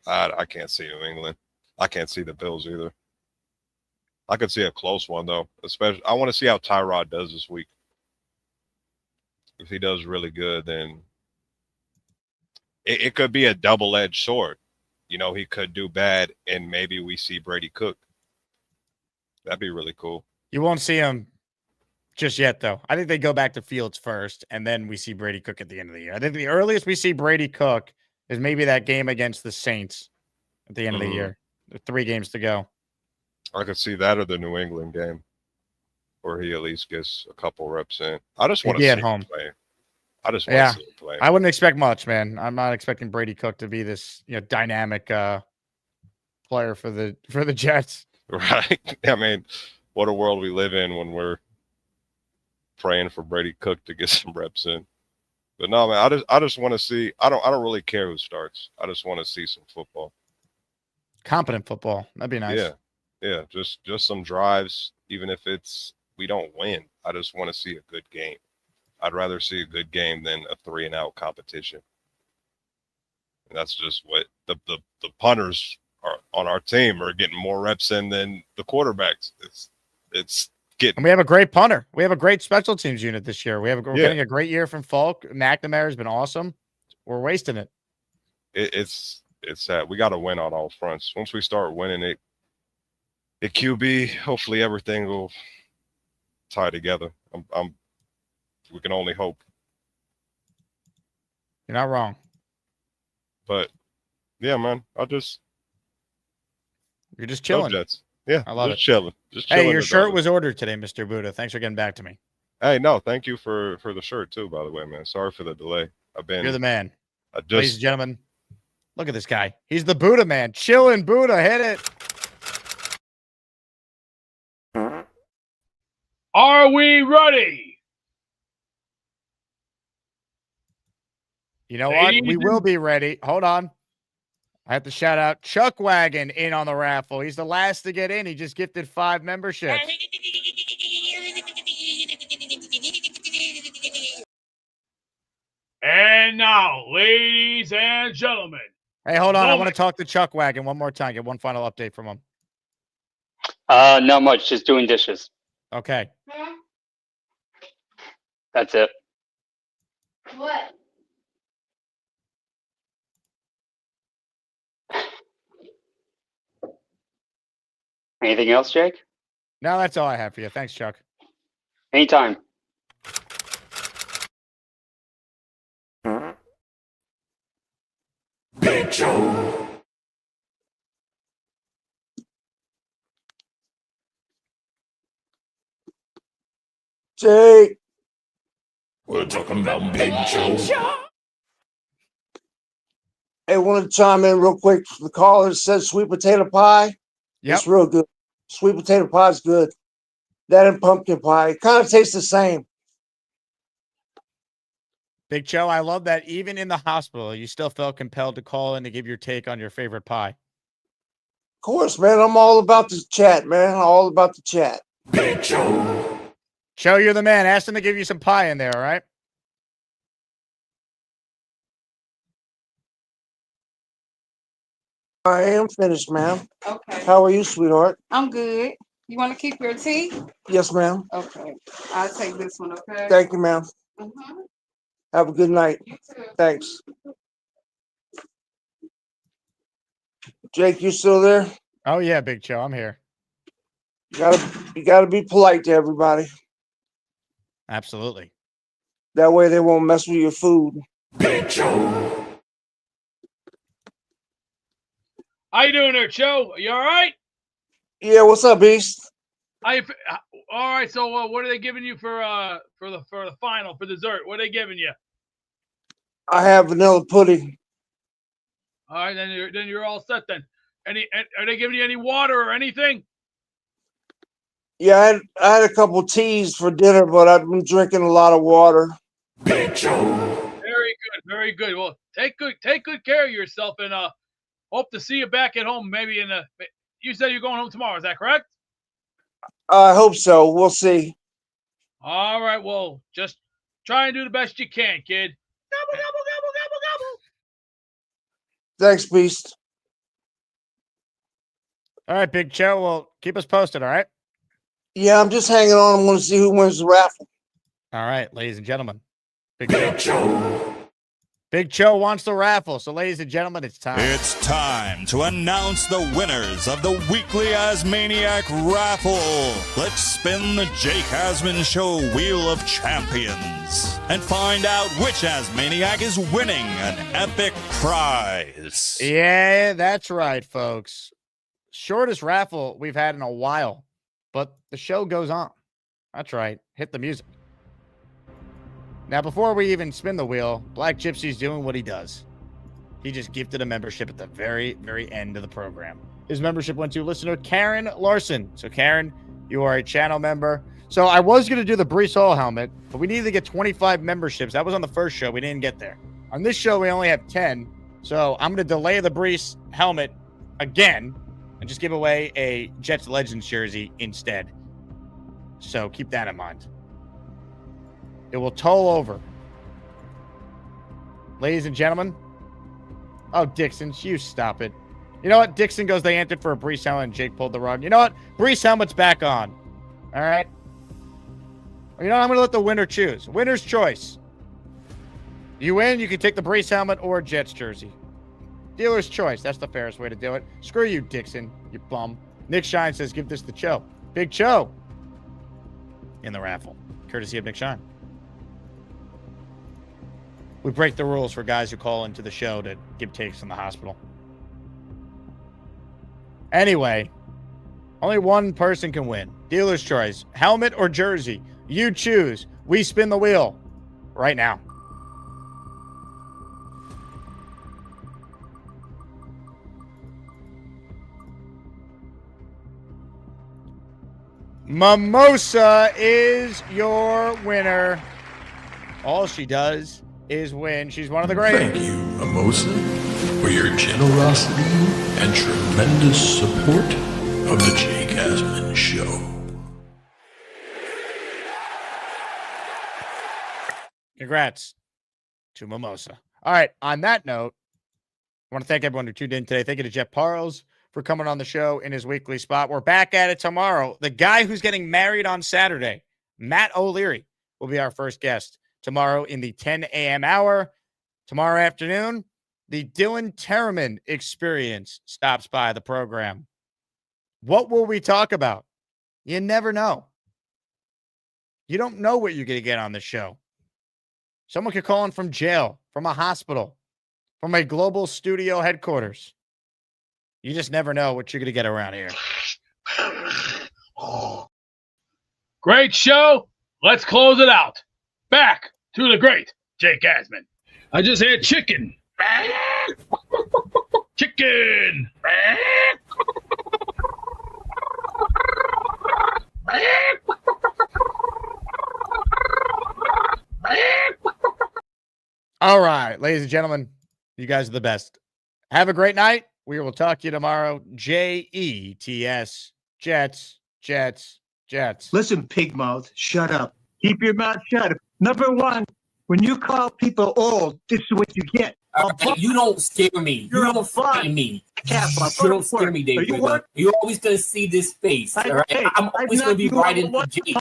I can't see New England. I can't see the Bills either. I could see a close one, though. Especially, I want to see how Tyrod does this week. If he does really good, then it could be a double-edged sword. You know, he could do bad, and maybe we see Brady cook. That'd be really cool. You won't see him just yet, though. I think they go back to Fields first, and then we see Brady cook at the end of the year. I think the earliest we see Brady cook is maybe that game against the Saints at the end of the year. There are 3 games to go. I could see that or the New England game, where he at least gets a couple reps in. I just want to see at him home. play. I just want to see him play. I wouldn't expect much, man. I'm not expecting Brady Cook to be this dynamic player for the Jets. Right. I mean, what a world we live in when we're praying for Brady Cook to get some reps in. But no, man, I just want to see. I don't really care who starts. I just want to see some football. Competent football. That'd be nice. Yeah. Just some drives, even if we don't win. I just want to see a good game. I'd rather see a good game than a 3-and-out competition. And that's just what the punters are on our team are getting more reps in than the quarterbacks. It's getting. And we have a great punter. We have a great special teams unit this year. We're getting a great year from Falk. McNamara has been awesome. We're wasting it. It's it's that we got to win on all fronts. Once we start winning it, at QB, hopefully everything will tie together. We can only hope. You're not wrong. But yeah, man, you're just go chilling. Jets. Yeah, I love just it. chilling. Just Hey, chilling. your shirt regardless. was ordered today, Mr. Buddha. Thanks for getting back to me. Hey, no, thank you for the shirt too, by the way, man. Sorry for the delay. You're the man. I Ladies just and gentlemen, look at this guy. He's the Buddha man. Chilling, Buddha. Hit it. Are we ready? You know what? Ladies We will be ready. Hold on. I have to shout out Chuck Wagon in on the raffle. He's the last to get in. He just gifted 5 memberships. And now, ladies and gentlemen. Hey, hold on. I want to talk to Chuck Wagon one more time. Get one final update from him. Not much. Just doing dishes. Okay. That's it. What? Anything else, Jake? No, that's all I have for you. Thanks, Chuck. Anytime. Big Joe. Jake. We're talking about Big Joe. Hey, want to chime in real quick? The caller says sweet potato pie. Yep. It's real good. Sweet potato pie is good. That and pumpkin pie. It kind of tastes the same. Big Joe, I love that even in the hospital, you still felt compelled to call in to give your take on your favorite pie. Of course, man. I'm all about the chat, man. All about the chat. Big Joe. Joe, you're the man. Ask him to give you some pie in there, all right? I am finished, ma'am. Okay. How are you, sweetheart? I'm good. You want to keep your tea? Yes, ma'am. Okay. I'll take this one, okay? Thank you, ma'am. Mhm. Have a good night. You too. Thanks. Jake, you still there? Oh, yeah, Big Joe. I'm here. You gotta be polite to everybody. Absolutely. That way they won't mess with your food. Big Joe. How you doing there, Joe? You all right? Yeah, what's up, Beast? All right. So, what are they giving you for the final for dessert? What are they giving you? I have vanilla pudding. All right, then you're all set. Then, are they giving you any water or anything? Yeah, I had a couple teas for dinner, but I've been drinking a lot of water. Big Joe. Very good, very good. Well, take good care of yourself, and hope to see you back at home. Maybe you said you're going home tomorrow. Is that correct? I hope so. We'll see. All right. Well, just try and do the best you can, kid. Gobble, gobble, gobble, gobble, gobble. Thanks, Beast. All right, Big Joe. Well, keep us posted, all right? Yeah, I'm just hanging on. I'm going to see who wins the raffle. All right, ladies and gentlemen. Big Joe. Big Joe wants the raffle. So, ladies and gentlemen, it's time. It's time to announce the winners of the weekly Asmaniac raffle. Let's spin the Jake Asman Show Wheel of Champions and find out which Asmaniac is winning an epic prize. Yeah, that's right, folks. Shortest raffle we've had in a while, but the show goes on. That's right. Hit the music. Now, before we even spin the wheel, Black Gypsy's doing what he does. He just gifted a membership at the very, very end of the program. His membership went to listener Karen Larson. So, Karen, you are a channel member. So, I was going to do the Brees Hall helmet, but we needed to get 25 memberships. That was on the first show. We didn't get there. On this show, we only have 10. So, I'm going to delay the Brees helmet again and just give away a Jets Legends jersey instead. So, keep that in mind. It will toll over. Ladies and gentlemen. Oh, Dixon, you stop it. You know what? Dixon goes, they entered for a Brees helmet, and Jake pulled the rug. You know what? Brees helmet's back on. All right? You know, I'm going to let the winner choose. Winner's choice. You win, you can take the Brees helmet or Jets jersey. Dealer's choice. That's the fairest way to do it. Screw you, Dixon, you bum. Nick Shine says, give this to Cho. Big Cho in the raffle, courtesy of Nick Shine. We break the rules for guys who call into the show to give takes in the hospital. Anyway, only one person can win. Dealer's choice, helmet or jersey. You choose. We spin the wheel right now. Mimosa is your winner. All she does is win. She's one of the great. Thank you, Mimosa, for your generosity and tremendous support of the Jake Asman Show. Congrats to Mimosa. All right, on that note, I want to thank everyone who tuned in today. Thank you to Jeff Parles for coming on the show in his weekly spot. We're back at it tomorrow. The guy who's getting married on Saturday, Matt O'Leary, will be our first guest tomorrow in the 10 a.m. hour. Tomorrow afternoon, the Dylan Terraman Experience stops by the program. What will we talk about? You never know. You don't know what you're going to get on the show. Someone could call in from jail, from a hospital, from a global studio headquarters. You just never know what you're going to get around here. Great show. Let's close it out. Back to the great Jake Asman. I just had chicken. Chicken. All right, ladies and gentlemen, you guys are the best. Have a great night. We will talk to you tomorrow. Jets, Jets, Jets, Jets. Listen, pig mouth, shut up. Keep your mouth shut. Number one, when you call people old, this is what you get. You don't scare me. You don't scare me. You don't scare me, David. You're always going to see this face. All right? I'm always going to be right in the Jake.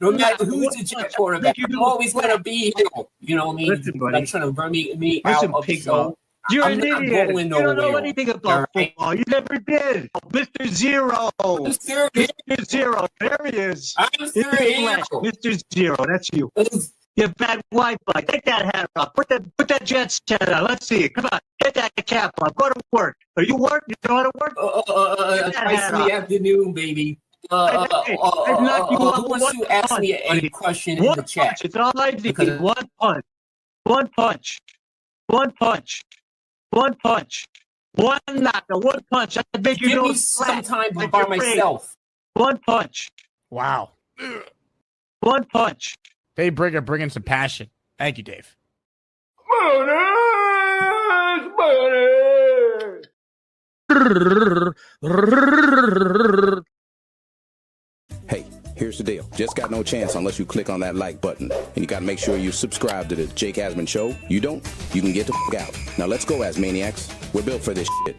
No matter who's the Jet quarterback, I'm always going to be here. You know what I mean? Listen, buddy. I'm trying to burn me out of the show. You're I'm an not idiot. going You don't know nowhere. anything about football. You never did. Mr. Zero. Mr. Zero. There he is. I'm serious. Mr. Zero. That's you. You have bad Wi-Fi. Take that hat off. Put that Jets hat on. Let's see. Come on. Get that cap off. Go to work. Are you work? You know how to work? Twice in the afternoon, baby. Who wants to ask me a question in the chat? It's all I need. One punch. One punch. One punch. One punch. One knocker. One punch. I bet you Give know me some time by myself. One punch. Wow. One punch. Dave Brigger bringing some passion. Thank you, Dave. Hey, here's the deal. Just got no chance unless you click on that like button. And you gotta make sure you subscribe to the Jake Asman Show. You don't, you can get the f*** out. Now let's go, Asmaniacs. We're built for this shit.